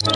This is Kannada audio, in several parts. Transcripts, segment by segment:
ಹೈಯರ್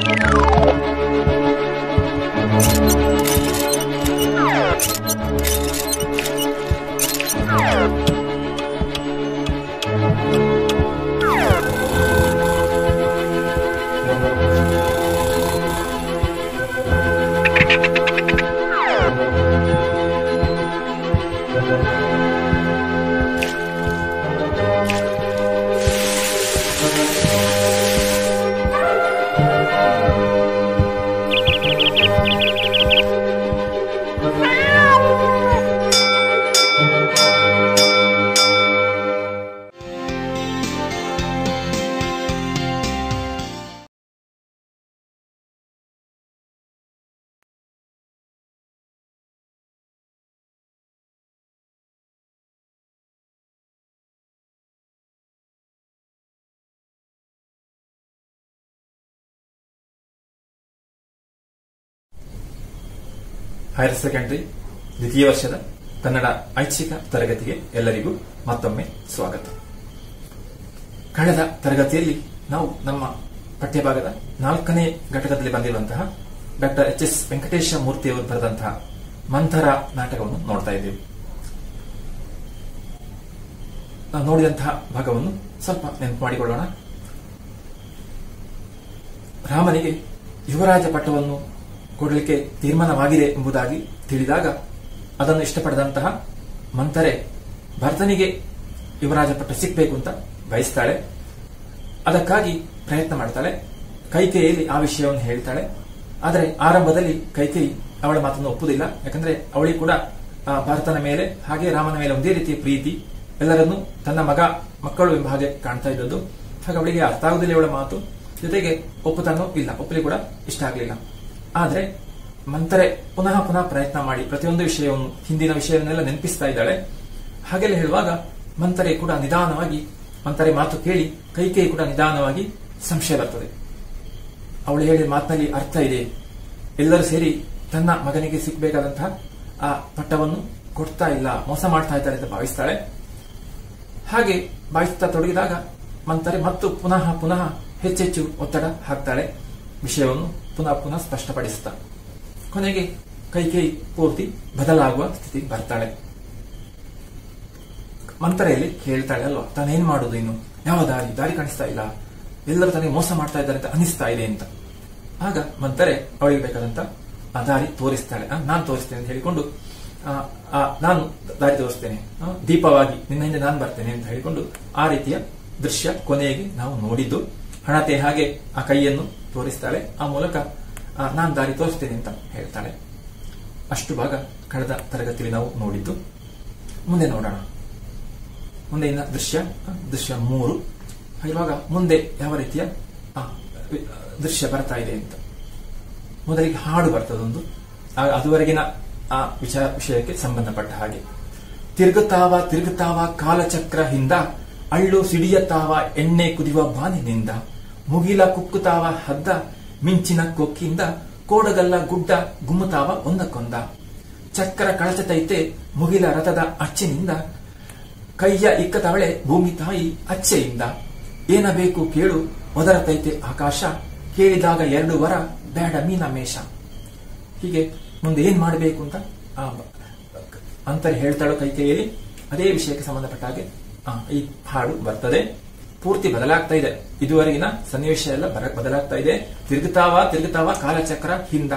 ಸೆಕೆಂಡರಿ ದ್ವಿತೀಯ ವರ್ಷದ ಕನ್ನಡ ಐಚ್ಛಿಕ ತರಗತಿಗೆ ಎಲ್ಲರಿಗೂ ಮತ್ತೊಮ್ಮೆ ಸ್ವಾಗತ. ಕಳೆದ ತರಗತಿಯಲ್ಲಿ ನಾವು ನಮ್ಮ ಪಠ್ಯಭಾಗದ 4ನೇ ಘಟಕದಲ್ಲಿ ಬಂದಿರುವಂತಹ ಡಾಕ್ಟರ್ ಎಚ್ ಎಸ್ ವೆಂಕಟೇಶ ಮೂರ್ತಿಯವರು ಬರೆದಂತಹ ಮಂಥರ ನಾಟಕವನ್ನು ನೋಡ್ತಾ ಇದ್ದೇವೆ. ನಾವು ನೋಡಿದಂತಹ ಭಾಗವನ್ನು ಸ್ವಲ್ಪ ನೆನಪು ಮಾಡಿಕೊಳ್ಳೋಣ. ರಾಮನಿಗೆ ಯುವರಾಜ ಪಟ್ಟವನ್ನು ಕೊಡಲಿಕ್ಕೆ ತೀರ್ಮಾನವಾಗಿದೆ ಎಂಬುದಾಗಿ ತಿಳಿದಾಗ ಅದನ್ನು ಇಷ್ಟಪಡದಂತಹ ಮಂಥರೆ ಭರತನಿಗೆ ಯುವರಾಜ ಪಟ್ಟ ಸಿಕ್ಕಬೇಕು ಅಂತ ಬಯಸ್ತಾಳೆ. ಅದಕ್ಕಾಗಿ ಪ್ರಯತ್ನ ಮಾಡ್ತಾಳೆ. ಕೈಕೇಯಿಯಲ್ಲಿ ಆ ವಿಷಯವನ್ನು ಹೇಳ್ತಾಳೆ. ಆದರೆ ಆರಂಭದಲ್ಲಿ ಕೈಕೇಯಿ ಅವಳ ಮಾತನ್ನು ಒಪ್ಪುವುದಿಲ್ಲ. ಯಾಕಂದ್ರೆ ಅವಳಿಗೆ ಕೂಡ ಭರತನ ಮೇಲೆ ಹಾಗೆ ರಾಮನ ಮೇಲೆ ಒಂದೇ ರೀತಿಯ ಪ್ರೀತಿ, ಎಲ್ಲರನ್ನೂ ತನ್ನ ಮಕ್ಕಳು ಎಂಬ ಹಾಗೆ ಕಾಣ್ತಾ ಇದ್ದದ್ದು. ಹಾಗೆ ಅವಳಿಗೆ ಅರ್ಥ ಆಗುವುದಿಲ್ಲ ಇವಳ ಮಾತು. ಜೊತೆಗೆ ಒಪ್ಪುತ್ತಾನೂ ಇಲ್ಲ, ಒಪ್ಪಲಿ ಕೂಡ ಇಷ್ಟ ಆಗಲಿಲ್ಲ. ಆದ್ರೆ ಮಂಥರೆ ಪುನಃ ಪ್ರಯತ್ನ ಮಾಡಿ ಪ್ರತಿಯೊಂದು ವಿಷಯವನ್ನು, ಹಿಂದಿನ ವಿಷಯವನ್ನೆಲ್ಲ ನೆನಪಿಸ್ತಾ ಇದ್ದಾಳೆ. ಹಾಗೆಲ್ಲ ಹೇಳುವಾಗ ಮಂಥರೆ ಕೂಡ ನಿಧಾನವಾಗಿ, ಮಂಥರೆ ಮಾತು ಕೇಳಿ ಕೈಕೇಯಿ ಕೂಡ ನಿಧಾನವಾಗಿ ಸಂಶಯ ಬರ್ತದೆ. ಅವಳು ಹೇಳಿದ ಮಾತಿನಲ್ಲಿ ಅರ್ಥ ಇದೆ, ಎಲ್ಲರೂ ಸೇರಿ ತನ್ನ ಮಗನಿಗೆ ಸಿಕ್ಕಬೇಕಾದಂತಹ ಆ ಪಟ್ಟವನ್ನು ಕೊಡ್ತಾ ಇಲ್ಲ, ಮೋಸ ಮಾಡ್ತಾ ಇದ್ದಾರೆ ಅಂತ ಭಾವಿಸ್ತಾಳೆ. ಹಾಗೆ ಭಾವಿಸ್ತಾ ತೊಡಗಿದಾಗ ಮಂಥರೆ ಮತ್ತು ಪುನಃ ಹೆಚ್ಚೆಚ್ಚು ಒತ್ತಡ ಹಾಕ್ತಾಳೆ. ವಿಷಯವನ್ನು ಪುನಃ ಸ್ಪಷ್ಟಪಡಿಸುತ್ತಾ ಕೊನೆಗೆ ಕೈಕೇಯಿ ಪೂರ್ತಿ ಬದಲಾಗುವ ಸ್ಥಿತಿಗೆ ಬರ್ತಾಳೆ. ಮಂಥರೆಯಲ್ಲಿ ಹೇಳ್ತಾಳೆ ಅಲ್ವಾ, ತಾನೇನ್ ಮಾಡುದು, ಇನ್ನು ಯಾವ ದಾರಿ ಕಾಣಿಸ್ತಾ ಇಲ್ಲ, ಎಲ್ಲರೂ ತನಗೆ ಮೋಸ ಮಾಡ್ತಾ ಇದ್ದಾರೆ ಅಂತ ಅನಿಸ್ತಾ ಇದೆ ಅಂತ. ಆಗ ಮಂಥರೆ ಅವಳಿಗೆ ಬೇಕಾದಂತ ಆ ದಾರಿ ತೋರಿಸ್ತಾಳೆ. ನಾನು ತೋರಿಸ್ತೇನೆ ಅಂತ ಹೇಳಿಕೊಂಡು ನಾನು ದಾರಿ ತೋರಿಸ್ತೇನೆ, ದೀಪವಾಗಿ ನಿನ್ನ ಹಿಂದೆ ನಾನು ಬರ್ತೇನೆ ಅಂತ ಹೇಳಿಕೊಂಡು ಆ ರೀತಿಯ ದೃಶ್ಯ ಕೊನೆಗೆ ನಾವು ನೋಡಿದ್ದು. ಹಣತೆ ಹಾಗೆ ಆ ಕೈಯನ್ನು ತೋರಿಸ್ತಾಳೆ. ಆ ಮೂಲಕ ನಾನು ದಾರಿ ತೋರಿಸ್ತೇನೆ ಅಂತ ಹೇಳ್ತಾಳೆ. ಅಷ್ಟು ಭಾಗ ಕಳೆದ ತರಗತಿಯಲ್ಲಿ ನಾವು ನೋಡಿದ್ದು. ಮುಂದೆ ನೋಡೋಣ. ಮುಂದೆ ಇನ್ನ ದೃಶ್ಯ 3 ಇರುವಾಗ ಮುಂದೆ ಯಾವ ರೀತಿಯ ದೃಶ್ಯ ಬರ್ತಾ ಇದೆ ಅಂತ. ಮೊದಲಿಗೆ ಹಾಡು ಬರ್ತದೊಂದು, ಅದುವರೆಗಿನ ಆ ವಿಷಯಕ್ಕೆ ಸಂಬಂಧಪಟ್ಟ ಹಾಗೆ. ತಿರುಗುತ್ತಾವ ಕಾಲಚಕ್ರ ಹಿಂದ, ಅಳ್ಳು ಸಿಡಿಯತಾವ ಎಣ್ಣೆ ಕುದಿಯುವ ಬಾನಿನಿಂದ, ಮುಗಿಲ ಕುಕ್ಕುತ್ತಾವ ಹದ್ದ ಮಿಂಚಿನ ಕೊಕ್ಕಿಂದ, ಕೋಡಗಲ್ಲ ಗುಡ್ಡ ಗುಮ್ಮುತ್ತಾವ ಒಂದಕ್ಕೊಂದ, ಚಕ್ರ ಕಳಚತೈತೆ ಮುಗಿಲ ರಥದ ಅಚ್ಚಿನಿಂದ, ಕೈಯ ಇಕ್ಕತವಳೆ ಭೂಮಿ ತಾಯಿ ಅಚ್ಚೆಯಿಂದ, ಏನಬೇಕು ಕೇಳು ಒದರತೈತೆ ಆಕಾಶ, ಕೇಳಿದಾಗ 2 ವರ ಬೇಡ ಮೀನಮೇಶ. ಹೀಗೆ ಮುಂದೆ ಏನ್ ಮಾಡಬೇಕು ಅಂತ ಅಂತರೆ ಹೇಳ್ತಾಳೋ ಕೈಕೇಯಲ್ಲಿ. ಅದೇ ವಿಷಯಕ್ಕೆ ಸಂಬಂಧಪಟ್ಟ ಹಾಗೆ ಈ ಹಾಡು ಬರ್ತದೆ. ಪೂರ್ತಿ ಬದಲಾಗ್ತಾ ಇದೆ, ಇದುವರೆಗಿನ ಸನ್ನಿವೇಶ ಎಲ್ಲ ಬದಲಾಗ್ತಾ ಇದೆ. ತಿರುಗುತ್ತಾವ ಕಾಲಚಕ್ರ ಹಿಂದ,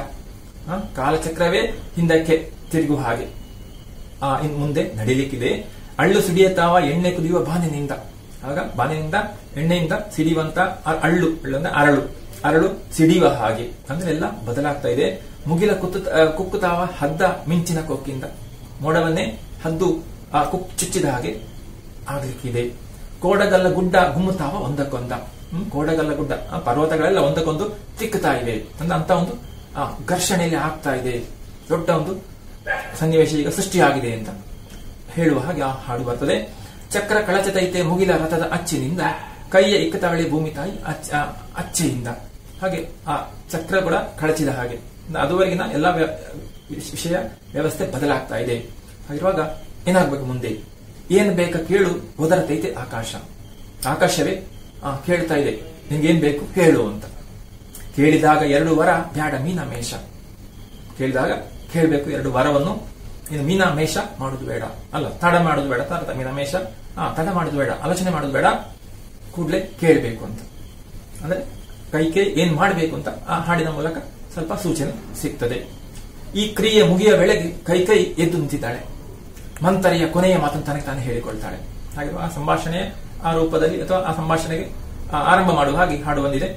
ಕಾಲಚಕ್ರವೇ ಹಿಂದಕ್ಕೆ ತಿರುಗುವ ಹಾಗೆ ಇನ್ ಮುಂದೆ ನಡಿಲಿಕ್ಕಿದೆ. ಅಳ್ಳು ಸಿಡಿಯತಾವ ಎಣ್ಣೆ ಕುದಿಯುವ ಬಾನಿನಿಂದ, ಆಗ ಬಾನಿನಿಂದ ಎಣ್ಣೆಯಿಂದ ಸಿಡಿಯುವಂತ ಅಳ್ಳು ಅಂದ್ರೆ ಅರಳು ಸಿಡಿಯುವ ಹಾಗೆ ಅಂದ್ರೆ ಎಲ್ಲ ಬದಲಾಗ್ತಾ ಇದೆ. ಮುಗಿಲ ಕುಕ್ಕುತ್ತಾವ ಹದ್ದ ಮಿಂಚಿನ ಕೊಕ್ಕಿಂದ, ಮೋಡವನ್ನೇ ಹದ್ದು ಚುಚ್ಚಿದ ಹಾಗೆ ಆಗ್ಲಿಕ್ಕಿದೆ. ಕೋಡಗಲ್ಲ ಗುಡ್ಡ ಗುಮ್ಮುತ್ತಾವ ಒಂದಕ್ಕೊಂದ, ಕೋಡಗಲ್ಲ ಗುಡ್ಡ ಪರ್ವತಗಳೆಲ್ಲ ಒಂದಕ್ಕೊಂದು ತಿಕ್ಕುತ್ತಾ ಇವೆ ಅಂತ ಒಂದು ಘರ್ಷಣೆಯಲ್ಲಿ ಆಗ್ತಾ ಇದೆ. ದೊಡ್ಡ ಒಂದು ಸನ್ನಿವೇಶ ಈಗ ಸೃಷ್ಟಿಯಾಗಿದೆ ಅಂತ ಹೇಳುವ ಹಾಗೆ ಆ ಹಾಡು ಬರ್ತದೆ. ಚಕ್ರ ಕಳಚತೈತೆ ಮುಗಿಲ ರಥದ ಅಚ್ಚಿನಿಂದ, ಕೈಯ ಇಕ್ಕತಾವಳೆ ಭೂಮಿ ತಾಯಿ ಅಚ್ಚೆಯಿಂದ. ಹಾಗೆ ಆ ಚಕ್ರ ಕೂಡ ಕಳಚಿದ ಹಾಗೆ ಅದುವರೆಗಿನ ಎಲ್ಲ ವಿಷಯ ವ್ಯವಸ್ಥೆ ಬದಲಾಗ್ತಾ ಇದೆ. ಹಾಗಿರುವಾಗ ಏನಾಗ್ಬೇಕು ಮುಂದೆ? ಏನ್ ಬೇಕ ಕೇಳು ಒದರತೈತೆ ಆಕಾಶ, ಆಕಾಶವೇ ಕೇಳ್ತಾ ಇದೆ ನಿನ್ಗೇನ್ ಬೇಕು ಹೇಳು ಅಂತ. ಕೇಳಿದಾಗ 2 ವರ ಬ್ಯಾಡ ಮೀನಮೇಷ. ಕೇಳಿದಾಗ ಕೇಳಬೇಕು 2 ವರವನ್ನು. ಇನ್ನು ಮೀನಮೇಷ ಮಾಡುದು ಬೇಡ, ಅಲ್ಲ ತಡ ಮಾಡುದು ಬೇಡ, ಮೀನಮೇಷ ತಡ ಮಾಡುದು ಬೇಡ, ಆಲೋಚನೆ ಮಾಡುದು ಬೇಡ, ಕೂಡಲೇ ಕೇಳಬೇಕು ಅಂತ. ಅಂದ್ರೆ ಕೈಕೇಯಿ ಏನ್ ಮಾಡಬೇಕು ಅಂತ ಆ ಹಾಡಿನ ಮೂಲಕ ಸ್ವಲ್ಪ ಸೂಚನೆ ಸಿಗ್ತದೆ. ಈ ಕ್ರಿಯೆ ಮುಗಿಯುವ ವೇಳೆಗೆ ಕೈಕೇಯಿ ಎದ್ದು ನಿಂತಿದ್ದಾಳೆ. ಮಂತರಿಯ ಕೊನೆಯ ಮಾತನ್ನು ತನಗೆ ತಾನೇ ಹೇಳಿಕೊಳ್ತಾಳೆ. ಹಾಗೆ ಆ ಸಂಭಾಷಣೆಯ ಆ ರೂಪದಲ್ಲಿ ಅಥವಾ ಆ ಸಂಭಾಷಣೆಗೆ ಆರಂಭ ಮಾಡುವ ಹಾಗೆ ಹಾಡು ಬಂದಿದೆ.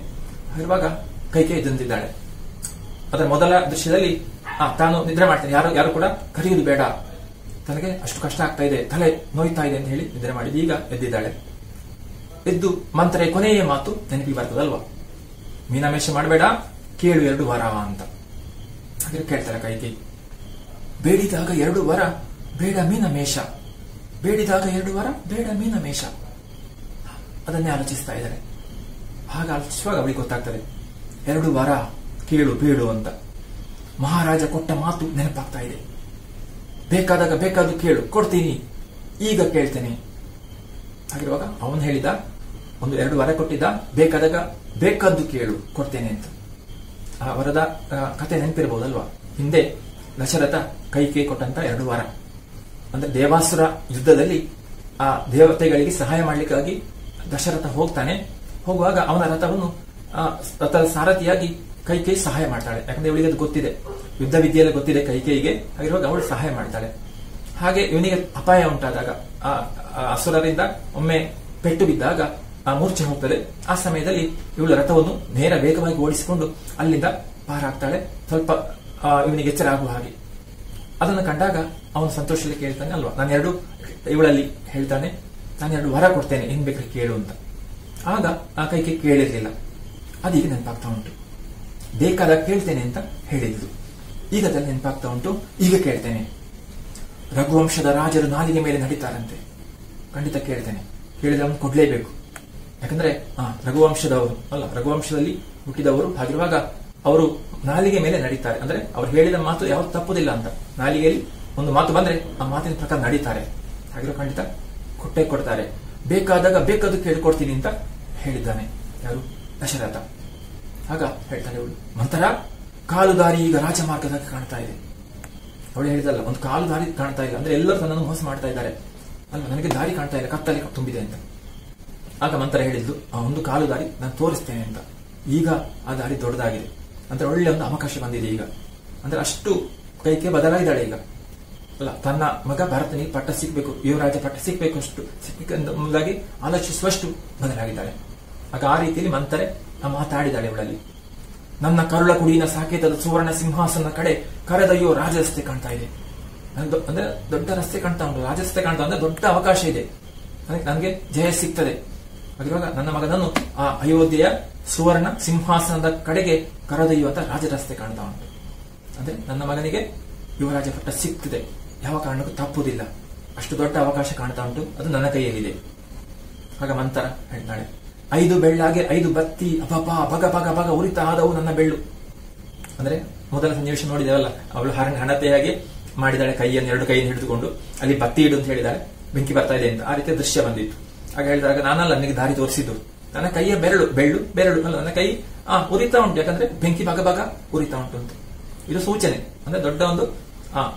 ಹಾಗಿರುವಾಗ ಕೈಕೇಯಿ ಎದ್ದು ನಿಂತಿದ್ದಾಳೆ. ಅದರ ಮೊದಲ ದೃಶ್ಯದಲ್ಲಿ ತಾನು ನಿದ್ರೆ ಮಾಡ್ತೇನೆ, ಯಾರು ಕೂಡ ಕರೆಯುವುದು ಬೇಡ, ತನಗೆ ಅಷ್ಟು ಕಷ್ಟ ಆಗ್ತಾ ಇದೆ, ತಲೆ ನೋಯ್ತಾ ಇದೆ ಅಂತ ಹೇಳಿ ನಿದ್ರೆ ಮಾಡಿದ್ದು. ಈಗ ಎದ್ದಿದ್ದಾಳೆ. ಎದ್ದು ಮಂತ್ರೆಯ ಕೊನೆಯ ಮಾತು ನೆನಪಿಗೆ ಬರ್ತದಲ್ವಾ, ಮೀನಮೇಷ ಮಾಡಬೇಡ, ಕೇಳು 2 ವರ ಅಂತ. ಹಾಗೆ ಕೇಳ್ತಾರೆ ಕೈಕೇಯಿ. ಬೇಡಿದಾಗ 2 ವರ ಬೇಡ ಮೀನಮೇಷ, ಬೇಡಿದಾಗ 2 ವರ ಬೇಡ ಮೀನಮೇಷ. ಅದನ್ನೇ ಆಲೋಚಿಸ್ತಾ ಇದ್ದಾರೆ. ಹಾಗೆ ಆಲೋಚಿಸುವಾಗ ಅವಳಿಗೆ ಗೊತ್ತಾಗ್ತದೆ 2 ವರ ಕೇಳು ಬೇಡು ಅಂತ. ಮಹಾರಾಜ ಕೊಟ್ಟ ಮಾತು ನೆನಪಾಗ್ತಾ ಇದೆ. ಬೇಕಾದಾಗ ಬೇಕಾದ್ದು ಕೇಳು, ಕೊಡ್ತೀನಿ, ಈಗ ಕೇಳ್ತೇನೆ. ಹಾಗಿರುವಾಗ ಅವನು ಹೇಳಿದ, 2 ವರ ಕೊಟ್ಟಿದ್ದ, ಬೇಕಾದಾಗ ಬೇಕಾದ್ದು ಕೇಳು, ಕೊಡ್ತೇನೆ ಅಂತ. ಆ ವರದ ಕತೆ ನೆನಪಿರಬಹುದಲ್ವಾ. ಹಿಂದೆ ದಶರಥ ಕೈಕೇಯಿ ಕೊಟ್ಟಂತ 2 ವರ. ಅಂದ್ರೆ ದೇವಾಸುರ ಯುದ್ಧದಲ್ಲಿ ಆ ದೇವತೆಗಳಿಗೆ ಸಹಾಯ ಮಾಡ್ಲಿಕ್ಕಾಗಿ ದಶರಥ ಹೋಗ್ತಾನೆ. ಹೋಗುವಾಗ ಅವನ ರಥದ ಸಾರಥಿಯಾಗಿ ಕೈಕೇಯಿ ಸಹಾಯ ಮಾಡ್ತಾಳೆ. ಯಾಕಂದ್ರೆ ಇವಳಿಗೆ ಅದು ಗೊತ್ತಿದೆ, ಯುದ್ಧ ವಿದ್ಯೆಯಲ್ಲಿ ಗೊತ್ತಿದೆ ಕೈಕೇಯಿಗೆ. ಹಾಗಿರುವಾಗ ಅವಳು ಸಹಾಯ ಮಾಡ್ತಾಳೆ. ಹಾಗೆ ಇವನಿಗೆ ಅಪಾಯ ಉಂಟಾದಾಗ, ಆ ಅಸುರರಿಂದ ಒಮ್ಮೆ ಪೆಟ್ಟು ಬಿದ್ದಾಗ ಆ ಮೂರ್ಛೆ ಹೋಗ್ತದೆ. ಆ ಸಮಯದಲ್ಲಿ ಇವಳು ರಥವನ್ನು ನೇರ ವೇಗವಾಗಿ ಓಡಿಸಿಕೊಂಡು ಅಲ್ಲಿಂದ ಪಾರಾಗ್ತಾಳೆ, ಸ್ವಲ್ಪ ಇವನಿಗೆ ಎಚ್ಚರ ಆಗುವ ಹಾಗೆ. ಅದನ್ನು ಕಂಡಾಗ ಅವನು ಸಂತೋಷದಲ್ಲಿ ಕೇಳ್ತಾನೆ ಅಲ್ವಾ, ಇವಳಲ್ಲಿ ಹೇಳ್ತಾನೆ, ನಾನು 2 ವರ ಕೊಡ್ತೇನೆ, ಏನ್ ಬೇಕಾದ್ರೆ ಕೇಳು ಅಂತ. ಆಗ ಆ ಕೈಗೆ ಕೇಳಿರ್ಲಿಲ್ಲ. ಅದೀಗ ನೆನಪಾಗ್ತಾ ಉಂಟು. ಬೇಕಾದಾಗ ಕೇಳ್ತೇನೆ ಅಂತ ಹೇಳಿದ್ದು, ಈಗ ಅದರಲ್ಲಿ ನೆನಪಾಗ್ತಾ ಉಂಟು, ಈಗ ಕೇಳ್ತೇನೆ. ರಘುವಂಶದ ರಾಜರು ನಾಲಿಗೆ ಮೇಲೆ ನಡೀತಾರಂತೆ, ಖಂಡಿತ ಕೇಳ್ತೇನೆ, ಕೇಳಿದ್ರೆ ಅವನು ಕೊಡ್ಲೇಬೇಕು. ಯಾಕಂದ್ರೆ ರಘುವಂಶದವರು ಅಲ್ಲ, ರಘುವಂಶದಲ್ಲಿ ಹುಟ್ಟಿದವರು. ಹಾಗಿರುವಾಗ ಅವರು ನಾಲಿಗೆ ಮೇಲೆ ನಡೀತಾರೆ. ಅಂದ್ರೆ ಅವ್ರು ಹೇಳಿದ ಮಾತು ಯಾವ್ದು ತಪ್ಪುದಿಲ್ಲ ಅಂತ. ನಾಲಿಗೆಯಲ್ಲಿ ಒಂದು ಮಾತು ಬಂದ್ರೆ ಆ ಮಾತಿನ ಪ್ರಕಾರ ನಡೀತಾರೆ. ಹಾಗಿರೋ ಖಂಡಿತ ಕೊಟ್ಟೆ ಕೊಡ್ತಾರೆ. ಬೇಕಾದಾಗ ಬೇಕಾದ್ದು ಕೇಳಿಕೊಡ್ತೀನಿ ಅಂತ ಹೇಳಿದ್ದಾನೆ ಯಾರು, ದಶರಥ. ಆಗ ಹೇಳ್ತಾನೆ ಇವಳು, ಮಂತರ ಕಾಲು ದಾರಿ ಈಗ ರಾಜಮಾರ್ಗದಾಗಿ ಕಾಣ್ತಾ ಇದೆ. ಅವಳು ಹೇಳಿದಲ್ಲ, ಒಂದು ಕಾಲು ದಾರಿ ಕಾಣ್ತಾ ಇಲ್ಲ, ಅಂದ್ರೆ ಎಲ್ಲರೂ ತನ್ನನ್ನು ಮೋಸ ಮಾಡ್ತಾ ಇದ್ದಾರೆ ಅಲ್ವಾ, ನನಗೆ ದಾರಿ ಕಾಣ್ತಾ ಇಲ್ಲ, ಕತ್ತಲೆ ತುಂಬಿದೆ ಅಂತ. ಆಗ ಮಂತ್ರ ಹೇಳಿದ್ದು, ಆ ಒಂದು ಕಾಲು ದಾರಿ ನಾನು ತೋರಿಸ್ತೇನೆ ಅಂತ. ಈಗ ಆ ದಾರಿ ದೊಡ್ಡದಾಗಿದೆ, ಅಂದ್ರೆ ಒಳ್ಳೆ ಒಂದು ಅವಕಾಶ ಬಂದಿದೆ ಈಗ. ಅಂದ್ರೆ ಅಷ್ಟು ಕೈಗೆ ಬದಲಾಗಿದ್ದಾಳೆ ಈಗ ಅಲ್ಲ. ತನ್ನ ಮಗ ಭರತನಿಗೆ ಪಟ್ಟ ಸಿಗ್ಬೇಕು, ಯುವರಾಜ ಪಟ್ಟ ಸಿಗ್ಬೇಕು, ಅಷ್ಟು ಸಿಕ್ಕಂದಾಗಿ ಆಲೋಚಿಸುವಷ್ಟು ಬದಲಾಗಿದ್ದಾಳೆ. ಆಗ ಆ ರೀತಿಯಲ್ಲಿ ಮಂತರೆ ಮಾತಾಡಿದಾಳೆ ಇವಳಲ್ಲಿ. ನನ್ನ ಕರುಳ ಕುಡಿಯಿನ ಸಾಕೇತದ ಸುವರ್ಣ ಸಿಂಹಾಸನ ಕಡೆ ಕರೆದೊಯ್ಯೋ ರಾಜರಸ್ತೆ ಕಾಣ್ತಾ ಇದೆ. ಅಂದ್ರೆ ದೊಡ್ಡ ರಸ್ತೆ ಕಾಣ್ತಾ ಉಂಟು, ರಾಜರಸ್ತೆ ಕಾಣ್ತಾ, ಅಂದ್ರೆ ದೊಡ್ಡ ಅವಕಾಶ ಇದೆ, ನನಗೆ ಜಯ ಸಿಗ್ತದೆ. ಹಾಗಿರುವಾಗ ನನ್ನ ಮಗನನ್ನು ಆ ಅಯೋಧ್ಯೆಯ ಸುವರ್ಣ ಸಿಂಹಾಸನದ ಕಡೆಗೆ ಕರೆದೊಯ್ಯುವಂತ ರಾಜರಸ್ತೆ ಕಾಣ್ತಾ ಉಂಟು. ಅಂದ್ರೆ ನನ್ನ ಮಗನಿಗೆ ಯುವರಾಜ ಪಟ್ಟ ಸಿಗ್ತದೆ, ಯಾವ ಕಾರಣಕ್ಕೂ ತಪ್ಪುದಿಲ್ಲ, ಅಷ್ಟು ದೊಡ್ಡ ಅವಕಾಶ ಕಾಣ್ತಾ ಉಂಟು, ಅದು ನನ್ನ ಕೈಯಲ್ಲಿದೆ. ಆಗ ಮಂತರ ಹೇಳ್ತಾಳೆ, 5 ಬೆಳ್ಳಾಗೆ 5 ಬತ್ತಿ ಅಪಪ ಬಗ ಬಗ ಬಗ ಉರಿತ ಆದವು ನನ್ನ ಬೆಳ್ಳು. ಅಂದ್ರೆ ಮೊದಲ ಸನ್ನಿವೇಶ ನೋಡಿದೇವಲ್ಲ, ಅವಳು ಹಣತೆಯಾಗಿ ಮಾಡಿದಾಳೆ, 2 ಕೈಯನ್ನು ಹಿಡಿದುಕೊಂಡು ಅಲ್ಲಿ ಬತ್ತಿ ಇಡು ಅಂತ ಹೇಳಿದಾಳೆ, ಬೆಂಕಿ ಬರ್ತಾ ಇದೆ ಅಂತ. ಆ ರೀತಿಯ ದೃಶ್ಯ ಬಂದಿತ್ತು. ಆಗ ಹೇಳಿದಾಗ, ನಾನಲ್ಲ ನನಗೆ ದಾರಿ ತೋರಿಸಿದ್ದು, ನನ್ನ ಕೈಯ ಬೆರಳು ಅಲ್ಲ, ನನ್ನ ಕೈ ಉರಿತಾ ಉಂಟು, ಯಾಕಂದ್ರೆ ಬೆಂಕಿ ಬಗ ಬಗ ಉರಿತಾ ಉಂಟು ಅಂತ. ಇದು ಸೂಚನೆ, ಅಂದ್ರೆ ದೊಡ್ಡ ಒಂದು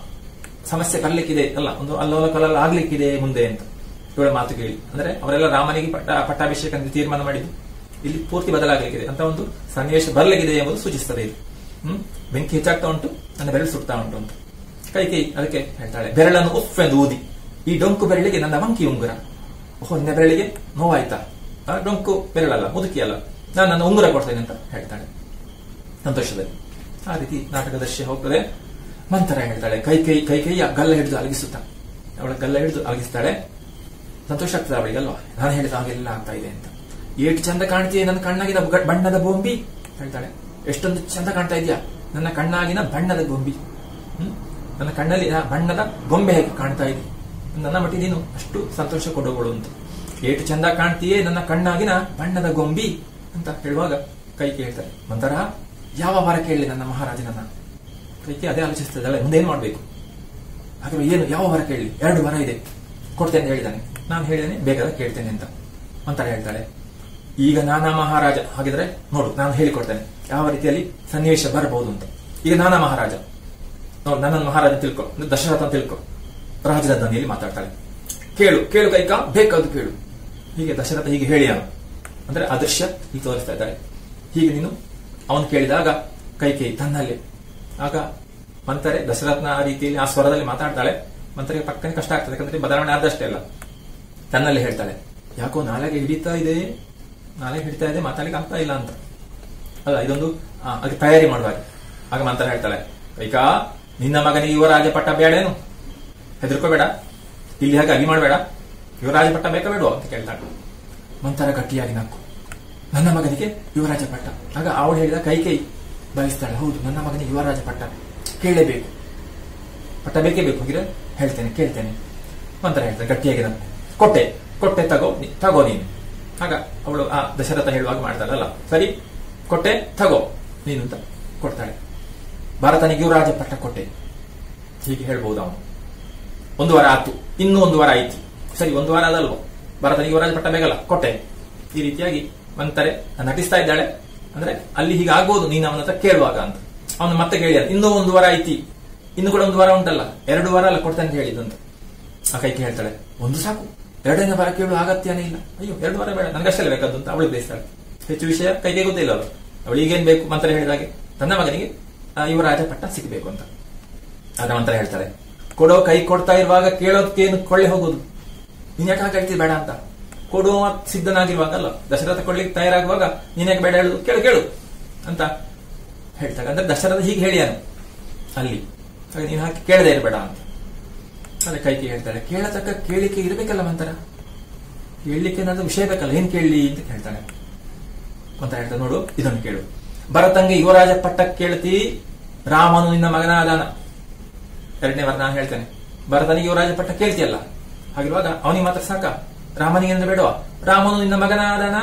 ಸಮಸ್ಯೆ ಬರ್ಲಿಕ್ಕಿದೆ ಅಲ್ಲ, ಒಂದು ಅಲ್ಲೋಲ ಕಲ್ಲಲ್ಲ ಆಗ್ಲಿಕ್ಕಿದೆ ಮುಂದೆ ಅಂತ ಇವಳ ಮಾತು ಕೇಳಿ. ಅಂದ್ರೆ ಅವರೆಲ್ಲ ರಾಮನಿಗೆ ಪಟ್ಟಾಭಿಷೇಕ ಅಂತ ತೀರ್ಮಾನ ಮಾಡಿದ್ದು, ಇಲ್ಲಿ ಪೂರ್ತಿ ಬದಲಾಗಲಿಕ್ಕಿದೆ ಅಂತ ಒಂದು ಸನ್ನಿವೇಶ ಬರ್ಲಿಕ್ಕಿದೆ ಎಂಬುದು ಸೂಚಿಸ್ತದೆ ಇದು. ಬೆಂಕಿ ಹೆಚ್ಚಾಗ್ತಾ ಉಂಟು, ನನ್ನ ಬೆರಳು ಸುಡ್ತಾ ಉಂಟು ಅಂತ. ಕೈಕೇಯಿ ಅದಕ್ಕೆ ಹೇಳ್ತಾಳೆ, ಬೆರಳನ್ನು ಉಫ್ ಎಂದು ಊದಿ, ಈ ಡೊಂಕು ಬೆರಳಿಗೆ ನನ್ನ ಮಂಕಿ ಉಂಗುರ. ಓಹೋ, ನಿನ್ನ ಬೆರಳಿಗೆ ನೋವಾಯ್ತಾ? ಡೊಂಕು ಬೆರಳಲ್ಲ, ಮುದುಕಿ ಅಲ್ಲ, ನಾನು ನನ್ನ ಉಂಗುರ ಕೊಡ್ತೇನೆ ಅಂತ ಹೇಳ್ತಾಳೆ ಸಂತೋಷದಲ್ಲಿ. ಆ ರೀತಿ ನಾಟಕ ದೃಶ್ಯ ಹೋಗ್ತದೆ. ಮಂತರ ಹೇಳ್ತಾಳೆ, ಕೈಕೇಯಿಯ ಗಲ್ಲ ಹಿಡಿದು ಅಲಗಿಸುತ್ತಾ, ಅವಳ ಗಲ್ಲ ಹಿಡಿದು ಅಲಗಿಸ್ತಾಳೆ. ಸಂತೋಷ ಆಗ್ತದೆ ಅವಳಿಗೆ ಅಲ್ವಾ, ನಾನು ಹೇಳಿದ ಹಾಗೆಲ್ಲ ಆಗ್ತಾ ಇದೆ ಅಂತ. ಏಟು ಚಂದ ಕಾಣ್ತೀಯ ನನ್ನ ಕಣ್ಣಾಗಿನ ಬಣ್ಣದ ಬೊಂಬಿ ಹೇಳ್ತಾಳೆ. ಎಷ್ಟೊಂದು ಚಂದ ಕಾಣ್ತಾ ಇದೆಯಾ ನನ್ನ ಕಣ್ಣಾಗಿನ ಬಣ್ಣದ ಬೊಂಬಿ. ನನ್ನ ಕಣ್ಣಲ್ಲಿ ಬಣ್ಣದ ಗೊಂಬೆ ಹೇಗೆ ಕಾಣ್ತಾ ಇದೆ, ನನ್ನ ಮಟ್ಟಿಗೆ ನೀನು ಅಷ್ಟು ಸಂತೋಷ ಕೊಡೋಗಳು ಅಂತ. ಏಟು ಚಂದ ಕಾಣ್ತೀಯೇ ನನ್ನ ಕಣ್ಣಾಗಿನ ಬಣ್ಣದ ಗೊಂಬಿ ಅಂತ ಹೇಳುವಾಗ ಕೈಕೇಯಿ ಹೇಳ್ತಾರೆ, ಮಂತರ ಯಾವ ವರ ಕೇಳಲಿ ನನ್ನ ಮಹಾರಾಜನನ್ನ. ಕೈಕೇಯಿ ಅದೇ ಆಲೋಚಿಸ್ತದಲ್ಲ, ಮುಂದೇನ್ ಮಾಡ್ಬೇಕು. ಹಾಗೆ ಏನು ಯಾವ ವರ ಕೇಳಲಿ, 2 ವರ ಇದೆ, ಕೊಡ್ತೇನೆ ಅಂತ ಹೇಳಿದಾನೆ, ನಾನು ಹೇಳಿದ್ದೇನೆ ಬೇಕಾದ್ರೆ ಕೇಳ್ತೇನೆ ಅಂತ. ಮಂತರ ಹೇಳ್ತಾಳೆ, ಈಗ ನಾನಾ ಮಹಾರಾಜ, ಹಾಗಿದ್ರೆ ನೋಡು ನಾನು ಹೇಳಿಕೊಡ್ತೇನೆ, ಯಾವ ರೀತಿಯಲ್ಲಿ ಸನ್ನಿವೇಶ ಬರಬಹುದು ಅಂತ. ಈಗ ನಾನಾ ಮಹಾರಾಜ, ನೋಡಿ ನನ್ನನ್ನು ಮಹಾರಾಜ ತಿಳ್ಕೊ, ದಶರಥ ಅಂತ ತಿಳ್ಕೊ, ರಾಜರ ಧ್ವನಿಯಲ್ಲಿ ಮಾತಾಡ್ತಾಳೆ. ಕೇಳು ಕೇಳು ಕೈಕ, ಬೇಕಾದ್ರು ಕೇಳು. ಹೀಗೆ ದಶರಥ ಹೀಗೆ ಹೇಳಿಯಾನು ಅಂದ್ರೆ ಅದೃಶ್ಯ ಹೀಗೆ ತೋರಿಸ್ತಾ ಇದ್ದಾರೆ. ಹೀಗೆ ನೀನು ಅವನು ಕೇಳಿದಾಗ ಕೈಕೇಯಿ ತನ್ನಲ್ಲೇ, ಆಗ ಮಂತರೆ ದಶರಥನ ಆ ರೀತಿಯಲ್ಲಿ ಆ ಸ್ವರದಲ್ಲಿ ಮಾತಾಡ್ತಾಳೆ. ಮಂತ್ರಿಗೆ ಪಕ್ಕನೆ ಕಷ್ಟ ಆಗ್ತದೆ, ಯಾಕಂದ್ರೆ ಬದಲಾವಣೆ ಆದಷ್ಟೇ ಅಲ್ಲ. ತನ್ನಲ್ಲೇ ಹೇಳ್ತಾಳೆ, ಯಾಕೋ ನಾಳೆಗೆ ಹಿಡಿತಾ ಇದೆ, ಮಾತಾಡ್ಲಿಕ್ಕೆ ಆಗ್ತಾ ಇಲ್ಲ ಅಂತ ಅಲ್ಲ, ಇದೊಂದು ಅದಕ್ಕೆ ತಯಾರಿ ಮಾಡುವಾಗ. ಆಗ ಮಂತ್ರ ಹೇಳ್ತಾಳೆ, ಕೈಕಾ ನಿನ್ನ ಮಗನಿಗೆ ಯುವರಾಜ ಪಟ್ಟ ಬೇಡೇನು, ಹೆದರ್ಕೋಬೇಡ, ಇಲ್ಲಿ ಹಾಗೆ ಅಗಿ ಮಾಡಬೇಡ, ಯುವರಾಜ ಪಟ್ಟ ಬೇಕಾ ಬೇಡ ಅಂತ ಕೇಳ್ತಾಳೆ. ಮಂತ್ರ ಗಟ್ಟಿಯಾಗಿ ನಕ್ಕು, ನನ್ನ ಮಗನಿಗೆ ಯುವರಾಜ ಪಟ್ಟ. ಆಗ ಅವಳು ಹೇಳಿದ ಕೈಕೇಯಿ ಬಯಸ್ತಾಳೆ, ಹೌದು ನನ್ನ ಮಗನಿಗೆ ಯುವರಾಜ ಪಟ್ಟ ಕೇಳಲೇಬೇಕು, ಪಟ್ಟ ಬೇಕೇ ಬೇಕು, ಹಾಗಿದ್ರೆ ಹೇಳ್ತೇನೆ ಕೇಳ್ತೇನೆ. ಮಂತ್ರ ಹೇಳ್ತಾನೆ ಗಟ್ಟಿಯಾಗಿ ನಕ್ಕು, ಕೊಟ್ಟೆ ತಗೋ ನೀನು. ಆಗ ಅವಳು ಆ ದಶರಥ ಹೇಳುವಾಗ ಮಾಡ್ತಾಳಲ್ಲ, ಸರಿ ಕೊಟ್ಟೆ ತಗೋ ನೀನು ಅಂತ ಕೊಡ್ತಾಳೆ. ಭರತನಿಗೆ ಯುವರಾಜ ಪಟ್ಟ ಕೊಟ್ಟೆ, ಹೀಗೆ ಹೇಳ್ಬಹುದು ಅವನು. 1 ವಾರ ಆಯ್ತು, ಇನ್ನೂ 1 ವಾರ ಆಯ್ತು, ಸರಿ 1 ವಾರ ಅದಲ್ವ, ಭರತನಿಗೆ ಯುವರಾಜ ಪಟ್ಟ ಬೇಕಲ್ಲ, ಕೊಟ್ಟೆ. ಈ ರೀತಿಯಾಗಿ ಮಂತರೆ ನಟಿಸ್ತಾ ಇದ್ದಾಳೆ. ಅಂದ್ರೆ ಅಲ್ಲಿ ಹೀಗೆ ಆಗ್ಬಹುದು ನೀನು ಅವನ ಹತ್ರ ಕೇಳುವಾಗ ಅಂತ. ಅವನು ಮತ್ತೆ ಕೇಳಿದ, ಇನ್ನೂ 1 ವಾರ ಐತಿ, ಇನ್ನು ಕೂಡ 1 ವಾರ ಉಂಟಲ್ಲ, 2 ವಾರ ಅಲ್ಲ ಕೊಡ್ತೇನೆ ಹೇಳಿದಂತ. ಆ ಕೈಗೆ ಹೇಳ್ತಾಳೆ, 1 ಸಾಕು, 2ನೇ ವಾರ ಕೇಳುವ ಅಗತ್ಯನೇ ಇಲ್ಲ, ಅಯ್ಯೋ 2 ವಾರ ಬೇಡ, ನನಗಷ್ಟೇ ಬೇಕಾದ್ದು ಅಂತ ಅವಳು ಬೇಯಿಸ್ತಾಳೆ. ಹೆಚ್ಚು ವಿಷಯ ಕೈಗೆ ಗೊತ್ತಿಲ್ಲ ಅವಳು. ಅವಳು ಈಗೇನ್ ಬೇಕು ಮಂತ್ರ ಹೇಳಿದಾಗೆ ತನ್ನ ಮಗನಿಗೆ ಯುವರಾಜ ಪಟ್ಟ ಸಿಗಬೇಕು ಅಂತ. ಆಗ ಮಂತ್ರ ಹೇಳ್ತಾಳೆ, ಕೊಡೋ ಕೈ ಕೊಡ್ತಾ ಇರುವಾಗ ಕೇಳೋದಕ್ಕೇನು ಕೊಳ್ಳೆ ಹೋಗೋದು, ನೀನ್ ಯಾಕೆ ಹಾಗಾಗ್ತಿದ್ ಬೇಡ ಅಂತ. ಕೊಡುವ ಸಿದ್ಧನಾಗಿರುವಾಗಲ್ಲ, ದಶರಥ ಕೊಡ್ಲಿಕ್ಕೆ ತಯಾರಾಗುವಾಗ ನೀನ್ಯಾಕೆ ಬೇಡ ಹೇಳುದು, ಕೇಳು ಅಂತ ಹೇಳ್ತಾಳೆ. ಅಂದ್ರೆ ದಶರಥ ಹೀಗೆ ಹೇಳಿಯಾನು ಅಲ್ಲಿ, ಹಾಗೆ ನೀನ್ ಹಾಕಿ ಕೇಳದೆ ಇರಬೇಡ ಅಂತ. ಅದೇ ಕೈಗೆ ಹೇಳ್ತಾಳೆ, ಕೇಳತಕ್ಕ ಕೇಳಿಕೆ ಇರಬೇಕಲ್ಲ ಮಂತ್ರ, ಕೇಳಲಿಕ್ಕೆ ಏನಾದ್ರು ವಿಷಯ ಬೇಕಲ್ಲ, ಏನ್ ಕೇಳಲಿ ಅಂತ ಹೇಳ್ತಾಳೆ. ಅಂತ ಹೇಳ್ತಾನೆ, ನೋಡು ಇದನ್ನು ಕೇಳು, ಭರತಂಗೆ ಯುವರಾಜ ಪಟ್ಟ ಕೇಳ್ತಿ, ರಾಮನು ನಿನ್ನ ಮಗನಾದಾನ. 2ನೇ ವಾರ ನಾನು ಹೇಳ್ತೇನೆ, ಭರತನಿಗೆ ಯುವರಾಜ ಪಟ್ಟ ಕೇಳ್ತಿಯಲ್ಲ, ಹಾಗಿರುವಾಗ ಅವನಿಗೆ ಮಾತ್ರ ಸಾಕ, ರಾಮನಿಗೆ ಅಂದ್ರೆ ಬೇಡವಾ? ರಾಮನು ನಿನ್ನ ಮಗನಾದಾನ,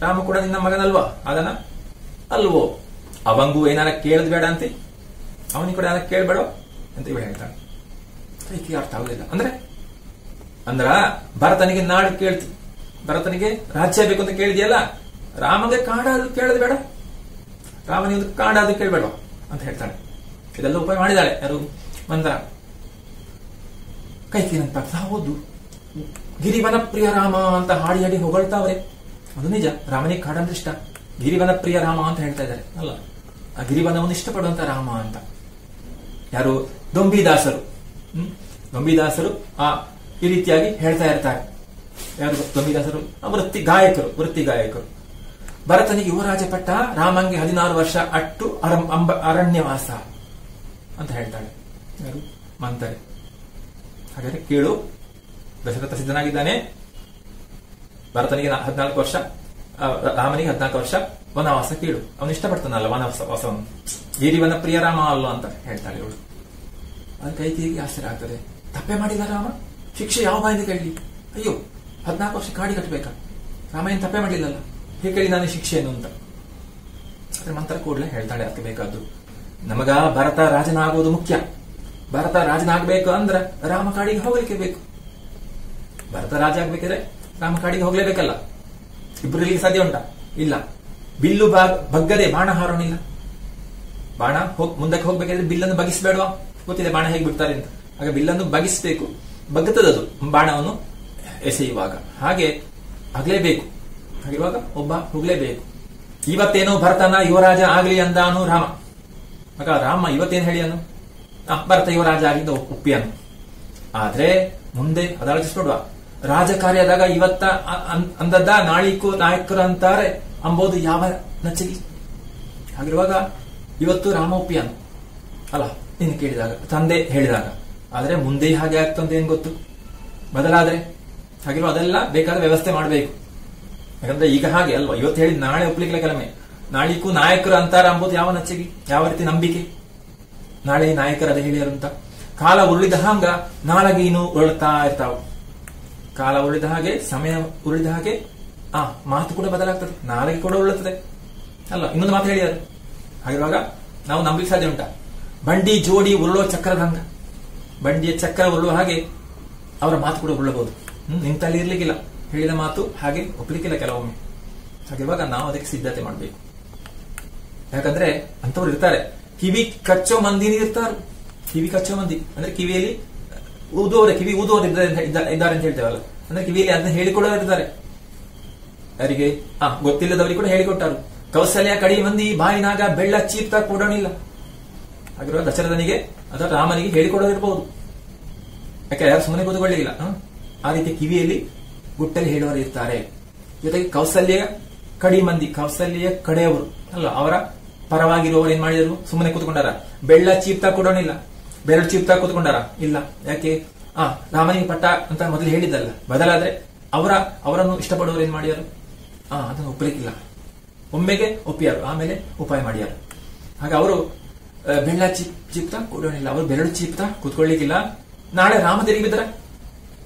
ರಾಮ ಕೂಡ ನಿನ್ನ ಮಗನಲ್ವಾ ಆದನ ಅಲ್ವೋ, ಅವಂಗೂ ಏನಾರ ಕೇಳದ್ ಬೇಡ ಅಂತೆ, ಅವನಿಗೆ ಕೂಡ ಏನಾರ ಕೇಳ್ಬೇಡ ಅಂತ ಇವ ಹೇಳ್ತಾನೆ. ಕೈಗೆ ಅರ್ಥ ಆಗಲಿಲ್ಲ. ಅಂದ್ರ ಭರತನಿಗೆ ನಾಡು ಕೇಳ್ತಿ, ಭರತನಿಗೆ ರಾಜ್ಯ ಬೇಕು ಅಂತ ಕೇಳಿದ್ಯಲ್ಲ, ರಾಮಗೆ ಕಾಡಾದ್ರು ಕೇಳದ್ ಬೇಡ, ರಾಮನಿಗೆ ಒಂದು ಕಾಡಾದ್ರು ಕೇಳ್ಬೇಡ ಅಂತ ಹೇಳ್ತಾಳೆ. ಇದೆಲ್ಲ ಉಪಾಯ ಮಾಡಿದಾಳೆ ಯಾರು? ಮಂತ್ರ. ಕೈಕೇಯಿ ನೆನಪಾಗ್ತಾ, ಹೌದು ಗಿರಿವನ ಪ್ರಿಯ ರಾಮ ಅಂತ ಹಾಡಿ ಹೊಗಳ್ತಾವ್ರೆ, ಅದು ನಿಜ. ರಾಮನಿಗೆ ಕಾಡಂದ್ರೆ ಇಷ್ಟ, ಗಿರಿವನ ಪ್ರಿಯ ರಾಮ ಅಂತ ಹೇಳ್ತಾ ಇದ್ದಾರೆ ಅಲ್ಲ, ಆ ಗಿರಿವನವನ್ನು ಇಷ್ಟಪಡುವಂತ ರಾಮ ಅಂತ. ಯಾರು? ದೊಂಬಿದಾಸರು. ದೊಂಬಿದಾಸರು ಈ ರೀತಿಯಾಗಿ ಹೇಳ್ತಾ ಇರ್ತಾರೆ. ಯಾರು ದೊಂಬಿದಾಸರು? ವೃತ್ತಿ ಗಾಯಕರು. ಭರತನಿಗೆ ಯುವರಾಜ ಪಟ್ಟ, ರಾಮಂಗೆ 16 ವರ್ಷ ಅಟ್ಟು ಅರಣ್ಯವಾಸ ಅಂತ ಹೇಳ್ತಾಳೆ. ಯಾರು? ಮಂತರೆ. ಹಾಗಾದ್ರೆ ಕೇಳು, ದಶರಥ ಸಿದ್ಧನಾಗಿದ್ದಾನೆ, ಭರತನಿಗೆ 14 ವರ್ಷ, ರಾಮನಿಗೆ 14 ವರ್ಷ ವನವಾಸ ಕೇಳು, ಅವನು ಇಷ್ಟಪಡ್ತಾನಲ್ಲ ವನವಾಸವನ್ನು, ಗಿರಿವನ ಪ್ರಿಯ ರಾಮ ಅಲ್ಲ ಅಂತ ಹೇಳ್ತಾಳೆ ಇವಳು. ಅದು ಕೈಕೇಯಿಗೆ ಆಶ್ಚರ್ಯ ಆಗ್ತದೆ, ತಪ್ಪೆ ಮಾಡಿದ ರಾಮ, ಶಿಕ್ಷೆ ಯಾವ ಬಾಯಿಂದ ಕೇಳಲಿ, ಅಯ್ಯೋ 14 ವರ್ಷ ಕಾಡಿ ಕಟ್ಟಬೇಕಾ, ರಾಮ ಏನ್ ತಪ್ಪೆ ಮಾಡಲಿಲ್ಲಲ್ಲ, ಹೇಗೆ ಕೇಳಿ ನಾನು ಶಿಕ್ಷೆಯನ್ನು ಅಂತ. ಅದ್ರ ಮಂತ್ರ ಕೂಡಲೇ ಹೇಳ್ತಾಳೆ, ಅದಕ್ಕೆ ಬೇಕಾದ್ದು ನಮಗ ಭರತ ರಾಜನಾಗುವುದು ಮುಖ್ಯ, ಭರತ ರಾಜನಾಗಬೇಕು ಅಂದ್ರೆ ರಾಮ ಕಾಡಿಗೆ ಹೋಗ್ಲಿಕ್ಕೆ ಬೇಕು, ಭರತ ರಾಜ ಆಗ್ಬೇಕಿದ್ರೆ ರಾಮ ಕಾಡಿಗೆ ಹೋಗ್ಲೇಬೇಕಲ್ಲ. ಇಬ್ಬರಿಗೆ ಸಾಧ್ಯ ಉಂಟಾ? ಇಲ್ಲ. ಬಿಲ್ಲು ಬಗ್ಗದೆ ಬಾಣ ಹಾರೋಣಿಲ್ಲ, ಬಾಣ ಮುಂದಕ್ಕೆ ಹೋಗ್ಬೇಕಾದ್ರೆ ಬಿಲ್ಲನ್ನು ಬಗಿಸಬೇಡವಾ? ಗೊತ್ತಿದೆ ಬಾಣ ಹೇಗೆ ಬಿಡ್ತಾರೆ ಅಂತ. ಆಗ ಬಿಲ್ಲನ್ನು ಬಗಿಸಬೇಕು, ಬಗ್ಗುತ್ತದದು ಬಾಣವನ್ನು ಎಸೆಯುವಾಗ, ಹಾಗೆ ಆಗ್ಲೇಬೇಕು. ಹಾಗಿರುವಾಗ ಒಬ್ಬ ಹೋಗ್ಲೇಬೇಕು. ಇವತ್ತೇನೋ ಭರತನ ಯುವರಾಜ ಆಗ್ಲಿ ಅಂದಾನು ರಾಮ. ಆಗ ರಾಮ ಇವತ್ತೇನು ಹೇಳಿಯನು? ಭರತ ಯುವರಾಜ ಆಗಿದ್ದ ಒಪ್ಪಿಯನು. ಆದ್ರೆ ಮುಂದೆ ಅದಾಲೋಚಿಸ್ಕೊಡುವ, ರಾಜಕಾರ್ಯದಾಗ ಇವತ್ತ ಅಂದದ್ದ ನಾಳಿಕು ನಾಯಕರು ಅಂತಾರೆ ಅಂಬೋದು ಯಾವ ನಚ್ಚಗಿ. ಹಾಗಿರುವಾಗ ಇವತ್ತು ರಾಮ ಒಪ್ಪಿಯನು ಅಲ್ಲ, ನೀನು ಕೇಳಿದಾಗ, ತಂದೆ ಹೇಳಿದಾಗ. ಆದ್ರೆ ಮುಂದೆ ಹಾಗೆ ಆಗ್ತಂತ ಏನ್ ಗೊತ್ತು, ಬದಲಾದ್ರೆ. ಹಾಗಿರುವ ಅದೆಲ್ಲ ಬೇಕಾದ ವ್ಯವಸ್ಥೆ ಮಾಡಬೇಕು. ಯಾಕಂದ್ರೆ ಈಗ ಹಾಗೆ ಅಲ್ವಾ, ಇವತ್ತು ಹೇಳಿ ನಾಳೆ ಒಪ್ಲಿಕ್ಕೆ ಕೆಲವೇ, ನಾಳಿಗೂ ನಾಯಕರು ಅಂತಾರ ಅಂಬೋದು ಯಾವ ನಚ್ಚಗಿ, ಯಾವ ರೀತಿ ನಂಬಿಕೆ, ನಾಳೆ ನಾಯಕರು ಅದೇ ಹೇಳಿಯಾರು ಅಂತ. ಕಾಲ ಉರುಳಿದ ಹಂಗ ನಾಳೆಗೆ ಇನ್ನು ಉರುಳ್ತಾ ಇರ್ತಾವ. ಕಾಲ ಉರುಳಿದ ಹಾಗೆ, ಸಮಯ ಉರುಳಿದ ಹಾಗೆ ಮಾತು ಕೂಡ ಬದಲಾಗ್ತದೆ, ನಾಳೆಗೆ ಕೂಡ ಉರುಳುತ್ತದೆ ಅಲ್ಲ. ಇನ್ನೊಂದು ಮಾತು ಹೇಳಿದಾರೆ. ಹಾಗಿರುವಾಗ ನಾವು ನಂಬಿಕೆ ಸಾಧ್ಯ ಉಂಟಾ? ಬಂಡಿ ಜೋಡಿ ಉರುಳೋ ಚಕ್ರದ ಹಂಗ, ಬಂಡಿಯ ಚಕ್ರ ಉರುಳುವ ಹಾಗೆ ಅವರ ಮಾತು ಕೂಡ ಉರುಳಬಹುದು. ನಿಂತಲ್ಲಿ ಇರ್ಲಿಕ್ಕಿಲ್ಲ, ಹೇಳಿದ ಮಾತು ಹಾಗೆ ಒಪ್ಲಿಕ್ಕಿಲ್ಲ ಕೆಲವೊಮ್ಮೆ. ಹಾಗಿರುವಾಗ ನಾವು ಅದಕ್ಕೆ ಸಿದ್ಧತೆ ಮಾಡಬೇಕು. ಯಾಕಂದ್ರೆ ಅಂತವ್ರು ಇರ್ತಾರೆ, ಕಿವಿ ಕಚ್ಚೋ ಮಂದಿ ಇರ್ತಾರೆ. ಕಿವಿ ಕಚ್ಚೋ ಮಂದಿ ಅಂದ್ರೆ ಕಿವಿಯಲ್ಲಿ ಕಿವಿ ಊದುವವರು ಇದ್ದಾರೆ ಅಂತ ಹೇಳ್ತೇವಲ್ಲ, ಅಂದ್ರೆ ಕಿವಿಯಲ್ಲಿ ಅದನ್ನ ಹೇಳಿಕೊಳ್ಳೋರು ಇರ್ತಾರೆ. ಯಾರಿಗೆ ಗೊತ್ತಿಲ್ಲದವರಿಗೆ ಕೂಡ ಹೇಳಿಕೊಟ್ಟಾರು. ಕೌಸಲ್ಯ ಕಡಿ ಮಂದಿ ಬಾಯಿನಾಗ ಬೆಳ್ಳ ಚೀಪ್ತಾ ಕೊಡೋಣಿಲ್ಲ. ಹಾಗಿರುವ ದಶರಥನಿಗೆ ಅಥವಾ ರಾಮನಿಗೆ ಹೇಳಿಕೊಡೋದಿರ್ಬಹುದು. ಯಾಕೆ ಯಾರು ಸುಮ್ಮನೆ ಕೂತ್ಕೊಳ್ಳಿಲ್ಲ. ಆ ರೀತಿ ಕಿವಿಯಲ್ಲಿ ಗುಟ್ಟಲ್ಲಿ ಹೇಳುವವರು ಇರ್ತಾರೆ. ಜೊತೆಗೆ ಕೌಸಲ್ಯ ಕಡಿ ಮಂದಿ, ಕೌಸಲ್ಯ ಕಡೆಯವರು ಅಲ್ಲ, ಅವರ ಪರವಾಗಿರುವವರು ಏನ್ ಮಾಡಿದ್ರು, ಸುಮ್ಮನೆ ಕೂತ್ಕೊಂಡಾರ. ಬೆಳ್ಳ ಚೀಪ್ತಾ ಕೊಡೋಣಿಲ್ಲ, ಬೆರಳು ಚೀಪ್ತಾ ಕೂತ್ಕೊಂಡಾರ ಇಲ್ಲ. ಯಾಕೆ ರಾಮನಿಗೆ ಪಟ್ಟ ಅಂತ ಮೊದಲು ಹೇಳಿದ್ದಲ್ಲ, ಬದಲಾದ್ರೆ ಅವರನ್ನು ಇಷ್ಟಪಡುವವರು ಏನ್ ಮಾಡ್ಯಾರು, ಅದನ್ನು ಒಪ್ಪಲಿಕ್ಕಿಲ್ಲ. ಒಮ್ಮೆಗೆ ಒಪ್ಪಿಯಾರು, ಆಮೇಲೆ ಉಪಾಯ ಮಾಡ್ಯಾರು. ಹಾಗ ಅವರು ಬೆಳ್ಳ ಚೀಪ್ತಾ ಕೊಡೋಣಿಲ್ಲ, ಅವರು ಬೆರಳು ಚೀಪ್ತಾ ಕೂತ್ಕೊಳ್ಳಿಕ್ಕಿಲ್ಲ. ನಾಳೆ ರಾಮ ತಿರುಗಿ ಬಿದ್ದರೆ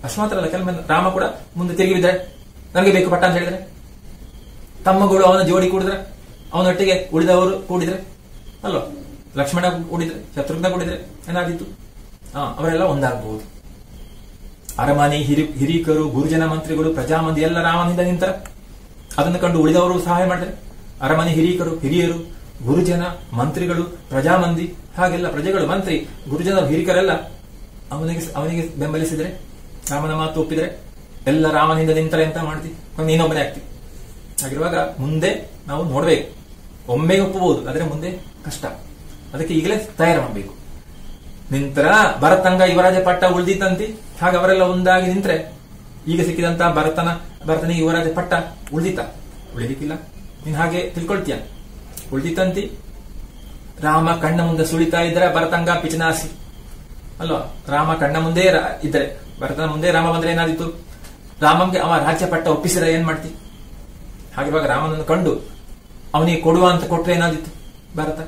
ಅಷ್ಟು ಮಾತ್ರ ಅಲ್ಲ, ಕೆಲವೊಮ್ಮೆ ರಾಮ ಕೂಡ ಮುಂದೆ ತಿರುಗಿ ಬಿದ್ದರೆ ನನಗೆ ಬೇಕು ಪಟ್ಟ ಅಂತ ಹೇಳಿದ್ರೆ, ತಮ್ಮಗಳು ಅವನ ಜೋಡಿ ಕೂಡಿದ್ರೆ, ಅವನೊಟ್ಟಿಗೆ ಉಳಿದವರು ಕೂಡಿದ್ರೆ ಅಲ್ವಾ, ಲಕ್ಷ್ಮಣ ಕೂಡಿದ್ರೆ, ಶತ್ರುಘ್ನ ಕೂಡಿದ್ರೆ ಏನಾದಿತ್ತು, ಅವರೆಲ್ಲ ಒಂದಾಗಬಹುದು. ಅರಮನೆ ಹಿರೀಕರು, ಗುರುಜನ ಮಂತ್ರಿಗಳು, ಪ್ರಜಾಮಂದಿ ಎಲ್ಲ ರಾಮನಿಂದ ನಿಂತರ ಅದನ್ನು ಕಂಡು ಉಳಿದವರು ಸಹಾಯ ಮಾಡಿದ್ರೆ, ಅರಮನೆ ಹಿರೀಕರು, ಹಿರಿಯರು, ಗುರುಜನ ಮಂತ್ರಿಗಳು, ಪ್ರಜಾಮಂದಿ, ಹಾಗೆಲ್ಲ ಪ್ರಜೆಗಳು, ಮಂತ್ರಿ, ಗುರುಜನರು, ಹಿರಿಕರೆಲ್ಲ ಅವನಿಗೆ ಬೆಂಬಲಿಸಿದ್ರೆ, ರಾಮನ ಮಾತು ಒಪ್ಪಿದ್ರೆ ಎಲ್ಲ ರಾಮನಿಂದ ನಿಂತರೆ ಅಂತ ಮಾಡ್ತಿ, ನೀನೊಬ್ಬನೇ ಆಗ್ತಿ. ಹಾಗಿರುವಾಗ ಮುಂದೆ ನಾವು ನೋಡ್ಬೇಕು. ಒಮ್ಮೆಗೆ ಒಪ್ಪಬಹುದು, ಆದ್ರೆ ಮುಂದೆ ಕಷ್ಟ. ಅದಕ್ಕೆ ಈಗಲೇ ತಯಾರು ಮಾಡಬೇಕು. ನಿಂತರ ಭರತಂಗ ಯುವರಾಜ ಪಟ್ಟ ಉಳಿದಿತ್ತಂತಿ. ಹಾಗೆ ಅವರೆಲ್ಲ ಒಂದಾಗಿ ನಿಂತ್ರೆ ಈಗ ಸಿಕ್ಕಿದಂತ ಭರತನಿಗೆ ಯುವರಾಜ ಪಟ್ಟ ಉಳಿದಿಕ್ಕಿಲ್ಲ. ನೀನ್ ಹಾಗೆ ತಿಳ್ಕೊಳ್ತೀಯ, ಉಳಿದಿತ್ತಂತಿ. ರಾಮ ಕಣ್ಣ ಮುಂದೆ ಸುಳಿತಾ ಇದ್ರೆ ಭರತಂಗ ಪಿಚನಾಸಿ ಅಲ್ವಾ. ರಾಮ ಕಣ್ಣ ಮುಂದೆ ಇದ್ರೆ, ಭರತನ ಮುಂದೆ ರಾಮ ಬಂದ್ರೆ ಏನಾದಿತ್ತು, ರಾಮಂಗೆ ಅವ ರಾಜ್ಯ ಪಟ್ಟ ಒಪ್ಪಿಸಿದ್ರೆ ಏನ್ ಮಾಡ್ತಿ. ಹಾಗಿರುವಾಗ ರಾಮನನ್ನು ಕಂಡು ಅವನಿಗೆ ಕೊಡುವ ಅಂತ ಕೊಟ್ರೆ ಏನಾದಿತ್ತು ಭರತ,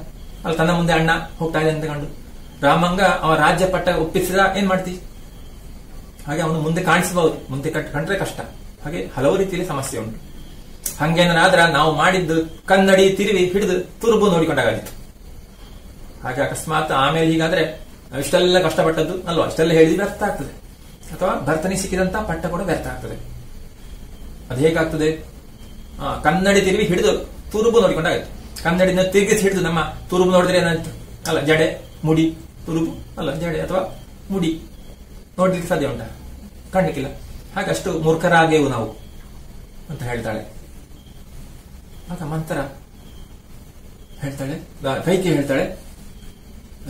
ಅಲ್ಲಿ ತನ್ನ ಮುಂದೆ ಅಣ್ಣ ಹೋಗ್ತಾ ಇದೆ ಅಂತ ಕಂಡು ರಾಮಂಗ ಅವ ರಾಜ್ಯ ಪಟ್ಟ ಒಪ್ಪಿಸಿದ ಏನ್ ಮಾಡ್ತಿ. ಹಾಗೆ ಅವನು ಮುಂದೆ ಕಾಣಿಸಬಹುದು, ಮುಂದೆ ಕಂಡ್ರೆ ಕಷ್ಟ. ಹಾಗೆ ಹಲವು ರೀತಿಯಲ್ಲಿ ಸಮಸ್ಯೆ ಉಂಟು. ಹಂಗೇನಾದ್ರ ನಾವು ಮಾಡಿದ್ದು ಕನ್ನಡಿ ತಿರುವಿ ಹಿಡಿದು ತುರುಬು ನೋಡಿಕೊಂಡಾಗಿತ್ತು. ಹಾಗೆ ಅಕಸ್ಮಾತ್ ಆಮೇಲೆ ಹೀಗಾದ್ರೆ ಇಷ್ಟೆಲ್ಲ ಕಷ್ಟಪಟ್ಟದ್ದು ಅಲ್ವಾ, ಇಷ್ಟೆಲ್ಲ ಹೇಳಿದ್ರೆ ವ್ಯರ್ಥ ಆಗ್ತದೆ. ಅಥವಾ ಭರತನಿಗೆ ಸಿಕ್ಕಿದಂತ ಪಟ್ಟ ಕೂಡ ವ್ಯರ್ಥ ಆಗ್ತದೆ. ಅದು ಹೇಗಾಗ್ತದೆ, ಕನ್ನಡಿ ತಿರುವಿ ಹಿಡಿದು ತುರುಬು ನೋಡಿಕೊಂಡಾಗಿತ್ತು. ಕನ್ನಡಿನ ತಿರುಗಿಸಿ ಹಿಡಿದು ನಮ್ಮ ತುರುಬು ನೋಡಿದ್ರೆ ಏನಾಯ್ತು ಅಲ್ಲ, ಜಡೆ ಮುಡಿ ತುರುಬು ಅಲ್ಲ, ಜಡೆ ಅಥವಾ ಮುಡಿ ನೋಡ್ಲಿಕ್ಕೆ ಸಾಧ್ಯ ಉಂಟ, ಕಾಣ್ಲಿಕ್ಕಿಲ್ಲ. ಹಾಗಷ್ಟು ಮೂರ್ಖರಾಗೇವು ನಾವು ಅಂತ ಹೇಳ್ತಾಳೆ. ಆಗ ಮಂತ್ರ ಹೇಳ್ತಾಳೆ, ಕೈಕೇಯಿ ಹೇಳ್ತಾಳೆ,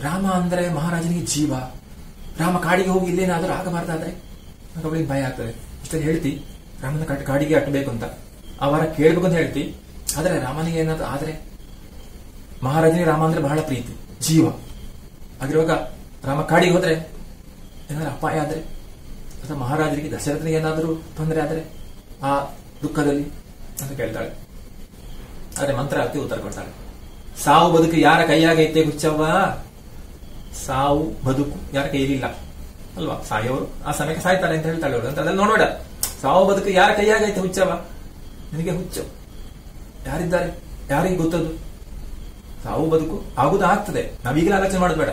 ರಾಮ ಅಂದ್ರೆ ಮಹಾರಾಜನಿಗೆ ಜೀವ, ರಾಮ ಕಾಡಿಗೆ ಹೋಗಿ ಇಲ್ಲೇನಾದ್ರೂ ಆಗಬಾರ್ದಾದ್ರೆ ಅವಳಿಗೆ ಭಯ ಆಗ್ತದೆ. ಇಷ್ಟಲ್ಲಿ ಹೇಳ್ತಿ ರಾಮನ ಕಾಡಿಗೆ ಅಟ್ಟಬೇಕು ಅಂತ, ಅವರ ಕೇಳ್ಬೇಕು ಅಂತ ಹೇಳ್ತಿ. ಆದ್ರೆ ರಾಮನಿಗೆ ಏನಾದ್ರು ಆದ್ರೆ, ಮಹಾರಾಜನಿಗೆ ರಾಮ ಅಂದ್ರೆ ಬಹಳ ಪ್ರೀತಿ, ಜೀವ. ಆಗಿರುವಾಗ ರಾಮ ಕಾಡಿಗೆ ಹೋದ್ರೆ ಏನಾದ್ರು ಅಪಾಯ ಆದ್ರೆ, ಅಥವಾ ಮಹಾರಾಜರಿಗೆ ದಶರಥನಿಗೆ ಏನಾದರೂ ತೊಂದರೆ ಆದ್ರೆ ಆ ದುಃಖದಲ್ಲಿ ಅಂತ ಕೇಳ್ತಾಳೆ. ಆದ್ರೆ ಮಂತ್ರಾವತಿ ಉತ್ತರ ಕೊಡ್ತಾಳೆ, ಸಾವು ಬದುಕು ಯಾರ ಕೈಯಾಗೈತೆ ಹುಚ್ಚವ್ವ, ಸಾವು ಬದುಕು ಯಾರ ಕೈಲಿಲ್ಲ ಅಲ್ವಾ. ಸಾಯೋರು ಆ ಸಮಯಕ್ಕೆ ಸಾಯ್ತಾರೆ ಅಂತ ಹೇಳ್ತಾಳೆ ಅವಳು. ಅಂತ ಅದನ್ನ ನೋಡಬೇಡ, ಸಾವು ಬದುಕು ಯಾರ ಕೈಯಾಗೈತೆ ಹುಚ್ಚವ್ವ, ನಿನಗೆ ಹುಚ್ಚು ಯಾರಿದ್ದಾರೆ, ಯಾರಿಗೆ ಗೊತ್ತದು. ಸಾವು ಬದುಕು ಆಗುದು ಆಗ್ತದೆ, ನಾವೀಗಲೇ ಆಲೋಚನೆ ಮಾಡಬೇಡ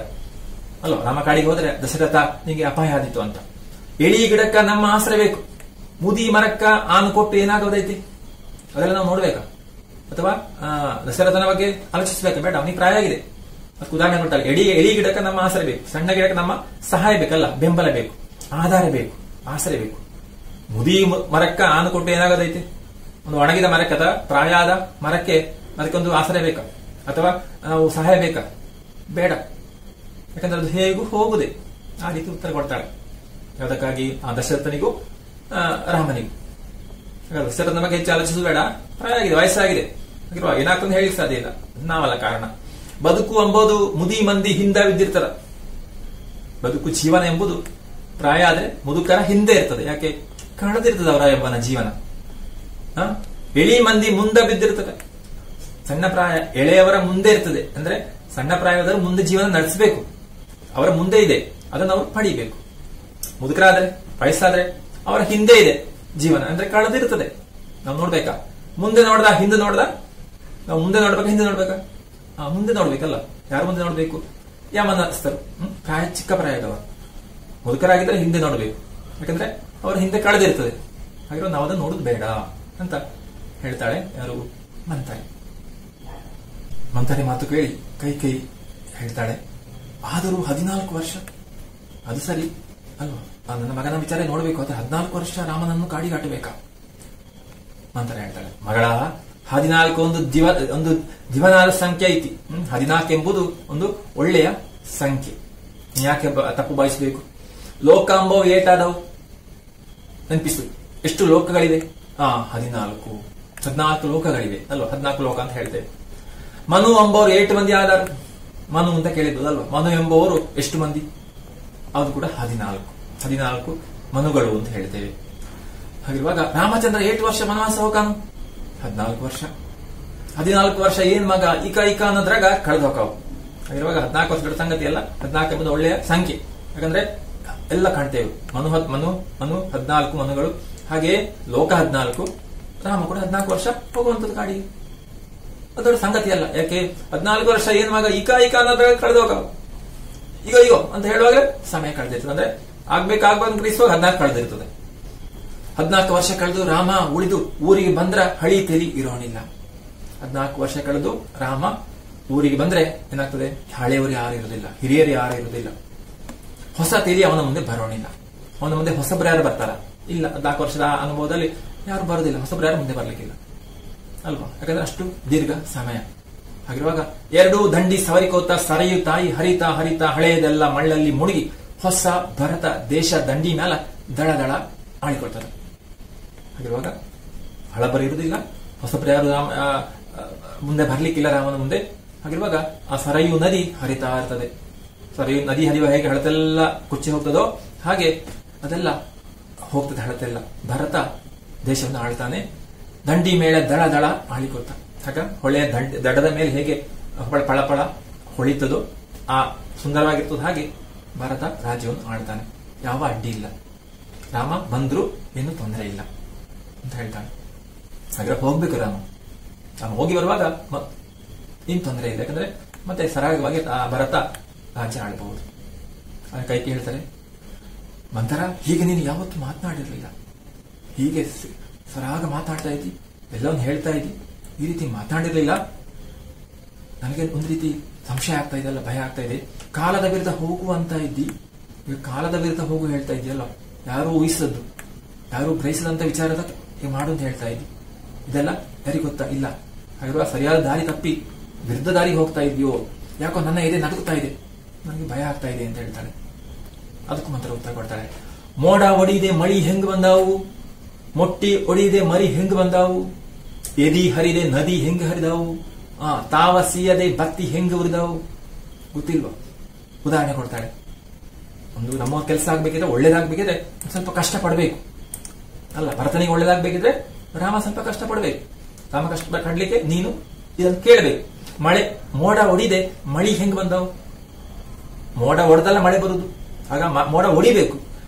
ಅಲ್ವಾ. ರಾಮ ಕಾಡಿಗೆ ಹೋದ್ರೆ ದಶರಥ ನಿಮಗೆ ಅಪಾಯ ಆದಿತ್ತು ಅಂತ. ಎಳಿ ಗಿಡಕ್ಕ ನಮ್ಮ ಆಸರೆ ಬೇಕು, ಮುದಿ ಮರಕ್ಕ ಆನು ಕೊಟ್ಟು ಏನಾಗೋದೈತಿ, ಅದೆಲ್ಲ ನಾವು ನೋಡ್ಬೇಕಾ. ಅಥವಾ ದಶರಥನ ಬಗ್ಗೆ ಆಲೋಚಿಸಬೇಕು, ಬೇಡ ಅವನಿಗೆ ಪ್ರಾಯ ಆಗಿದೆ. ಅದಕ್ಕೆ ಉದಾಹರಣೆ ಕೊಡ್ತಾರೆ, ಎಳಿ ಗಿಡಕ್ಕೆ ನಮ್ಮ ಆಸರೆ ಬೇಕು, ಸಣ್ಣ ಗಿಡಕ್ಕೆ ನಮ್ಮ ಸಹಾಯ ಬೇಕಲ್ಲ, ಬೆಂಬಲ ಬೇಕು, ಆಧಾರ ಬೇಕು, ಆಸರೆ ಬೇಕು. ಮುದಿ ಮರಕ್ಕ ಆನು ಕೊಟ್ಟು ಏನಾಗೋದೈತಿ, ಒಂದು ಒಣಗಿದ ಮರಕ್ಕೆ ಅಥವಾ ಪ್ರಾಯ ಆದ ಮರಕ್ಕೆ ಅದಕ್ಕೊಂದು ಆಸರೆ ಬೇಕಾ, ಅಥವಾ ನಾವು ಸಹಾಯ ಬೇಕಾ, ಬೇಡ. ಯಾಕಂದ್ರೆ ಅದು ಹೇಗೂ ಹೋಗುದೆ. ಆ ರೀತಿ ಉತ್ತರ ಕೊಡ್ತಾಳೆ. ಯಾವುದಕ್ಕಾಗಿ, ಆ ದಶರಥನಿಗೂ ರಾಮನಿಗೂ. ದಶರಥನ ಬಗ್ಗೆ ಹೆಚ್ಚು ಆಲೋಚಿಸುದು ಬೇಡ, ಪ್ರಾಯ ಆಗಿದೆ, ವಯಸ್ಸಾಗಿದೆ. ಏನಾಗ್ತದೆ ಹೇಳಿ ಸಾಧ್ಯ ಇಲ್ಲ, ನಾವಲ್ಲ ಕಾರಣ. ಬದುಕು ಎಂಬುದು ಮುದಿ ಮಂದಿ ಹಿಂದ ಬಿದ್ದಿರ್ತದ. ಬದುಕು ಜೀವನ ಎಂಬುದು ಪ್ರಾಯ ಆದ್ರೆ ಮುದುಕರ ಹಿಂದೆ ಇರ್ತದೆ. ಯಾಕೆ, ಕಳೆದಿರ್ತದೆ ಅವರ ಯೌವನ ಜೀವನ. ಎಳಿ ಮಂದಿ ಮುಂದೆ ಬಿದ್ದಿರ್ತದೆ. ಸಣ್ಣ ಪ್ರಾಯ ಎಳೆಯವರ ಮುಂದೆ ಇರ್ತದೆ. ಅಂದ್ರೆ ಸಣ್ಣ ಪ್ರಾಯದವರು ಮುಂದೆ ಜೀವನ ನಡೆಸಬೇಕು, ಅವರ ಮುಂದೆ ಇದೆ, ಅದನ್ನು ಅವರು ಪಡಿಬೇಕು. ಮುದುಕರಾದ್ರೆ, ವಯಸ್ಸಾದ್ರೆ ಅವರ ಹಿಂದೆ ಇದೆ ಜೀವನ, ಅಂದ್ರೆ ಕಳೆದಿರ್ತದೆ. ನಾವು ನೋಡ್ಬೇಕಾ, ಮುಂದೆ ನೋಡ್ದ ಹಿಂದೆ ನೋಡ್ದ, ನಾವು ಮುಂದೆ ನೋಡ್ಬೇಕಾ ಹಿಂದೆ ನೋಡ್ಬೇಕಾ, ಮುಂದೆ ನೋಡ್ಬೇಕಲ್ಲ. ಯಾರು ಮುಂದೆ ನೋಡ್ಬೇಕು, ಯಮನಸ್ಥರು, ಪ್ರಾಯ ಚಿಕ್ಕ ಪ್ರಾಯದವರು. ಮುದುಕರಾಗಿದ್ರೆ ಹಿಂದೆ ನೋಡ್ಬೇಕು, ಯಾಕಂದ್ರೆ ಅವರ ಹಿಂದೆ ಕಳೆದಿರ್ತದೆ. ಹಾಗಿರೋ ನಾವು ಅದನ್ನು ನೋಡುದು ಬೇಡ ಅಂತ ಹೇಳ್ತಾಳೆ ಯಾರು, ಮಂತಾಯಿ. ಮಂಥರೆ ಮಾತು ಕೇಳಿ ಕೈ ಹೇಳ್ತಾಳೆ, ಆದರೂ 14 ವರ್ಷ ಅದು ಸರಿ ಅಲ್ವಾ, ನನ್ನ ಮಗನ ವಿಚಾರ ನೋಡ್ಬೇಕು, ಆದ್ರೆ 14 ವರ್ಷ ರಾಮನನ್ನು ಕಾಡಿಗಾಟಬೇಕಾ? ಮಂಥರೆ ಹೇಳ್ತಾಳೆ, ಮಗಳ 14 ಒಂದು ದಿವನಾದ ಸಂಖ್ಯೆ ಐತಿ. 14 ಎಂಬುದು ಒಂದು ಒಳ್ಳೆಯ ಸಂಖ್ಯೆ. ಯಾಕೆ ತಪ್ಪು ಭಾವಿಸಬೇಕು? ಲೋಕ ಅಂಬವು ಏಟಾದವು ನೆನಪಿಸು. ಎಷ್ಟು ಲೋಕಗಳಿವೆ? 14 ಲೋಕಗಳಿವೆ ಅಲ್ವಾ, 14 ಲೋಕ ಅಂತ ಹೇಳ್ತೇವೆ. ಮನು ಎಂಬವರು 8 ಮಂದಿ ಆದರು. ಮನು ಅಂತ ಕೇಳಿದ್ದು ಅಲ್ವಾ, ಮನು ಎಂಬುವರು ಎಷ್ಟು ಮಂದಿ? ಅದು ಕೂಡ 14 ಮನುಗಳು ಅಂತ ಹೇಳ್ತೇವೆ. ಹಾಗಿರುವಾಗ ರಾಮಚಂದ್ರ 8 ವರ್ಷ ವನವಾಸ ಹೋಗಾನು? 14 ವರ್ಷ. 14 ವರ್ಷ ಏನ್ ಮಗ ಇಕ ಅನ್ನೋದ್ರಾಗ ಕಳೆದು ಹೋಗಾವು. ಹಾಗಿರುವಾಗ 14 ವರ್ಷಗಳ ಸಂಗತಿ ಅಲ್ಲ, 14 ಎಂಬುದು ಒಳ್ಳೆಯ ಸಂಖ್ಯೆ. ಯಾಕಂದ್ರೆ ಎಲ್ಲ ಕಾಣ್ತೇವೆ, ಮನು 14 ಮನುಗಳು, ಹಾಗೆ ಲೋಕ 14, ರಾಮ ಕೂಡ 14 ವರ್ಷ ಹೋಗುವಂತದ್ದು ಕಾಡಿಗೆ. ಅದರ ಸಂಗತಿ ಅಲ್ಲ. ಯಾಕೆ 14 ವರ್ಷ ಏನ್ ಮಗ ಇಕ ಅನ್ನೋದ್ರಾಗ ಕಳೆದು ಹೋಗಾವು. ಈಗ ಅಂತ ಹೇಳುವಾಗ ಸಮಯ ಕಳೆದಿರ್ತದೆ. ಅಂದ್ರೆ ಆಗ್ಬೇಕಾಗ್ಬಂದ್ ಗ್ರಹಿಸುವಾಗ 14 ಕಳೆದಿರ್ತದೆ. 14 ವರ್ಷ ಕಳೆದು ರಾಮ ಉಳಿದು ಊರಿಗೆ ಬಂದ್ರ ಹಳಿ ತೆಲಿ ಇರೋನಿಲ್ಲ. 14 ವರ್ಷ ಕಳೆದು ರಾಮ ಊರಿಗೆ ಬಂದ್ರೆ ಏನಾಗ್ತದೆ? ಹಳೆಯವರು ಯಾರು ಇರುವುದಿಲ್ಲ, ಹಿರಿಯರು ಯಾರು ಇರುವುದಿಲ್ಲ. ಹೊಸ ತೆಲಿ ಅವನ ಮುಂದೆ ಬರೋಣಿಲ್ಲ. ಅವನ ಮುಂದೆ ಹೊಸಬ್ರು ಯಾರು ಬರ್ತಾರ? ಇಲ್ಲ. 14 ವರ್ಷದ ಅನುಭವದಲ್ಲಿ ಯಾರು ಬರೋದಿಲ್ಲ, ಹೊಸಬ್ರು ಯಾರು ಮುಂದೆ ಬರ್ಲಿಕ್ಕಿಲ್ಲ ಅಲ್ವಾ. ಯಾಕಂದ್ರೆ ಅಷ್ಟು ದೀರ್ಘ ಸಮಯ. ಹಾಗಿರುವಾಗ 2 ದಂಡಿ ಸವರಿಕೋತ ಸರೆಯು ತಾಯಿ ಹರಿತಾ ಹಳೆಯದೆಲ್ಲ ಮಳ್ಳಲ್ಲಿ ಮುಳುಗಿ ಹೊಸ ಭರತ ದೇಶ ದಂಡಿ ಮ್ಯಾಲ ದಳ ಆಳಿಕೊಳ್ತಾರೆ. ಹಾಗಿರುವಾಗ ಹಳಬರು ಇರುವುದಿಲ್ಲ, ಹೊಸಬ್ರು ಯಾರು ಮುಂದೆ ಬರ್ಲಿಕ್ಕಿಲ್ಲ ರಾಮನ ಮುಂದೆ. ಹಾಗಿರುವಾಗ ಆ ಸರಯು ನದಿ ಹರಿತಾ ಇರ್ತದೆ. ಸರಯು ನದಿ ಹರಿಯುವ ಹೇಗೆ ಹಳತೆಲ್ಲ ಕುಚ್ಚಿ ಹೋಗ್ತದೋ ಹಾಗೆ ಅದೆಲ್ಲ ಹೋಗ್ತದೆ ಹಳತೆಲ್ಲ. ಭರತ ದೇಶವನ್ನು ಆಳ್ತಾನೆ. ದಂಡಿ ಮೇಲೆ ದಳ ಆಳಿಕೊಳ್ತ. ಆಗ ಹೊಳೆಯ ದಡದ ಮೇಲೆ ಹೇಗೆ ಪಳಪಳ ಹೊಳಿತದೋ ಆ ಸುಂದರವಾಗಿರ್ತದ ಹಾಗೆ ಭಾರತ ರಾಜ್ಯವನ್ನು ಆಳ್ತಾನೆ. ಯಾವ ಅಡ್ಡಿ ಇಲ್ಲ. ರಾಮ ಬಂದ್ರು ಏನು ತೊಂದರೆ ಇಲ್ಲ ಅಂತ ಹೇಳ್ತಾನೆ. ಹಾಗೆ ಹೋಗ್ಬೇಕು ರಾಮ ಹೋಗಿ ಬರುವಾಗ ಏನ್ ತೊಂದರೆ ಇಲ್ಲ. ಯಾಕಂದ್ರೆ ಮತ್ತೆ ಸರಾಗವಾಗಿ ಭರತ ರಾಜ್ಯ ಆಳಬಹುದು. ಕೈಕಿ ಹೇಳ್ತಾರೆ, ಮಂಥರ ಹೀಗೆ ನೀನು ಯಾವತ್ತೂ ಮಾತನಾಡಿರ್ಲಿಲ್ಲ, ಹೀಗೆ ಸರಾಗ ಮಾತಾಡ್ತಾ ಇದ್ದಿ, ಎಲ್ಲವನ್ನ ಹೇಳ್ತಾ ಇದ್ದಿ, ಈ ರೀತಿ ಮಾತನಾಡಿರ್ಲಿಲ್ಲ. ನನಗೆ ಒಂದು ರೀತಿ ಸಂಶಯ ಆಗ್ತಾ ಇದೆಯಲ್ಲ, ಭಯ ಆಗ್ತಾ ಇದೆ. ಕಾಲದ ವಿರುದ್ಧ ಹೋಗು ಅಂತ ಇದ್ದಿ, ಈಗ ಕಾಲದ ವಿರುದ್ಧ ಹೋಗು ಹೇಳ್ತಾ ಇದೆಯಲ್ಲ. ಯಾರು ಊಹಿಸದ್ದು, ಯಾರು ಗ್ರಹಿಸದಂತ ವಿಚಾರದ ಮಾಡು ಅಂತ ಹೇಳ್ತಾ ಇದ್ದಿ. ಇದೆಲ್ಲ ಯಾರಿಗೆ ಗೊತ್ತಾ? ಇಲ್ಲ. ಹಾಗಿರುವ ಸರಿಯಾದ ದಾರಿ ತಪ್ಪಿ ವಿರುದ್ಧ ದಾರಿಗೆ ಹೋಗ್ತಾ ಇದೆಯೋ, ಯಾಕೋ ನನ್ನ ಎದೆ ನಡುಗುತ್ತಾ ಇದೆ, ನನಗೆ ಭಯ ಆಗ್ತಾ ಇದೆ ಅಂತ ಹೇಳ್ತಾಳೆ. ಅದಕ್ಕೂ ಮಂತ್ರ ಉತ್ತರ ಕೊಡ್ತಾಳೆ. ಮೋಡ ಒಡಿದೆ ಮಳಿ ಹೆಂಗ್ ಬಂದಾವು, ಮೊಟ್ಟಿ ಒಡಿದೆ ಮರಿ ಹೆಂಗ್ ಬಂದಾವು, ಎದಿ ಹರಿದೆ ನದಿ ಹೆಂಗ್ ಹರಿದಾವು, ತಾವ ಸೀಯದೆ ಬತ್ತಿ ಹೆಂಗ್ ಉರಿದಾವು. ಗೊತ್ತಿಲ್ವಾ? ಉದಾಹರಣೆ ಕೊಡ್ತಾಳೆ. ಒಂದು ನಮ್ಮ ಕೆಲಸ ಆಗ್ಬೇಕಿದ್ರೆ, ಒಳ್ಳೇದಾಗ್ಬೇಕಿದ್ರೆ ಸ್ವಲ್ಪ ಕಷ್ಟ ಪಡಬೇಕು ಅಲ್ಲ. ಭರತನಿಗೆ ಒಳ್ಳೇದಾಗ್ಬೇಕಿದ್ರೆ ರಾಮ ಸ್ವಲ್ಪ ಕಷ್ಟ ಪಡಬೇಕು. ರಾಮ ಕಷ್ಟ ಪಡ್ಲಿಕ್ಕೆ ನೀನು ಇದನ್ನು ಕೇಳಬೇಕು. ಮೋಡ ಒಡಿದೆ ಮಳಿ ಹೆಂಗ್ ಬಂದಾವು. ಮೋಡ ಒಡೆದಲ್ಲ ಮಳೆ ಬರುದು. ಆಗ ಮೋಡ ಒಡಿಬೇಕು.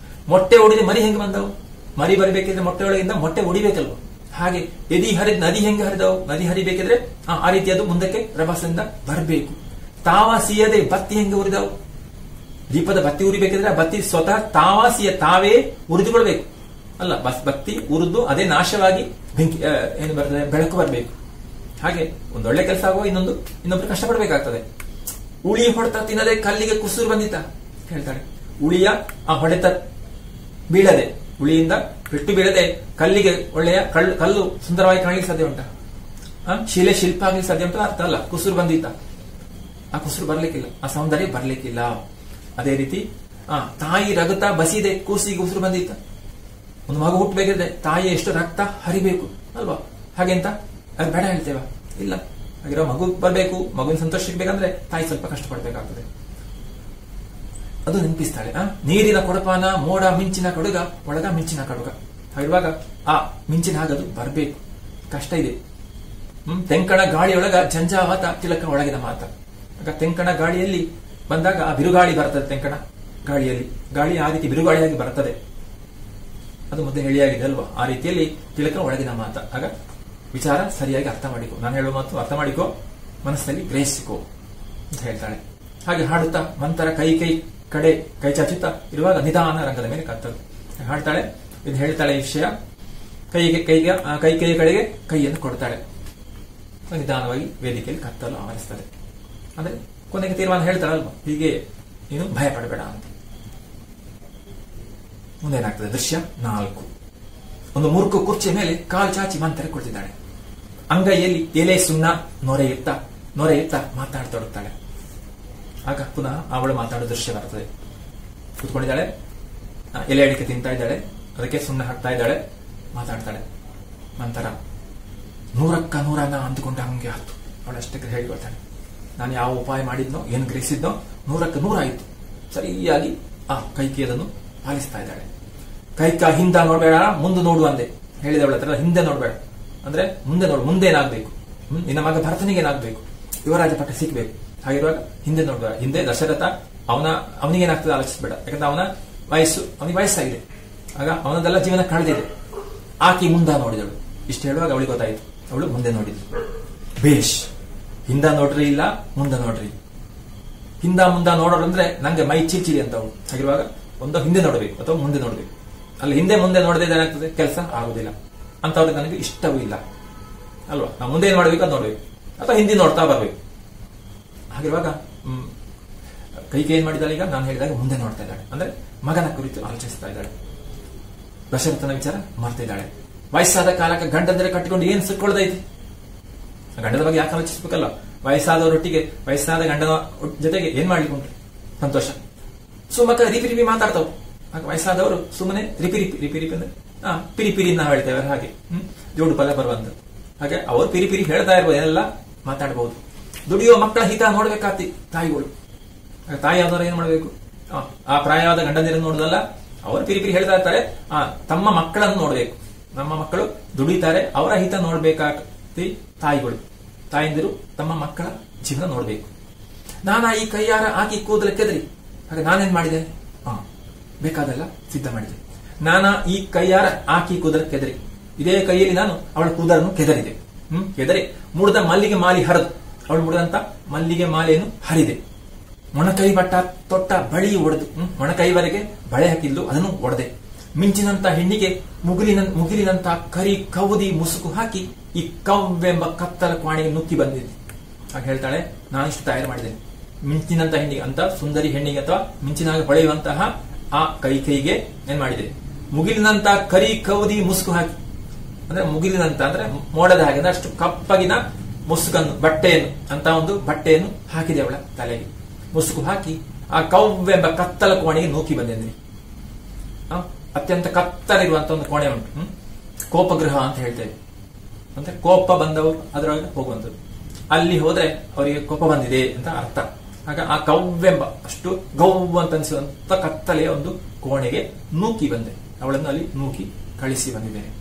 ಮೊಟ್ಟೆ ಒಡಿದೆ ಮರಿ ಹೆಂಗ್ ಬಂದಾವು. ಮರಿ ಬರಬೇಕಿದ್ರೆ ಮೊಟ್ಟೆ ಒಳಗಿಂದ ಮೊಟ್ಟೆ ಒಡಿಬೇಕಲ್ವ. ಹಾಗೆ ಎದಿ ಹರಿದ ನದಿ ಹೆಂಗ್ ಹರಿದಾವು. ನದಿ ಹರಿಬೇಕಿದ್ರೆ ಆ ರೀತಿ ಅದು ಮುಂದಕ್ಕೆ ರಭಸದಿಂದ ಬರಬೇಕು. ತಾವ ಸೀಯದೆ ಬತ್ತಿ ಹೆಂಗೆ ಉರಿದಾವು. ದೀಪದ ಬತ್ತಿ ಉರಿಬೇಕಿದ್ರೆ ಬತ್ತಿ ಸ್ವತಃ ತಾವಾಸಿಯ ತಾವೇ ಉರಿದುಕೊಳ್ಬೇಕು ಅಲ್ಲ. ಬತ್ತಿ ಉರಿದು ಅದೇ ನಾಶವಾಗಿ ಬೆಂಕಿ ಏನು ಬರ್ತದೆ, ಬೆಳಕು ಬರಬೇಕು. ಹಾಗೆ ಒಂದೊಳ್ಳೆ ಕೆಲಸ ಆಗುವ ಇನ್ನೊಬ್ರು ಕಷ್ಟಪಡಬೇಕಾಗ್ತದೆ. ಉಳಿ ಹೊಡೆತ ತಿನ್ನದೆ ಕಲ್ಲಿಗೆ ಕುಸೂರು ಬಂದಿತ್ತ ಹೇಳ್ತಾಳೆ. ಉಳಿಯ ಆ ಹೊಡೆತ ಬೀಳದೆ, ಉಳಿಯಿಂದ ಪೆಟ್ಟು ಬೀಳದೆ ಕಲ್ಲಿಗೆ ಒಳ್ಳೆಯ ಕಲ್ಲು ಸುಂದರವಾಗಿ ಕಾಣಲಿಕ್ಕೆ ಸಾಧ್ಯ ಉಂಟ? ಶಿಲೆ ಶಿಲ್ಪ ಆಗ್ಲಿಕ್ಕೆ ಸಾಧ್ಯ ಉಂಟ? ಅರ್ಥ ಅಲ್ಲ. ಕುಸೂರು ಬಂದಿತ್ತ, ಆ ಕುಸೂರು ಬರ್ಲಿಕ್ಕಿಲ್ಲ, ಆ ಸೌಂದರ್ಯ ಬರ್ಲಿಕ್ಕಿಲ್ಲ. ಅದೇ ರೀತಿ ತಾಯಿ ರಗತ ಬಸಿದೆ ಕೂಸಿಗೆ ಉಸಿರು ಬಂದಿತ್ತ. ಒಂದು ಮಗು ಹುಟ್ಟಬೇಕಿದ್ರೆ ತಾಯಿ ಎಷ್ಟು ರಕ್ತ ಹರಿಬೇಕು ಅಲ್ವಾ? ಹಾಗೆಂತ ಅದು ಬೇಡ ಹೇಳ್ತೇವ? ಇಲ್ಲ. ಹಾಗಿರೋ ಮಗು ಬರ್ಬೇಕು, ಮಗುವಿನ ಸಂತೋಷ ಸಿಗ್ಬೇಕಂದ್ರೆ ತಾಯಿ ಸ್ವಲ್ಪ ಕಷ್ಟಪಡ್ಬೇಕಾಗ್ತದೆ. ಅದು ನೆನಪಿಸ್ತಾಳೆ. ನೀರಿನ ಕೊಡಪಾನ ಮೋಡ ಮಿಂಚಿನ ಕಡುಗ ಒಳಗ ಮಿಂಚಿನ ಕಡುಗ. ಹಾಗಿರುವಾಗ ಆ ಮಿಂಚಿನ ಹಾಗದು ಬರಬೇಕು. ಕಷ್ಟ ಇದೆ. ತೆಂಕಣ ಗಾಳಿಯೊಳಗ ಜಂಜಾವಾತ ತಿಲಕ ಒಳಗಿನ ಮಾತ. ಆಗ ತೆಂಕಣ ಗಾಳಿಯಲ್ಲಿ ಬಂದಾಗ ಆ ಬಿರುಗಾಳಿ ಬರ್ತದೆ. ತೆಂಕಣ ಗಾಳಿಯಲ್ಲಿ ಗಾಳಿ ಆ ರೀತಿ ಬಿರುಗಾಳಿಯಾಗಿ ಬರ್ತದೆ. ಅದು ಮೊದಲೇ ಹೇಳಿಯಾಗಿದೆ ಅಲ್ವಾ? ಆ ರೀತಿಯಲ್ಲಿ ತಿಲಕ ಒಳಗಿನ ಮಾತ. ಆಗ ವಿಚಾರ ಸರಿಯಾಗಿ ಅರ್ಥ ಮಾಡಿಕೋ, ನಾನು ಹೇಳುವ ಮಾತು ಅರ್ಥ ಮಾಡಿಕೋ, ಮನಸ್ಸಲ್ಲಿ ಗ್ರಹಿಸಿಕೋ ಅಂತ ಹೇಳ್ತಾಳೆ. ಹಾಗೆ ಹಾಡುತ್ತಾ ಮಂತರ ಕಡೆ ಕೈ ಚಾಚುತ್ತಾ ಇರುವಾಗ ನಿಧಾನ ರಂಗದ ಮೇಲೆ ಕತ್ತಲು ಹಾಡ್ತಾಳೆ. ಇದು ಹೇಳ್ತಾಳೆ ಈ ವಿಷಯ. ಕೈಯ ಕಡೆಗೆ ಕೈಯನ್ನು ಕೊಡ್ತಾಳೆ. ನಿಧಾನವಾಗಿ ವೇದಿಕೆಯಲ್ಲಿ ಕತ್ತಲು ಆವರಿಸ್ತದೆ. ಅಂದ್ರೆ ಕೊನೆಗೆ ತೀರ್ಮಾನ ಹೇಳ್ತಾರಲ್ವಾ, ಹೀಗೆ ನೀನು ಭಯ ಪಡಬೇಡ ಅಂತ. ಮುಂದೇನಾಗ್ತದೆ? ದೃಶ್ಯ 4. ಒಂದು ಮುರುಕು ಕುರ್ಚಿಯ ಮೇಲೆ ಕಾಲು ಚಾಚಿ ಮಂತ್ರೆ ಕುಳಿತಿದ್ದಾಳೆ. ಅಂಗೈಯಲ್ಲಿ ಎಲೆ ಸುಣ್ಣ ನೊರೆ ಎತ್ತ ಮಾತಾಡ್ತೊಡಗ್ತಾಳೆ. ಆಗ ಪುನಃ ಅವಳು ಮಾತಾಡೋ ದೃಶ್ಯ ಬರ್ತದೆ. ಕೂತ್ಕೊಂಡಿದ್ದಾಳೆ, ಎಲೆ ಅಡಿಕೆ ತಿಂತಾ ಇದ್ದಾಳೆ, ಅದಕ್ಕೆ ಸುಣ್ಣ ಹಾಕ್ತಾ ಇದ್ದಾಳೆ, ಮಾತಾಡ್ತಾಳೆ. ನಂತರ 100ಕ್ಕೆ 100 ಅಂದುಕೊಂಡ ಹಂಗೆ ಆಯ್ತು. ಅವಳಷ್ಟಕ್ಕೆ ಹೇಳಿಕೊಳ್ತಾಳೆ, ನಾನು ಯಾವ ಉಪಾಯ ಮಾಡಿದ್ನೋ, ಏನು ಗ್ರಹಿಸಿದ್ನೋ 100ಕ್ಕೆ 100 ಆಯಿತು. ಸರಿಯಾಗಿ ಕೈಕಿ ಅದನ್ನು ಪಾಲಿಸ್ತಾ ಇದ್ದಾಳೆ. ಕೈಕ ಹಿಂದ ನೋಡ್ಬೇಡ, ಮುಂದೆ ನೋಡು ಅಂದೆ. ಹೇಳಿದವಳ ಹತ್ರ ಹಿಂದೆ ನೋಡ್ಬೇಡ, ಅಂದ್ರೆ ಮುಂದೆ ನೋಡು, ಮುಂದೆ ಏನಾಗ್ಬೇಕು, ನಿನ್ನ ಮಗ ಭರತನಿಗೆ ಏನಾಗ್ಬೇಕು, ಯುವರಾಜ ಪಟ್ಟ ಸಿಕ್ಬೇಕು. ಹಾಗಿರುವಾಗ ಹಿಂದೆ ನೋಡ್ಬೇಡ. ಹಿಂದೆ ದಶರಥ ಅವನಿಗೇನಾಗ್ತದೆ ಆಲೋಚಿಸಬೇಡ, ಯಾಕಂದ್ರೆ ಅವನಿಗೆ ವಯಸ್ಸಾಗಿದೆ, ಆಗ ಅವನದೆಲ್ಲ ಜೀವನ ಕಳೆದಿದೆ. ಆಕಿ ಮುಂದ ನೋಡಿದಳು. ಇಷ್ಟು ಹೇಳುವಾಗ ಅವಳಿಗೆ ಗೊತ್ತಾಯ್ತು, ಅವಳು ಮುಂದೆ ನೋಡಿದ್ಳು. ಬೇಷ್, ಹಿಂದ ನೋಡ್ರಿ ಇಲ್ಲ ಮುಂದೆ ನೋಡ್ರಿ. ಹಿಂದ ಮುಂದ ನೋಡೋರು ಅಂದ್ರೆ ನಂಗೆ ಮೈ ಚಿಲ್ಚಿರಿ ಅಂತ ಅವಳು. ಹಾಗಿರುವಾಗ ಒಂದು ಹಿಂದೆ ನೋಡಬೇಕು ಅಥವಾ ಮುಂದೆ ನೋಡ್ಬೇಕು. ಅಲ್ಲಿ ಹಿಂದೆ ಮುಂದೆ ನೋಡದೆ ಏನಾಗ್ತದೆ, ಕೆಲಸ ಆಗುದಿಲ್ಲ. ಅಂತವ್ರಿಗೆ ನನಗೆ ಇಷ್ಟವೂ ಇಲ್ಲ ಅಲ್ವಾ. ನಾವು ಮುಂದೆ ಏನ್ ಮಾಡ್ಬೇಕು ಅದು ನೋಡ್ಬೇಕು, ಅಥವಾ ಹಿಂದೆ ನೋಡ್ತಾ ಬರ್ಬೇಕು. ಹಾಗಿರುವಾಗ ಕೈಗೆ ಏನ್ ಮಾಡಿದಾಳೆ, ಈಗ ನಾನು ಹೇಳಿದಾಗ ಮುಂದೆ ನೋಡ್ತಾ ಇದ್ದಾಳೆ, ಅಂದ್ರೆ ಮಗನ ಕುರಿತು ಆಲೋಚಿಸ್ತಾ ಇದ್ದಾಳೆ. ದಶರಥನ ವಿಚಾರ ಮರ್ತಿದ್ದಾಳೆ. ವಯಸ್ಸಾದ ಕಾಲಕ್ಕೆ ಗಂಡಂದ್ರೆ ಕಟ್ಟಿಕೊಂಡು ಏನ್ ಸಿಕ್ಕೊಳ್ಳದೈತಿ, ಗಂಡದ ಬಗ್ಗೆ ಯಾಕೆ ಆಲೋಚಿಸ್ಬೇಕಲ್ಲ. ವಯಸ್ಸಾದವರೊಟ್ಟಿಗೆ ವಯಸ್ಸಾದ ಗಂಡನ ಜೊತೆಗೆ ಏನ್ ಮಾಡ್ಲಿಕ್ಕೆ ಉಂಟು, ಸಂತೋಷ. ಸುಮಕ ರಿಪಿ ಮಾತಾಡ್ತಾವ್. ವಯಸ್ಸಾದವರು ಸುಮ್ಮನೆ ರಿಪಿ ಅಂದ್ರೆ ಪಿರಿ ನಾವು ಹೇಳ್ತೇವೆ ಹಾಗೆ, ಜೋಡು ಪದ ಬರುವಂತ ಹಾಗೆ ಅವರು ಪಿರಿ ಹೇಳ್ತಾ ಇರ್ಬೋದು, ಏನೆಲ್ಲ ಮಾತಾಡಬಹುದು. ದುಡಿಯೋ ಮಕ್ಕಳ ಹಿತ ನೋಡ್ಬೇಕಾತಿ ತಾಯಿಗಳು. ತಾಯಿ ಯಾವ್ದಾರು ಏನ್ ಮಾಡ್ಬೇಕು, ಆ ಪ್ರಾಯವಾದ ಗಂಡಂದಿರನ್ನು ನೋಡುದಲ್ಲ, ಅವರು ಪಿರಿ ಹೇಳ್ತಾ ಇರ್ತಾರೆ, ತಮ್ಮ ಮಕ್ಕಳನ್ನು ನೋಡ್ಬೇಕು. ನಮ್ಮ ಮಕ್ಕಳು ದುಡಿತಾರೆ, ಅವರ ಹಿತ ನೋಡ್ಬೇಕಾಗ್ತಿ ತಾಯಿಗಳು. ತಾಯಂದಿರು ತಮ್ಮ ಮಕ್ಕಳ ಜೀವನ ನೋಡ್ಬೇಕು. ನಾನಾ ಈ ಕೈಯಾರ ಹಾಕಿ ಕೂದಲ ಕೆದರಿ, ಹಾಗೆ ನಾನೇನ್ ಮಾಡಿದೆ, ಬೇಕಾದೆಲ್ಲ ಸಿದ್ಧ ಮಾಡಿದೆ. ನಾನಾ ಈ ಕೈಯಾರ ಹಾಕಿ ಕೂದಲ ಕೆದರಿ, ಇದೇ ಕೈಯಲ್ಲಿ ನಾನು ಅವಳ ಕೂದಲನ್ನು ಕೆದರಿದೆ. ಕೆದರಿ ಮುಡಿದ ಮಲ್ಲಿಗೆ ಮಾಲಿ ಹರಿದು, ಅವಳು ಮುಡಿದಂತ ಮಲ್ಲಿಗೆ ಮಾಲೆಯನ್ನು ಹರಿದೆ. ಮೊಣಕೈ ಬಟ್ಟ ತೊಟ್ಟ ಬಳಿ ಒಡೆದು, ಮೊಣಕೈವರೆಗೆ ಬಳೆ ಹಾಕಿದ್ದು ಅದನ್ನು ಒಡೆದೆ. ಮಿಂಚಿನಂತ ಹೆಣ್ಣಿಗೆ ಮುಗಿಲಿನಂತ ಕರಿ ಕೌದಿ ಮುಸುಕು ಹಾಕಿ ಈ ಕವ್ವೆಂಬ ಕತ್ತಲ ಕ್ವಾಣಿಗೆ ನುಕ್ಕಿ ಬಂದಿದೆ. ಹಾಗೆ ಹೇಳ್ತಾಳೆ, ನಾನಿಷ್ಟು ತಯಾರು ಮಾಡಿದ್ದೇನೆ. ಮಿಂಚಿನಂತ ಹೆಣ್ಣಿಗೆ ಅಂತ ಸುಂದರಿ ಹೆಣ್ಣಿಗೆ ಅಥವಾ ಮಿಂಚಿನಾಗ ಹೊಳೆಯುವಂತಹ ಆ ಕೈಗೆ ಏನ್ ಮಾಡಿದೆ, ಮುಗಿಲಿನಂತ ಕರಿ ಕೌದಿ ಮುಸುಕು ಹಾಕಿ, ಅಂದ್ರೆ ಮುಗಿಲಿನಂತ ಅಂದ್ರೆ ಮೋಡದ ಹಾಗೆ ಅಷ್ಟು ಕಪ್ಪಗಿನ ಮುಸುಕನ್ನು ಬಟ್ಟೆಯನ್ನು ಅಂತ ಒಂದು ಬಟ್ಟೆಯನ್ನು ಹಾಕಿದೆ ಅವಳ ತಲೆಗೆ. ಮುಸುಕು ಹಾಕಿ ಆ ಕವ್ವೆಂಬ ಕತ್ತಲ ಕೋಣೆಗೆ ನೂಕಿ ಬಂದಿದ್ದೀನಿ. ಅತ್ಯಂತ ಕತ್ತಲಿರುವಂತಹ ಒಂದು ಕೋಣೆ ಉಂಟು, ಕೋಪಗೃಹ ಅಂತ ಹೇಳ್ತೇವೆ. ಅಂದ್ರೆ ಕೋಪ ಬಂದವರು ಅದರೊಳಗೆ ಹೋಗುವಂಥದ್ದು. ಅಲ್ಲಿ ಹೋದ್ರೆ ಅವರಿಗೆ ಕೋಪ ಬಂದಿದೆ ಅಂತ ಅರ್ಥ. ಆಗ ಆ ಕವ್ವೆಂಬ ಅಷ್ಟು ಗೌವ್ ಅಂತ ಅನಿಸುವಂತ ಕತ್ತಲೆಯ ಒಂದು ಕೋಣೆಗೆ ನೂಕಿ ಬಂದೆ. ಅವಳನ್ನು ಅಲ್ಲಿ ನೂಕಿ ಕಳಿಸಿ ಬಂದಿದ್ದೇನೆ.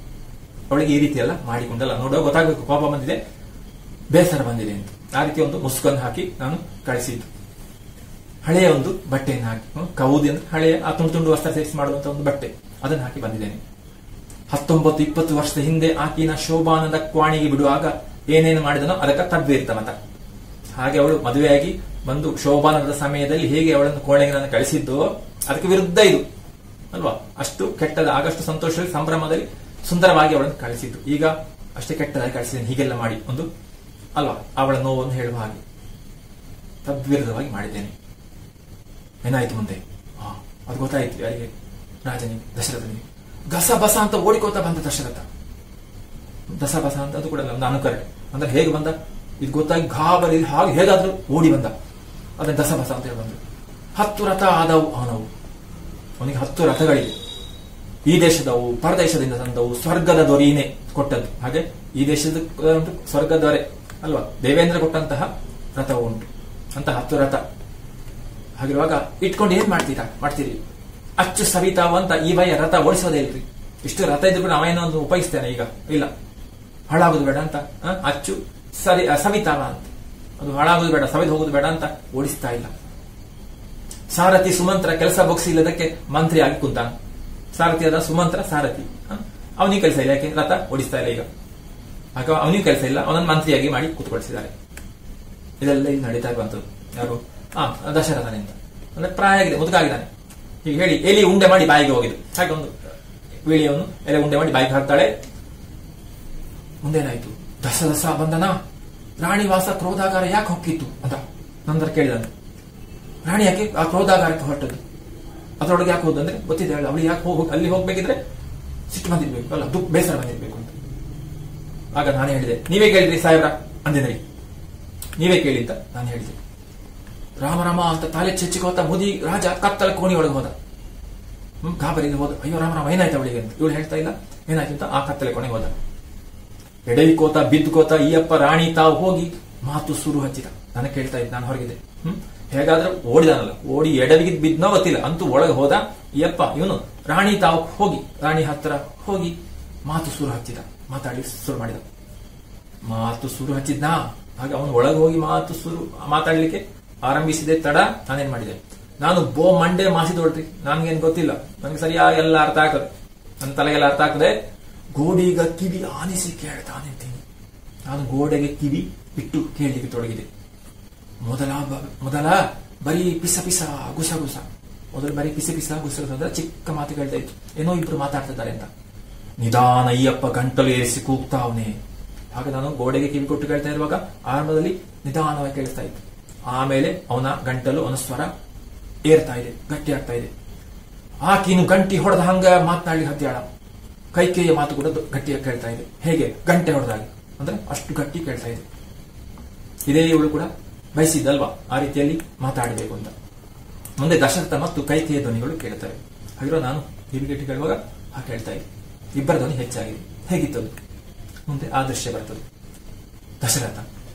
ಅವಳಿಗೆ ಈ ರೀತಿ ಎಲ್ಲ ಮಾಡಿಕೊಂಡಲ್ಲ, ನೋಡುವ ಗೊತ್ತಾಗಬೇಕು ಕೋಪ ಬಂದಿದೆ, ಬೇಸರ ಬಂದಿದೆ ಅಂತ. ಆ ರೀತಿ ಒಂದು ಮುಸುಕನ್ನು ಹಾಕಿ ನಾನು ಕಳಿಸಿದ್ದು. ಹಳೆಯ ಒಂದು ಬಟ್ಟೆಯನ್ನು ಹಾಕಿ, ಕೌದಿ ಅಂದ್ರೆ ಹಳೆಯ ಆ ತುಂಡು ವಸ್ತ್ರ ಸೇರಿಸಿ ಮಾಡುವಂತ ಒಂದು ಬಟ್ಟೆ, ಅದನ್ನು ಹಾಕಿ ಬಂದಿದ್ದೇನೆ. 19-20 ವರ್ಷದ ಹಿಂದೆ ಆಕಿನ ಶೋಭಾನದ ಕ್ವಾಣಿಗೆ ಬಿಡುವಾಗ ಏನೇನು ಮಾಡಿದನೋ ಅದಕ್ಕೆ ತದ್ವಿರುತ್ತ ಮತ. ಹಾಗೆ ಅವಳು ಮದುವೆಯಾಗಿ ಬಂದು ಶೋಭಾನದ ಸಮಯದಲ್ಲಿ ಹೇಗೆ ಅವಳನ್ನು ಕೋಣೆಗೆ ನಾನು ಕಳಿಸಿದ್ದು ಅದಕ್ಕೆ ವಿರುದ್ಧ ಇದು ಅಲ್ವಾ. ಅಷ್ಟು ಕೆಟ್ಟದ, ಆಗಷ್ಟು ಸಂತೋಷದಲ್ಲಿ ಸಂಭ್ರಮದಲ್ಲಿ ಸುಂದರವಾಗಿ ಅವಳನ್ನು ಕಳಿಸಿದ್ದು. ಈಗ ಅಷ್ಟೇ ಕೆಟ್ಟದಾಗಿ ಕಳಿಸಿದ್ದೇನೆ ಹೀಗೆಲ್ಲ ಮಾಡಿ ಒಂದು ಅಲ್ವಾ, ಅವಳ ನೋವನ್ನು ಹೇಳುವ ಹಾಗೆ ತದ್ವಿರುದ್ಧವಾಗಿ ಮಾಡಿದ್ದೇನೆ. ಏನಾಯ್ತು ಮುಂದೆ, ಅದು ಗೊತ್ತಾಯ್ತು ಯಾರಿಗೆ, ರಾಜನಿಗೆ, ದಶರಥನಿಗೆ. ಗಸ ಬಸ ಅಂತ ಓಡಿಕೋತ ಬಂದ ದಶರಥ. ದಸ ಬಸ ಅಂತ ಅದು ಕೂಡ ಒಂದು ಅನುಕರಣೆ, ಅಂದ್ರೆ ಹೇಗೆ ಬಂದ ಇದು ಗೊತ್ತಾಗಿ ಗಾಬರಿ ಹಾಗೆ ಹೇಗಾದ್ರೂ ಓಡಿ ಬಂದ. ಅದನ್ನ ದಸ ಬಸ ಅಂತ ಹೇಳಿ ಬಂದ್ರು. 10 ರಥ ಆದವು ಅವನವು, ಅವನಿಗೆ 10 ರಥಗಳಿವೆ. ಈ ದೇಶದವು, ಪರದೇಶದಿಂದ ತಂದವು, ಸ್ವರ್ಗದ ದೊರೆಯೇ ಕೊಟ್ಟದ್ದು. ಹಾಗೆ ಈ ದೇಶದ ಉಂಟು ಸ್ವರ್ಗ ದೊರೆ ಅಲ್ವಾ, ದೇವೇಂದ್ರ ಕೊಟ್ಟಂತಹ ರಥವು ಉಂಟು ಅಂತ 10 ರಥ. ಹಾಗಿರುವಾಗ ಇಟ್ಕೊಂಡು ಏನ್ ಮಾಡ್ತೀರಿ, ಅಚ್ಚು ಸವಿತಾವು ಅಂತ ಈ ಬಯ ರಥ ಓಡಿಸೋದೇ ಇಲ್ರಿ. ಇಷ್ಟು ರಥ ಇದ್ರು ಕೂಡ ನಾವೇನೋ ಒಂದು ಉಪಯೋಗಿಸ್ತೇನೆ ಈಗ, ಇಲ್ಲ ಹಾಳಾಗುದು ಬೇಡ ಅಂತ ಅಚ್ಚು ಸವಿತಾವ ಅಂತ, ಅದು ಹಾಳಾಗುದು ಬೇಡ, ಸವಿದು ಹೋಗುದು ಬೇಡ ಅಂತ ಓಡಿಸ್ತಾ ಇಲ್ಲ. ಸಾರಥಿ ಸುಮಂತ್ರ ಕೆಲಸ ಬೊಗ್ಸಿ ಇಲ್ಲದಕ್ಕೆ ಮಂತ್ರಿ ಆಗಿ ಕುಂತಾನ. ಸಾರಥಿಯಾದ ಸುಮಂತ್ರ ಸಾರಥಿ, ಅವನಿಗೆ ಕೆಲಸ ಇಲ್ಲ, ಯಾಕೆ ರಥ ಓಡಿಸ್ತಾ ಇಲ್ಲ ಈಗ. ಆಗ ಅವನಿಗೆ ಕೆಲಸ ಇಲ್ಲ, ಅವನನ್ನು ಮಂತ್ರಿಯಾಗಿ ಮಾಡಿ ಕೂತ್ಕೊಳಿಸಿದ್ದಾರೆ. ಇದೆಲ್ಲ ಇಲ್ಲಿ ನಡೀತಾ ಇರುವಂತದ್ದು. ಯಾರು, ದಶರಥನಿಂದ. ಅಂದ್ರೆ ಪ್ರಾಯ ಆಗಿದೆ, ಮುದುಕಾಗಿದ್ದಾನೆ. ಹೀಗೆ ಹೇಳಿ ಎಲಿ ಉಂಡೆ ಮಾಡಿ ಬಾಯಿಗೆ ಹೋಗಿದ್ದು. ಹಾಗೆ ಒಂದು ವೀಳಿಯನ್ನು ಎಲೆ ಉಂಡೆ ಮಾಡಿ ಬಾಯಿಗೆ ಹಾಕ್ತಾಳೆ. ಮುಂದೇನಾಯ್ತು, ದಸ ಬಂದನ ರಾಣಿವಾಸ ಕ್ರೋಧಾಗಾರ ಯಾಕೆ ಹೊಕ್ಕಿತ್ತು ಅಂತ ನಂತರ ಕೇಳಿದಂತೆ. ರಾಣಿ ಯಾಕೆ ಆ ಕ್ರೋಧಾಗಾರಕ್ಕೆ ಹೊರಟದ್ದು, ಅದರೊಳಗೆ ಯಾಕೆ ಹೋದಂದ್ರೆ ಗೊತ್ತಿದೆ ಅವಳು ಯಾಕೆ ಅಲ್ಲಿ ಹೋಗ್ಬೇಕಿದ್ರೆ ಸಿಟ್ಟು ಬಂದಿರ್ಬೇಕು ಅಲ್ಲ, ಬೇಸರ ಬಂದಿರ್ಬೇಕು ಅಂತ. ಆಗ ನಾನು ಹೇಳಿದೆ, ನೀವೇ ಕೇಳಿದ್ರಿ ಸಾಹೇಬ್ರ ಅಂದಿದ್ರಿ, ನೀವೇ ಕೇಳಿ ಅಂತ ನಾನು ಹೇಳಿದೆ. ರಾಮರಾಮ ಅಂತ ತಾಲೆ ಚೆಚ್ಚಿಕೋತ ಮುದಿ ರಾಜ ಕತ್ತಲ ಕೋಣೆಯೊಳಗೆ ಹೋದ. ಗಾಬರಿಯಿಂದ ಹೋದ. ಅಯ್ಯೋ ರಾಮರಾಮ ಏನಾಯ್ತು ಅವಳಿಗೆ ಅಂತ. ಇವಳು ಹೇಳ್ತಾ ಇಲ್ಲ ಏನಾಯ್ತು ಅಂತ. ಆ ಕತ್ತಲೆ ಕೋಣೆಗೆ ಹೋದ. ಎಡವಿಕೋತ ಬಿದ್ದುಕೋತ ಈಯಪ್ಪ ರಾಣಿ ತಾವು ಹೋಗಿ ಮಾತು ಸುರು ಹಚ್ಚಿದ. ನನಗೆ ಕೇಳ್ತಾ ಇದ್ದ, ನಾನು ಹೊರಗಿದೆ. ಹೇಗಾದ್ರೂ ಓಡಿದಾನಲ್ಲ, ಓಡಿ ಎಡವಿಗಿದ್ ಬಿದ್ನೋ ಗೊತ್ತಿಲ್ಲ, ಅಂತೂ ಒಳಗೆ ಹೋದ. ಈಯಪ್ಪ ಇವನು ರಾಣಿ ತಾವು ಹೋಗಿ ರಾಣಿ ಹತ್ರ ಹೋಗಿ ಮಾತು ಸುರು ಹಚ್ಚಿದ. ಮಾತಾಡಿ ಶುರು ಮಾಡಿದ. ಮಾತು ಸುರು ಹಚ್ಚಿದ್ನಾ, ಹಾಗೆ ಅವನು ಒಳಗೆ ಹೋಗಿ ಮಾತಾಡ್ಲಿಕ್ಕೆ ಆರಂಭಿಸಿದೆ. ತಡ ನಾನೇನ್ ಮಾಡಿದೆ, ನಾನು ಮಂಡೆ ಮಾಸಿದೊಳ್ರಿ, ನನ್ಗೇನ್ ಗೊತ್ತಿಲ್ಲ, ನನ್ಗೆ ಸರಿಯಾಗಿ ಎಲ್ಲ ಅರ್ಥ ಆಗ್ತದೆ, ನನ್ನ ತಲೆಗೆಲ್ಲ ಅರ್ಥ ಆಗ್ತದೆ. ಗೋಡಿಗ ಕಿವಿ ಆನಿಸಿ ಕೇಳ್ತಾ ನಿಂತೀನಿ. ನಾನು ಗೋಡೆಗೆ ಕಿವಿ ಇಟ್ಟು ಕೇಳಲಿಕ್ಕೆ ತೊಡಗಿದೆ. ಮೊದಲ ಬರೀ ಪಿಸ ಪಿಸ ಗುಸಗುಸ, ಮೊದಲು ಬರೀ ಪಿಸ ಪಿಸ ಗುಸಗುಸ ಅಂದ್ರೆ ಚಿಕ್ಕ ಮಾತು ಕೇಳ್ತಾ ಇತ್ತು, ಏನೋ ಇಬ್ರು ಮಾತಾಡ್ತಿದ್ದಾರೆ ಅಂತ. ನಿಧಾನ ಅಯ್ಯಪ್ಪ ಗಂಟಲು ಏರಿಸಿ ಕೂಗ್ತಾವನೆ. ಹಾಗೆ ನಾನು ಗೋಡೆಗೆ ಕಿವಿ ಕೊಟ್ಟು ಕೇಳ್ತಾ ಇರುವಾಗ ಆರಂಭದಲ್ಲಿ ನಿಧಾನವಾಗಿ ಕೇಳಿಸ್ತಾ ಇತ್ತು. ಆಮೇಲೆ ಅವನ ಗಂಟಲು ಅವನ ಸ್ವರ ಏರ್ತಾ ಇದೆ, ಗಟ್ಟಿ ಆಗ್ತಾ ಇದೆ. ಆಕಿನು ಗಂಟಿ ಹೊಡೆದ ಹಂಗ ಮಾತನಾಡ್ಲಿ ಹತ್ಯಾಳ. ಕೈಕೇಯ ಮಾತು ಕೂಡ ಗಟ್ಟಿಯಾಗಿ ಕೇಳ್ತಾ ಇದೆ. ಹೇಗೆ? ಗಂಟೆ ಹೊಡೆದಾಗಿ, ಅಂದ್ರೆ ಅಷ್ಟು ಗಟ್ಟಿ ಕೇಳ್ತಾ ಇದೆ. ಇದೇ ಇವಳು ಕೂಡ ಬಯಸಿದ್ದಲ್ವಾ ಆ ರೀತಿಯಲ್ಲಿ ಮಾತಾಡಬೇಕು ಅಂತ. ಮುಂದೆ ದಶರಥ ಮತ್ತು ಕೈಕೇಯ ಧ್ವನಿಗಳು ಕೇಳ್ತವೆ. ಹಾಗಿರೋ ನಾನು ಕಿವಿಗೆಟ್ಟಿ ಕೇಳುವಾಗ ಕೇಳ್ತಾ ಇದೆ. ಇಬ್ಬರ ಧ್ವನಿ ಹೆಚ್ಚಾಗಿದೆ. ಹೇಗಿತ್ತದು? ಮುಂದೆ ಆ ದೃಶ್ಯ ಬರ್ತದೆ. ದಶರಥ,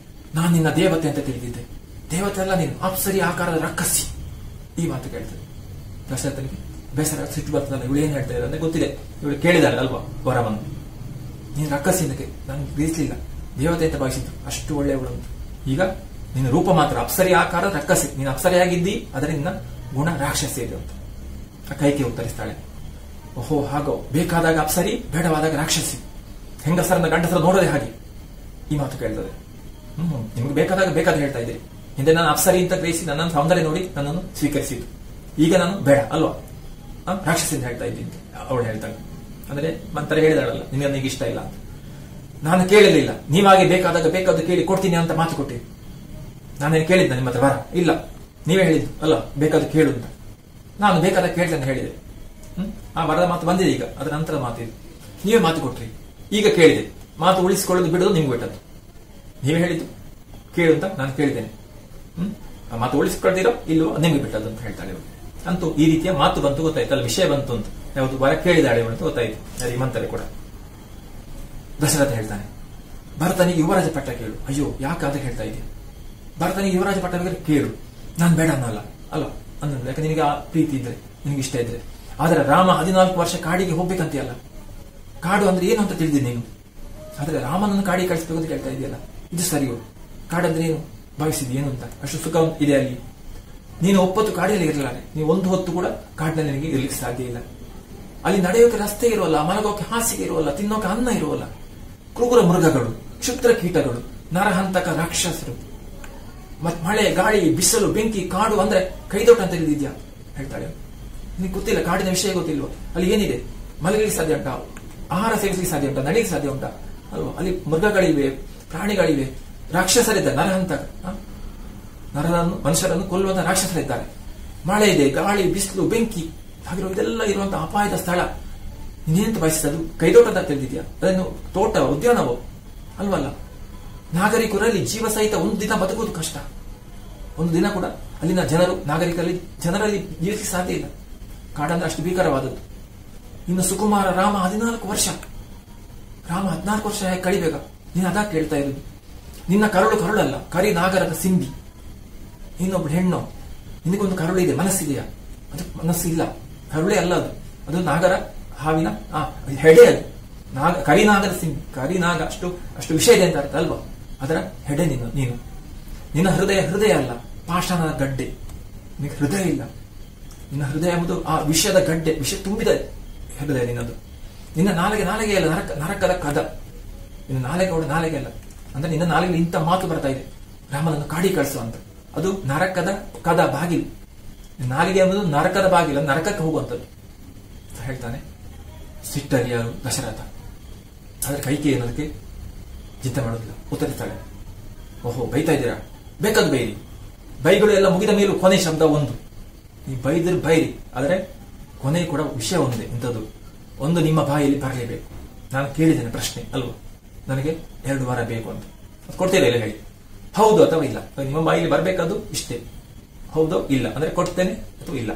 ನಾನು ನಿನ್ನ ದೇವತೆ ಅಂತ ತಿಳಿದಿದ್ದೆ, ದೇವತೆ ಅಲ್ಲ ನೀನು, ಅಪ್ಸರಿ ಆಕಾರದ ರಕ್ಕಸಿ. ಈ ಮಾತು ಕೇಳ್ತದೆ. ದಶರಥನಿಗೆ ಬೇಸರ, ಸಿಟ್ಟು ಬರ್ತದಲ್ಲ, ಇವಳು ಏನ್ ಹೇಳ್ತಾ ಇದ್ದಾರೆ ಅಂತ ಗೊತ್ತಿದೆ. ಇವಳು ಕೇಳಿದಾಳೆ ಅಲ್ವಾ ವರವನ್ನು, ನೀನು ರಕ್ಕಸಿ ಅನ್ನಕ್ಕೆ ನಾನು ಗ್ರಹಿಸಲಿಲ್ಲ, ದೇವತೆ ಅಂತ ಭಾವಿಸಿದ್ದು, ಅಷ್ಟು ಒಳ್ಳೆಯವಳು ಅಂತ. ಈಗ ನಿನ್ನ ರೂಪ ಮಾತ್ರ ಅಪ್ಸರಿ ಆಕಾರ ರಕ್ಕಸಿ, ನೀನು ಅಪ್ಸರಿಯಾಗಿದ್ದಿ, ಆದರೆ ನಿನ್ನ ಗುಣ ರಾಕ್ಷಸಿ ಇದೆ ಅಂತ ಕೈಕೆ ಉತ್ತರಿಸ್ತಾಳೆ. ಓಹೋ ಹಾಗೋ, ಬೇಕಾದಾಗ ಅಪ್ಸರಿ, ಬೇಡವಾದಾಗ ರಾಕ್ಷಸಿ, ಹೆಂಗಸರನ್ನ ಗಂಡಸರ ನೋಡೋದೇ ಹಾಗೆ. ಈ ಮಾತು ಕೇಳ್ತದೆ. ನಿಮ್ಗೆ ಬೇಕಾದಾಗ ಬೇಕಾದ ಹೇಳ್ತಾ ಇದ್ದೀರಿ. ಹಿಂದೆ ನಾನು ಅಪ್ಸರಿ ಅಂತ ಗ್ರಹಿಸಿ ನನ್ನನ್ನು ಸೌಂದರ್ಯ ನೋಡಿ ನನ್ನನ್ನು ಸ್ವೀಕರಿಸಿದ್ದು, ಈಗ ನಾನು ಬೇಡ ಅಲ್ವಾ, ರಾಕ್ಷಸಿ ಅಂತ ಹೇಳ್ತಾ ಇದ್ದೀನಿ ಅವಳು ಹೇಳ್ತಾಳೆ. ಅಂದ್ರೆ ಮಂತರ ಹೇಳಿದಾಳಲ್ಲ, ನಿನಗೆ ಇಷ್ಟ ಇಲ್ಲ ಅಂತ. ನಾನು ಕೇಳಲಿಲ್ಲ, ನೀವಾಗೆ ಬೇಕಾದಾಗ ಬೇಕಾದ ಕೇಳಿ ಕೊಡ್ತೀನಿ ಅಂತ ಮಾತು ಕೊಟ್ಟಿರಿ. ನಾನೇನು ಕೇಳಿದ್ದ ನಿಮ್ಮ ಹತ್ರ ವರ? ಇಲ್ಲ, ನೀವೇ ಹೇಳಿದ್ದು ಅಲ್ಲ ಬೇಕಾದ ಕೇಳು ಅಂತ. ನಾನು ಬೇಕಾದಾಗ ಕೇಳ್ತೇನೆ ಹೇಳಿದೆ. ಆ ವರದ ಮಾತು ಬಂದಿದೆ, ಈಗ ಅದರ ನಂತರ ಮಾತಿದೆ. ನೀವೇ ಮಾತು ಕೊಟ್ರಿ, ಈಗ ಕೇಳಿದೆ. ಮಾತು ಉಳಿಸಿಕೊಳ್ಳೋದು ಬಿಡೋದು ನಿಮ್ಗೆ ಬಿಟ್ಟದ್ದು. ನೀವೇ ಹೇಳಿದ್ದು ಕೇಳು ಅಂತ ನಾನು ಕೇಳಿದ್ದೇನೆ. ಆ ಮಾತು ಉಳಿಸಿಕೊಳ್ದಿರೋ ಇಲ್ಲವೋ ನಿಮ್ಗೆ ಬಿಟ್ಟದ್ದು ಅಂತ ಹೇಳ್ತಾಳೆ ಇವಳು. ಅಂತೂ ಈ ರೀತಿಯ ಮಾತು ಬಂತು, ಗೊತ್ತಾಯ್ತು ಅಲ್ಲಿ ವಿಷಯ ಬಂತು ಅಂತ. ಯಾವುದು ವರ ಕೇಳಿದಾಳೆ ಇವಳು ಅಂತ ಗೊತ್ತಾಯ್ತು. ಈ ಮಂತರೆ ಕೂಡ. ದಶರಥ ಹೇಳ್ತಾನೆ, ಭರತನಿಗೆ ಯುವರಾಜ ಪಟ್ಟ ಕೇಳು. ಅಯ್ಯೋ ಯಾಕಾದ್ರೆ ಹೇಳ್ತಾ ಇದೆಯಾ? ಭರತನಿಗೆ ಯುವರಾಜ ಪಟ್ಟ ಬೇಕಾದ್ರೆ ಕೇಳು, ನಾನು ಬೇಡ ಅನ್ನಲ್ಲ ಅಲ್ಲ ಅಂದ. ಯಾಕಂದ್ರೆ ನಿನಗೆ ಆ ಪ್ರೀತಿ ಇದ್ರೆ, ನಿನಗೆ ಇಷ್ಟ ಇದ್ರೆ. ಆದ್ರೆ ರಾಮ 14 ವರ್ಷ ಕಾಡಿಗೆ ಹೋಗ್ಬೇಕಂತೆಯಲ್ಲ. ಕಾಡು ಅಂದ್ರೆ ಏನು ಅಂತ ತಿಳಿದಿದೆ ನೀನು, ಆದ್ರೆ ರಾಮನನ್ನು ಕಾಡಿಗೆ ಕಳಿಸ್ಬೇಕು ಅಂತ ಕೇಳ್ತಾ ಇದೆಯಲ್ಲ, ಇದು ಸರಿಯೋ? ಕಾಡಂದ್ರೆ ಏನು ಭಾವಿಸಿದ್ ಏನು ಅಂತ? ಅಷ್ಟು ಸುಖ ಇದೆ ಅಲ್ಲಿ. ನೀನು ಒಪ್ಪತ್ತು ಕಾಡಿನಲ್ಲಿ ಇರಲಾರೆ, ನೀವು ಒಂದು ಹೊತ್ತು ಕೂಡ ಕಾಡಿನಲ್ಲಿ ನಿನಗೆ ಇರ್ಲಿಕ್ಕೆ ಸಾಧ್ಯ ಇಲ್ಲ. ಅಲ್ಲಿ ನಡೆಯೋಕೆ ರಸ್ತೆ ಇರುವಲ್ಲ, ಮಲಗೋಕೆ ಹಾಸಿಗೆ ಇರುವಲ್ಲ, ತಿನ್ನೋಕೆ ಅನ್ನ ಇರುವಲ್ಲ. ಕ್ರೂರ ಮೃಗಗಳು, ಕ್ಷುದ್ರ ಕೀಟಗಳು, ನರಹಂತಕ ರಾಕ್ಷಸರು, ಮತ್ ಮಳೆ, ಗಾಳಿ, ಬಿಸಿಲು, ಬೆಂಕಿ, ಕಾಡು ಅಂದ್ರೆ ಕೈದೋಟ ಅಂತ ತಿಳಿದಿದ್ಯಾ ಹೇಳ್ತಾಳೆ. ನಿನಗೆ ಗೊತ್ತಿಲ್ಲ, ಕಾಡಿನ ವಿಷಯ ಗೊತ್ತಿಲ್ವ? ಅಲ್ಲಿ ಏನಿದೆ? ಮಲಗಲಿಕ್ಕೆ ಸಾಧ್ಯ ಉಂಟಾ? ಆಹಾರ ಸೇವಿಸಲಿಕ್ಕೆ ಸಾಧ್ಯ ಉಂಟಾ? ನಡೆಯಲಿಕ್ಕೆ ಸಾಧ್ಯ ಉಂಟಾ? ಅಲ್ವಾ? ಅಲ್ಲಿ ಮೃಗಗಳಿವೆ, ಪ್ರಾಣಿಗಳಿವೆ, ರಾಕ್ಷಸರಿದ್ದಾರೆ, ನರಹಂತಕ, ಮನುಷ್ಯರನ್ನು ಕೊಲ್ಲುವಂತ ರಾಕ್ಷಸರಿದ್ದಾರೆ. ಮಳೆ ಇದೆ, ಗಾಳಿ, ಬಿಸಿಲು, ಬೆಂಕಿ, ಹಾಗಿರೋ ಇದೆಲ್ಲ ಇರುವಂತಹ ಅಪಾಯದ ಸ್ಥಳ. ನೀನೇಂತ ಬಯಸಿದ್ದು? ಕೈದೋಟ ಅಂತ ತಿಳಿದಿದ್ಯಾ? ಅದನ್ನು ತೋಟ, ಉದ್ಯಾನವೋ ಅಲ್ವಲ್ಲ. ನಾಗರಿಕರಲ್ಲಿ ಜೀವ ಸಹಿತ ಒಂದು ದಿನ ಬದುಕುವುದು ಕಷ್ಟ. ಒಂದು ದಿನ ಕೂಡ ಅಲ್ಲಿನ ಜನರಲ್ಲಿ ಜೀವಿಸಲಿಕ್ಕೆ ಸಾಧ್ಯ ಇಲ್ಲ. ಕಾಡಂದ್ರೆ ಅಷ್ಟು ಭೀಕರವಾದದ್ದು. ಇನ್ನು ಸುಕುಮಾರ ರಾಮ 14 ವರ್ಷ, ರಾಮ 14 ವರ್ಷ ಹೇಗೆ ಕಳಿಬೇಕ? ನೀನು ಅದ ಕೇಳ್ತಾ ಇರುವುದು. ನಿನ್ನ ಕರುಳಲ್ಲ, ಕರಿ ನಾಗರದ ಸಿಂಬಿ. ಇನ್ನೊಬ್ಳು ಹೆಣ್ಣು, ನಿನಗೊಂದು ಕರುಳು ಇದೆ, ಮನಸ್ಸಿದೆಯಾ? ಅದು ಮನಸ್ಸು ಇಲ್ಲ, ಕರುಳೇ ಅಲ್ಲ ಅದು. ಅದು ನಾಗರ ಹಾವಿನ ಹೆಡೆ. ಅದು ಕರಿನಾಗದ ಸಿಂಬಿ, ಕರಿನಾಗ ಅಷ್ಟು ವಿಷಯ ಇದೆ ಅಂತ ಅರ್ಥ ಅಲ್ವಾ? ಅದರ ಹೆಡೆ ನೀನು. ನಿನ್ನ ಹೃದಯ ಅಲ್ಲ, ಪಾಷಾಣದ ಗಡ್ಡೆ. ನಿನಗೆ ಹೃದಯ ಇಲ್ಲ. ನಿನ್ನ ಹೃದಯ ಎಂಬುದು ಆ ವಿಷಯದ ಗಡ್ಡೆ, ವಿಷ ತುಂಬಿದ ಹೃದಯ ನಿನ್ನದು. ನಿನ್ನ ನಾಲಿಗೆ ಅಲ್ಲ, ನರಕದ ಕದ. ನಿನ್ನ ನಾಲಿಗೆ ಅಲ್ಲ. ಅಂದ್ರೆ ನಿನ್ನ ನಾಲಿಗೆ ಇಂಥ ಮಾತು ಬರ್ತಾ ಇದೆ, ರಾಮನನ್ನು ಕಾಡಿ ಕಳಿಸು ಅಂತ. ಅದು ನರಕದ ಕದ, ಬಾಗಿಲು. ನಾಲಿಗೆ ಎಂಬುದು ನರಕದ ಬಾಗಿಲು, ನರಕಕ್ಕೆ ಹೋಗುವಂಥದ್ದು ಹೇಳ್ತಾನೆ. ಸಿಟ್ಟರಿಯಾರು ದಶರಥ. ಆದ್ರೆ ಕೈಕೇಯಿ ಅನ್ನೋದಕ್ಕೆ ಚಿಂತೆ ಮಾಡೋದಿಲ್ಲ, ಉತ್ತರಿಸ್ತಾಳೆ. ಓಹೋ ಬೈತಾ ಇದ್ದೀರಾ, ಬೇಕಾದ್ ಬೈರಿ. ಬೈಗಳು ಎಲ್ಲ ಮುಗಿದ ಮೇಲೂ ಕೊನೆ ಶಬ್ದ ಒಂದು. ನೀವು ಬೈದ್ರೆ ಬೈರಿ, ಆದರೆ ಕೊನೆ ಕೂಡ ವಿಷಯ ಒಂದೇ. ಇಂಥದ್ದು ಒಂದು ನಿಮ್ಮ ಬಾಯಲ್ಲಿ ಬರಲೇಬೇಕು. ನಾನು ಕೇಳಿದ್ದೇನೆ ಪ್ರಶ್ನೆ ಅಲ್ವಾ, ನನಗೆ 2 ವಾರ ಬೇಕು ಅಂತ. ಅದು ಕೊಡ್ತೀರಾ ಇಲ್ಲ ಹೇಳಿ, ಹೌದು ಅಥವಾ ಇಲ್ಲ. ನಿಮ್ಮ ಬಾಯಲ್ಲಿ ಬರಬೇಕಾದ್ದು ಇಷ್ಟೇ, ಹೌದು ಇಲ್ಲ ಅಂದ್ರೆ ಕೊಡ್ತೇನೆ ಅಥವಾ ಇಲ್ಲ.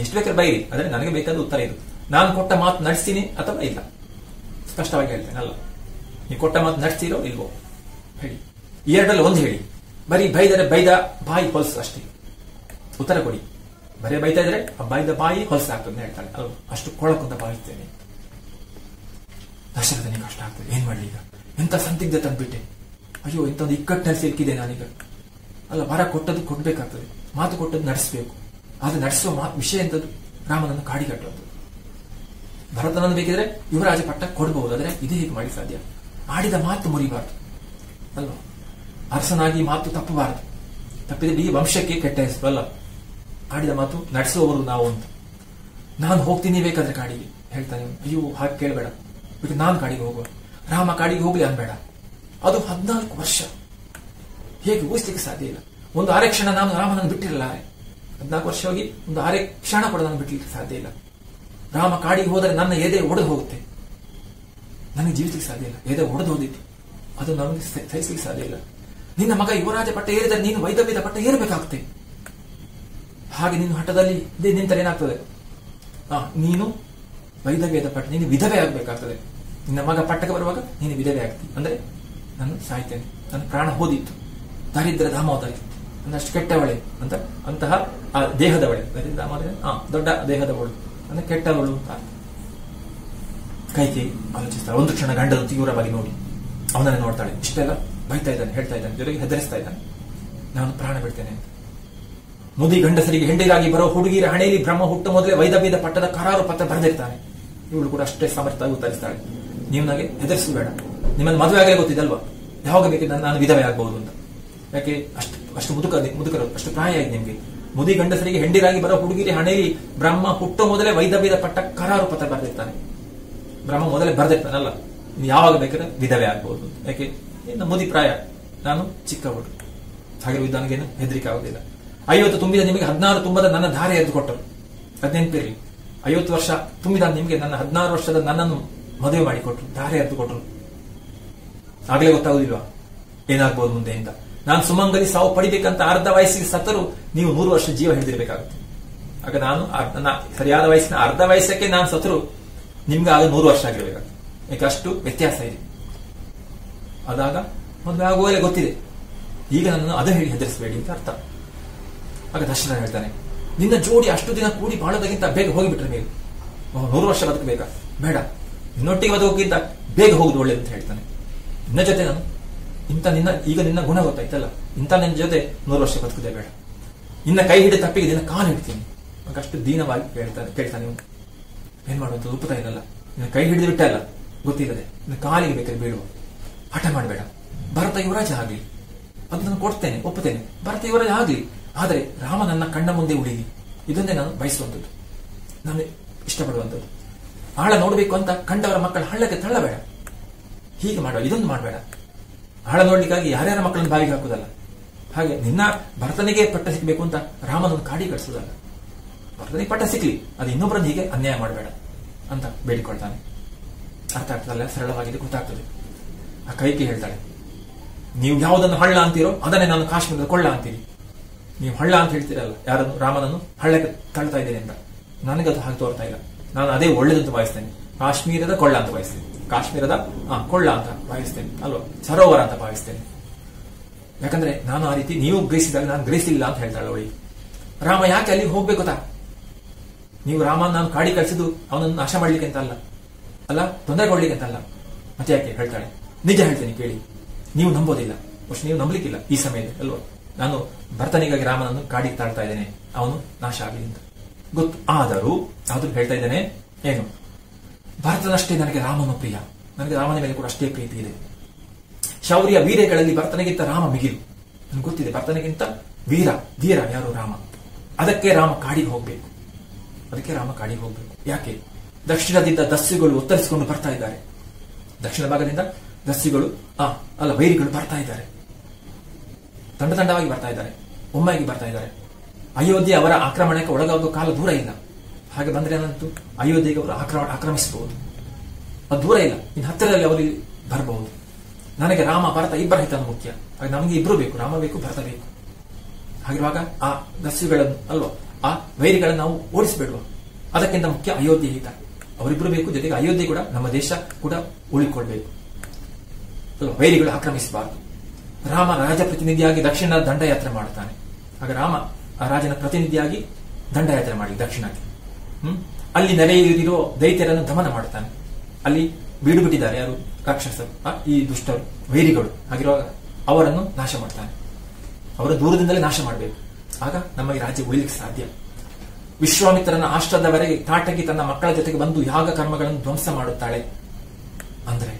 ಎಷ್ಟು ಬೇಕಾದ್ರೆ ಬೈರಿ, ಆದ್ರೆ ನನಗೆ ಬೇಕಾದ ಉತ್ತರ ಇದು. ನಾನು ಕೊಟ್ಟ ಮಾತು ನಡೆಸ್ತೀನಿ ಅಥವಾ ಇಲ್ಲ, ಸ್ಪಷ್ಟವಾಗಿ ಹೇಳ್ತೇನೆ ಅಲ್ಲ. ನೀವು ಕೊಟ್ಟ ಮಾತು ನಡೆಸ್ತೀರೋ ಇಲ್ವೋ ಹೇಳಿ. 2ರಲ್ಲಿ ಒಂದು ಹೇಳಿ. ಬರೀ ಬೈದರೆ ಬೈದ ಬಾಯಿ ಹೊಲಸು ಅಷ್ಟೇ, ಉತ್ತರ ಕೊಡಿ. ಬರೀ ಬೈತಾ ಇದ್ರೆ ಆ ಬೈದ ಬಾಯಿ ಹೊಲಸು ಆಗ್ತದೆ ಹೇಳ್ತಾಳೆ ಅಲ್ವಾ. ಅಷ್ಟು ಕೊಳಕಂತ ಭಾವಿಸ್ತೇನೆ. ದಶರಥನಿಗೆ ಕಷ್ಟ ಆಗ್ತದೆ. ಏನ್ ಮಾಡ್ಲಿ ಈಗ, ಎಂತ ಸಂದಿಗ್ಧ ತಂದ್ಬಿಟ್ಟೆ. ಅಯ್ಯೋ ಇಂಥದ್ದು ಇಕ್ಕಟ್ಟಿನಲ್ಲಿ ಸಿಕ್ಕಿದೆ ನಾನೀಗ. ಅಲ್ಲ, ವರ ಕೊಟ್ಟದ್ದು ಕೊಡ್ಬೇಕಾಗ್ತದೆ, ಮಾತು ಕೊಟ್ಟದ್ದು ನಡೆಸಬೇಕು. ಆದ್ರೆ ನಡೆಸುವ ವಿಷಯ ಎಂತದ್ದು, ರಾಮನನ್ನು ಕಾಡಿಗಟ್ಟುವಂಥದ್ದು. ಭರತನನ್ನು ಬೇಕಿದ್ರೆ ಯುವರಾಜ ಪಟ್ಟ ಕೊಡಬಹುದು, ಆದ್ರೆ ಇದೇ ಹೇಗೆ ಮಾಡಿ ಸಾಧ್ಯ? ಆಡಿದ ಮಾತು ಮುರಿಬಾರದು ಅಲ್ವಾ. ಅರಸನಾಗಿ ಮಾತು ತಪ್ಪಬಾರದು, ತಪ್ಪಿದ್ರೆ ಈ ವಂಶಕ್ಕೆ ಕೆಟ್ಟ ಹೆಸರು ಅಲ್ಲ. ಆಡಿದ ಮಾತು ನಡೆಸುವವರು ನಾವು ಅಂತ. ನಾನು ಹೋಗ್ತೀನಿ ಬೇಕಾದ್ರೆ ಕಾಡಿಗೆ ಹೇಳ್ತಾನೆ. ಅಯ್ಯೋ ಹಾಗೆ ಕೇಳಬೇಡ, ಬಿಟ್ಟು ನಾನು ಕಾಡಿಗೆ ಹೋಗುವ, ರಾಮ ಕಾಡಿಗೆ ಹೋಗ್ಲಿ ಅನ್ಬೇಡ. ಅದು 14 ವರ್ಷ, ಹೇಗೆ ಊಹಿಸ್ಲಿಕ್ಕೆ ಸಾಧ್ಯ ಇಲ್ಲ. ಒಂದು ಅರೆ ಕ್ಷಣ ನಾನು ರಾಮನನ್ನು ಬಿಟ್ಟಿರಲಾರೆ. 14 ವರ್ಷ ಹೋಗಿ ಒಂದು ಅರೆ ಕ್ಷಣ ಕೂಡ ನಾನು ಬಿಡ್ಲಿಕ್ಕೆ ಸಾಧ್ಯ ಇಲ್ಲ. ರಾಮ ಕಾಡಿಗೆ ಹೋದರೆ ನನ್ನ ಎದೆ ಒಡೆದು ಹೋಗುತ್ತೆ, ನನಗೆ ಜೀವಿಸಲಿಕ್ಕೆ ಸಾಧ್ಯ ಇಲ್ಲ. ಎದೆ ಒಡೆದು ಹೋದಿತ್ತು, ಅದು ನಮಗೆ ಸಹಿಸಲಿಕ್ಕೆ ಸಾಧ್ಯ ಇಲ್ಲ. ನಿನ್ನ ಮಗ ಯುವರಾಜ ಪಟ್ಟ ಏರಿದರೆ ನೀನು ವೈದವ್ಯದ ಪಟ್ಟ ಏರಬೇಕಾಗುತ್ತೆ. ಹಾಗೆ ನೀನು ಹಠದಲ್ಲಿ ನಿಂತರೆ ಏನಾಗ್ತದೆ, ನೀನು ವೈದವ್ಯದ ಪಟ್ಟ ನೀನು ವಿಧವೆ ಆಗ್ಬೇಕಾಗ್ತದೆ. ನಿನ್ನ ಮಗ ಪಟ್ಟಕ್ಕೆ ಬರುವಾಗ ನೀನು ವಿಧವೆ ಆಗ್ತಿ, ಅಂದ್ರೆ ನಾನು ಸಾಯ್ತೇನೆ, ನನ್ನ ಪ್ರಾಣ ಹೋದಿತ್ತು. ದಾರಿದ್ರ ದಾಮೋದರಿ ಅಂದ್ರೆ ಅಷ್ಟು ಕೆಟ್ಟವಳೆ ಅಂತ, ಅಂತಹ ಆ ದೇಹದವಳೆ. ದರಿದ್ರ ದಾಮೋದರಿ ದೊಡ್ಡ ದೇಹದವಳು ಅಂದ್ರೆ ಕೆಟ್ಟವಳು ಅಂತ. ಕೈಕೇಯಿ ಆಲೋಚಿಸ್ತಾಳೆ. ಒಂದು ಕ್ಷಣ ಗಂಡನ ತೀವ್ರವಾಗಿ ನೋಡಿ ಅವನನ್ನು ನೋಡ್ತಾಳೆ. ಇಷ್ಟೆಲ್ಲ ಬೈತಾ ಇದ್ದಾನೆ, ಹೇಳ್ತಾ ಇದ್ದಾನೆ, ಜೊತೆಗೆ ಹೆದರಿಸ್ತಾ ಇದ್ದಾನೆ, ನಾನು ಪ್ರಾಣ ಬಿಡ್ತೇನೆ ಅಂತ. ಮುದಿ ಗಂಡಸರಿಗೆ ಹೆಂಡಿರಾಗಿ ಬರೋ ಹುಡುಗಿರ ಹಣೆಯಲ್ಲಿ ಬ್ರಹ್ಮ ಹುಟ್ಟ ಮೊದಲೇ ವೈದವ್ಯದ ಪಟ್ಟದ ಕರಾರು ಪತ್ರ ಬರೆದಿರ್ತಾನೆ. ಇವಳು ಕೂಡ ಅಷ್ಟೇ ಸಮರ್ಥ ಉತ್ತರಿಸ್ತಾಳೆ. ನೀವು ನನಗೆ ಹೆದರಿಸಬೇಡ, ನಿಮ್ಮನ್ನು ಮದುವೆ ಆಗಲೇ ಗೊತ್ತಿದಲ್ವಾ, ಯಾವಾಗ ಬೇಕಿದ್ರೆ ನಾನು ವಿಧವೆ ಆಗಬಹುದು ಅಂತ. ಯಾಕೆ ಅಷ್ಟು ಮುದುಕರು, ಅಷ್ಟು ಪ್ರಾಯ ಆಗಿದೆ ನಿಮ್ಗೆ. ಮುದಿ ಗಂಡಸರಿಗೆ ಹೆಂಡಿರಾಗಿ ಬರೋ ಹುಡುಗಿರಿ ಹಣೆಯಲ್ಲಿ ಬ್ರಹ್ಮ ಹುಟ್ಟೋ ಮೊದಲೇ ವೈದವ್ಯದ ಪಟ್ಟ ಕರಾರು ಪತ್ರ ಬರೆದಿರ್ತಾನೆ. ಬ್ರಹ್ಮ ಮೊದಲೇ ಬರೆದಿರ್ತಾನಲ್ಲ, ನೀವು ಯಾವಾಗ ಬೇಕಾದ್ರೆ ವಿಧವೆ ಆಗಬಹುದು. ಯಾಕೆ ಇನ್ನು ಮುದಿ ಪ್ರಾಯ, ನಾನು ಚಿಕ್ಕವಳು. ಹಾಗೆ ನನಗೇನು ಹೆದರಿಕೆ ಆಗುದಿಲ್ಲ. 50 ತುಂಬಿದ ನಿಮಗೆ 16 ತುಂಬದ ನನ್ನ ಧಾರೆ ಎದ್ದು ಕೊಟ್ಟರು. ಅದ್ ನೆನಪಿರಲಿ. 50 ವರ್ಷ ತುಂಬಿದ ನಿಮಗೆ ನನ್ನ 16 ವರ್ಷದ ನನ್ನನ್ನು ಮದುವೆ ಮಾಡಿಕೊಟ್ರು, ಧಾರೆ ಎದ್ದು ಕೊಟ್ಟರು. ಆಗ್ಲೇ ಗೊತ್ತಾಗುದಿಲ್ವಾ ಏನಾಗ್ಬೋದು ಮುಂದೆ ಅಂತ. ನಾನು ಸುಮಂಗಲಿ ಸಾವು ಪಡಿಬೇಕಂತ ಅರ್ಧ ವಯಸ್ಸಿಗೆ ಸತ್ತರು ನೀವು 100 ವರ್ಷ ಜೀವ ಹಿಡಿದಿರ್ಬೇಕಾಗುತ್ತೆ. ಆಗ ನಾನು ನನ್ನ ಸರಿಯಾದ ವಯಸ್ಸಿನ ಅರ್ಧ ವಯಸ್ಸಕ್ಕೆ ನಾನು ಸತ್ತರು ನಿಮ್ಗೆ ಆಗ 100 ವರ್ಷ ಆಗಿರ್ಬೇಕಾಗುತ್ತೆ. ಯಾಕೆ ಅಷ್ಟು ವ್ಯತ್ಯಾಸ ಇದೆ. ಅದಾಗ ಮದುವೆ ಆಗುವಲ್ಲೇ ಗೊತ್ತಿದೆ. ಈಗ ನನ್ನನ್ನು ಅದೇ ಹೇಳಿ ಹೆದರಿಸಬೇಡಿ ಅಂತ ಅರ್ಥ. ಆಗ ದಶರಥ ಹೇಳ್ತಾನೆ, ನಿನ್ನ ಜೋಡಿ ಅಷ್ಟು ದಿನ ಕೂಡಿ ಬಾಳೋದಕ್ಕಿಂತ ಬೇಗ ಹೋಗಿಬಿಟ್ರೆ ನೀವು 100 ವರ್ಷ ಬದುಕಬೇಕಾ? ಬೇಡ, ನಿನ್ನೊಟ್ಟಿಗೆ ಬದುಕೋಕ್ಕಿಂತ ಬೇಗ ಹೋಗುದು ಒಳ್ಳೇದು ಅಂತ ಹೇಳ್ತಾನೆ. ನಿನ್ನ ಜೊತೆ ನಾನು ಈಗ ನಿನ್ನ ಗುಣ ಗೊತ್ತಾಯ್ತಲ್ಲ, ನಿನ್ನ ಜೊತೆ 100 ವರ್ಷ ಬದುಕುದೇ ಬೇಡ. ನಿನ್ನ ಕೈ ಹಿಡಿದ ತಪ್ಪಿಗೆ ನಿನ್ನ ಕಾಲು ಹಿಡ್ತೀನಿ. ಅಷ್ಟು ದೀನವಾಗಿ ಕೇಳ್ತಾನೆ ಇವನು. ಏನ್ ಮಾಡುವಂತ ಒಪ್ಪುತ್ತಾ ಇರಲ್ಲ. ನಿನ್ನ ಕೈ ಹಿಡಿದು ಬಿಟ್ಟೆ ಅಲ್ಲ, ಗೊತ್ತಿಲ್ಲದೆ ನಿನ್ನ ಕಾಲಿಗೆ ಬೇಕಾದ್ರೆ ಬೀಳುವ. ಹಠ ಮಾಡಬೇಡ. ಭರತ ಯುವರಾಜ ಆಗ್ಲಿ, ಅದು ನಾನು ಕೊಡ್ತೇನೆ, ಒಪ್ಪುತ್ತೇನೆ. ಭರತ ಯುವರಾಜ ಆಗ್ಲಿ, ಆದರೆ ರಾಮ ನನ್ನ ಕಣ್ಣ ಮುಂದೆ ಉಳಿಲಿ. ಇದನ್ನೇ ನಾನು ಬಯಸುವಂಥದ್ದು, ನಾನು ಇಷ್ಟಪಡುವಂಥದ್ದು. ಆಳ ನೋಡಬೇಕು ಅಂತ ಕಂಡವರ ಮಕ್ಕಳ ಹಳ್ಳಕ್ಕೆ ತಳ್ಳಬೇಡ. ಹೀಗೆ ಮಾಡುವ, ಇದೊಂದು ಮಾಡಬೇಡ. ಆಳ ನೋಡ್ಲಿಕ್ಕಾಗಿ ಯಾರ್ಯಾರ ಮಕ್ಕಳನ್ನು ಬಾವಿಗೆ ಹಾಕುದಲ್ಲ. ಹಾಗೆ ನಿನ್ನ ಭರತನಿಗೆ ಪಟ್ಟ ಸಿಗಬೇಕು ಅಂತ ರಾಮನನ್ನು ಕಾಡಿ ಕಳಿಸುವುದಲ್ಲ. ಭರತನಿಗೆ ಪಟ್ಟ ಸಿಕ್ಲಿ, ಅದು ಇನ್ನೊಬ್ಬರನ್ನು ಹೀಗೆ ಅನ್ಯಾಯ ಮಾಡಬೇಡ ಅಂತ ಬೇಡಿಕೊಳ್ತಾನೆ. ಅರ್ಥ ಆಗ್ತದಲ್ಲ, ಸರಳವಾಗಿದೆ, ಗೊತ್ತಾಗ್ತದೆ. ಆ ಕೈಕೇಯಿ ಹೇಳ್ತಾಳೆ, ನೀವು ಯಾವುದನ್ನು ಹಳ್ಳ ಅಂತೀರೋ ಅದನ್ನೇ ನಾನು ಕಾಶ್ಮೀರದ ಕೊಳ್ಳ ಅಂತೀನಿ. ನೀವು ಹಳ್ಳ ಅಂತ ಹೇಳ್ತೀರಲ್ಲ, ಯಾರನ್ನು ರಾಮನನ್ನು ಹಳ್ಳಕ್ಕೆ ತಳ್ತಾ ಇದ್ದೇನೆ ಅಂತ. ನನಗದು ಹಾಗೆ ತೋರ್ತಾ ಇಲ್ಲ. ನಾನು ಅದೇ ಒಳ್ಳೇದಂತ ಭಾವಿಸ್ತೇನೆ. ಕಾಶ್ಮೀರದ ಕೊಳ್ಳ ಅಂತ ಭಾವಿಸ್ತೇನೆ, ಕಾಶ್ಮೀರದ ಕೊಳ್ಳ ಅಂತ ಭಾವಿಸ್ತೇನೆ ಅಲ್ವಾ, ಸರೋವರ ಅಂತ ಭಾವಿಸ್ತೇನೆ. ಯಾಕಂದ್ರೆ ನಾನು ಆ ರೀತಿ ನೀವು ಗ್ರಹಿಸಿದಾಗ ನಾನು ಗ್ರಹಿಸಿಲ್ಲ ಅಂತ ಹೇಳ್ತಾಳೆ ಅವಳಿಗೆ. ರಾಮ ಯಾಕೆ ಅಲ್ಲಿಗೆ ಹೋಗ್ಬೇಕು ಗೊತ್ತಾ? ನೀವು ರಾಮನ ನಾನು ಕಾಡಿ ಕಳಿಸಿದ್ದು ಅವನನ್ನು ನಾಶ ಮಾಡ್ಲಿಕ್ಕೆ ಅಂತ ಅಲ್ಲ, ತೊಂದರೆ ಕೊಡ್ಲಿಕ್ಕೆ ಅಂತಲ್ಲ. ಮತ್ತೆ ಯಾಕೆ ಹೇಳ್ತಾಳೆ? ನಿಜ ಹೇಳ್ತೇನೆ ಕೇಳಿ, ನೀವು ನಂಬೋದಿಲ್ಲ, ನೀವು ನಂಬಲಿಕ್ಕಿಲ್ಲ ಈ ಸಮಯದಲ್ಲಿ ಅಲ್ವಾ. ನಾನು ಭರತನಿಗಾಗಿ ರಾಮನನ್ನು ಕಾಡಿಗೆ ತಾಳ್ತಾ ಇದ್ದೇನೆ, ಅವನು ನಾಶ ಆಗಲಿ ಅಂತ ಗೊತ್ತು. ಆದರೂ ಹೇಳ್ತಾ ಇದ್ದೇನೆ ಏನು, ಭರತನಷ್ಟೇ ನನಗೆ ರಾಮನ ಪ್ರಿಯ, ನನಗೆ ರಾಮನ ಮೇಲೆ ಕೂಡ ಅಷ್ಟೇ ಪ್ರೀತಿ ಇದೆ. ಶೌರ್ಯ ವೀರ್ಯಗಳಲ್ಲಿ ಭರತನಿಗಿಂತ ರಾಮ ಮಿಗಿಲು. ನನಗೆ ಗೊತ್ತಿದೆ, ಭರತನಿಗಿಂತ ಧೀರ ಯಾರು ರಾಮ. ಅದಕ್ಕೆ ರಾಮ ಕಾಡಿಗೆ ಹೋಗ್ಬೇಕು. ಯಾಕೆ? ದಕ್ಷಿಣದಿಂದ ದಸ್ಯುಗಳು ಉತ್ತರಿಸಿಕೊಂಡು ಬರ್ತಾ ಇದ್ದಾರೆ. ದಕ್ಷಿಣ ಭಾಗದಿಂದ ದಸ್ಯುಗಳು ವೈರಿಗಳು ಬರ್ತಾ ಇದ್ದಾರೆ. ತಂಡವಾಗಿ ಬರ್ತಾ ಇದ್ದಾರೆ, ಒಮ್ಮೆಗೆ ಬರ್ತಾ ಇದ್ದಾರೆ. ಅಯೋಧ್ಯೆ ಅವರ ಆಕ್ರಮಣಕ್ಕೆ ಒಳಗಾಗುವ ಕಾಲ ದೂರ ಇಲ್ಲ. ಹಾಗೆ ಬಂದ್ರೆ ಏನಂತೂ ಅಯೋಧ್ಯೆಗೆ ಅವರು ಆಕ್ರಮಿಸಬಹುದು, ಅದು ದೂರ ಇಲ್ಲ, ಇನ್ನು ಹತ್ತಿರದಲ್ಲಿ ಅವರು ಬರಬಹುದು. ನನಗೆ ರಾಮ ಭರತ ಇಬ್ಬರ ಹಿತ ಮುಖ್ಯ, ಹಾಗೆ ನಮಗೆ ಇಬ್ರು ಬೇಕು, ರಾಮ ಬೇಕು, ಭರತ ಬೇಕು. ಹಾಗಿರುವಾಗ ಆ ದಸ್ಯುಗಳನ್ನು ಅಲ್ವಾ, ಆ ವೈರಿಗಳನ್ನು ನಾವು ಓಡಿಸಬೇಡುವ. ಅದಕ್ಕಿಂತ ಮುಖ್ಯ ಅಯೋಧ್ಯೆ ಹಿತ, ಅವರಿಬ್ರು ಬೇಕು. ಜೊತೆಗೆ ಅಯೋಧ್ಯೆ ಕೂಡ, ನಮ್ಮ ದೇಶ ಕೂಡ ಉಳಿಕೊಳ್ಬೇಕು ಅಲ್ವಾ, ವೈರಿಗಳು ಆಕ್ರಮಿಸಬಾರದು. ರಾಮ ರಾಜಪ್ರತಿನಿಧಿಯಾಗಿ ದಕ್ಷಿಣ ದಂಡಯಾತ್ರೆ ಮಾಡ್ತಾನೆ. ಆಗ ರಾಮ ಆ ರಾಜನ ಪ್ರತಿನಿಧಿಯಾಗಿ ದಂಡಯಾತ್ರೆ ಮಾಡಿ ದಕ್ಷಿಣಕ್ಕೆ, ಅಲ್ಲಿ ನೆರೆಯಿರೋ ದೈತ್ಯರನ್ನು ದಮನ ಮಾಡ್ತಾನೆ. ಅಲ್ಲಿ ಬೀಡು ಬಿಟ್ಟಿದ್ದಾರೆ ಯಾರು, ರಾಕ್ಷಸರು, ಈ ದುಷ್ಟರು, ವೈರಿಗಳು. ಹಾಗಿರುವಾಗ ಅವರನ್ನು ನಾಶ ಮಾಡ್ತಾನೆ. ಅವರ ದೂರದಿಂದಲೇ ನಾಶ ಮಾಡಬೇಕು, ಆಗ ನಮಗೆ ರಾಜ್ಯ ಉಳಿಲಿಕ್ಕೆ ಸಾಧ್ಯ. ವಿಶ್ವಾಮಿತ್ರನ ಆಶ್ರದವರೆಗೆ ತಾಟಕಿ ತನ್ನ ಮಕ್ಕಳ ಜೊತೆಗೆ ಬಂದು ಯಾಗ ಕರ್ಮಗಳನ್ನು ಧ್ವಂಸ ಮಾಡುತ್ತಾಳೆ ಅಂದ್ರೆ,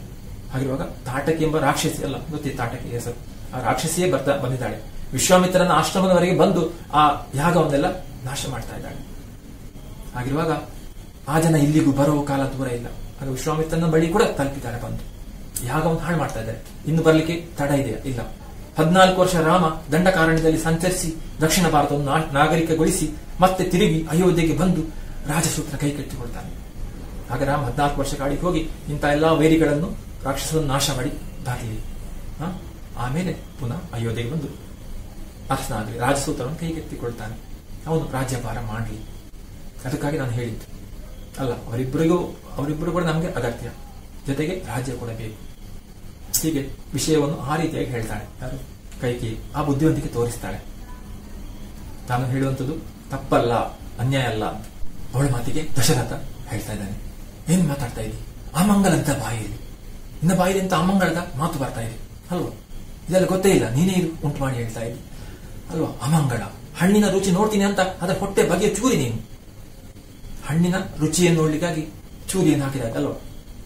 ಹಾಗಿರುವಾಗ ತಾಟಕಿ ಎಂಬ ರಾಕ್ಷಸಿ ಅಲ್ಲ, ಗೊತ್ತಿ ತಾಟಕಿ ಹೆಸರು, ಆ ರಾಕ್ಷಸಿಯೇ ಬಂದಿದ್ದಾಳೆ. ವಿಶ್ವಾಮಿತ್ರನ ಆಶ್ರಮದವರೆಗೆ ಬಂದು ಆ ಯಾಗವನ್ನೆಲ್ಲ ನಾಶ ಮಾಡ್ತಾ ಇದ್ದಾಳೆ. ಹಾಗಿರುವಾಗ ಆ ಜನ ಇಲ್ಲಿಗೂ ಬರೋ ಕಾಲ ದೂರ ಇಲ್ಲ. ಆಗ ವಿಶ್ವಾಮಿತ್ರನ ಬಳಿ ಕೂಡ ತಲುಪಿದ್ದಾರೆ, ಬಂದು ಯಾಗವನ್ನು ಹಾಳು ಮಾಡ್ತಾ ಇದ್ದಾರೆ. ಇನ್ನು ಬರ್ಲಿಕ್ಕೆ ತಡ ಇದೆಯಾ? ಇಲ್ಲ. 14 ವರ್ಷ ರಾಮ ದಂಡಕಾರಣ್ಯದಲ್ಲಿ ಸಂಚರಿಸಿ ದಕ್ಷಿಣ ಭಾರತವನ್ನು ನಾಗರಿಕಗೊಳಿಸಿ ಮತ್ತೆ ತಿರುಗಿ ಅಯೋಧ್ಯೆಗೆ ಬಂದು ರಾಜಸೂತ್ರ ಕೈ ಕಟ್ಟಿಕೊಳ್ತಾನೆ. ಆಗ ರಾಮ 14 ವರ್ಷ ಕಾಡಿಗೆ ಹೋಗಿ ಇಂಥ ಎಲ್ಲಾ ವೈರಿಗಳನ್ನು, ರಾಕ್ಷಸರನ್ನು ನಾಶ ಮಾಡಿ ಬರಲಿ. ಆಮೇಲೆ ಪುನಃ ಅಯೋಧ್ಯೆಗೆ ಬಂದು ಅರಸನಾಗಲಿ, ರಾಜಸೂತ್ರವನ್ನು ಕೈಗೆತ್ತಿಕೊಳ್ತಾನೆ. ಅವನು ರಾಜ್ಯಭಾರ ಮಾಡಲಿ. ಅದಕ್ಕಾಗಿ ನಾನು ಹೇಳಿದ್ದು ಅಲ್ಲ, ಅವರಿಬ್ಬರು ಕೂಡ ನಮಗೆ ಅಗತ್ಯ, ಜೊತೆಗೆ ರಾಜ್ಯ ಕೂಡ ಬೇಕು. ಹೀಗೆ ವಿಷಯವನ್ನು ಆ ರೀತಿಯಾಗಿ ಹೇಳ್ತಾಳೆ ಯಾರು, ಕೈಕೇಯಿ. ಆ ಬುದ್ಧಿವಂತಿಕೆ ತೋರಿಸ್ತಾಳೆ. ನಾನು ಹೇಳುವಂಥದ್ದು ತಪ್ಪಲ್ಲ, ಅನ್ಯಾಯ ಅಲ್ಲ ಅಂತ. ಅವಳ ಮಾತಿಗೆ ದಶರಥ ಹೇಳ್ತಾ ಇದ್ದಾನೆ, ಏನ್ ಮಾತಾಡ್ತಾ ಇದ್ದಿ? ಅಮಂಗಲಂತ ಬಾಯಿಯಲ್ಲಿ, ನಿನ್ನ ಬಾಯಿಲಿ ಅಂತ ಅಮಂಗಳದ ಮಾತು ಬರ್ತಾ ಇದೆ ಅಲ್ವಾ? ಇದೆಲ್ಲ ಗೊತ್ತೇ ಇಲ್ಲ, ನೀನೇ ಇದು ಉಂಟು ಮಾಡಿ ಹೇಳ್ತಾ ಇದ್ದಿ ಅಲ್ವಾ? ಅಮಂಗಳ ಹಣ್ಣಿನ ರುಚಿ ನೋಡ್ತೀನಿ ಅಂತ ಅದರ ಹೊಟ್ಟೆ ಬಗೆಯ ಚೂರಿ, ನೀನು ಹಣ್ಣಿನ ರುಚಿಯನ್ನು ನೋಡ್ಲಿಕ್ಕಾಗಿ ಚೂರಿಯನ್ನು ಹಾಕಿದಾಗ ಅಲ್ವಾ,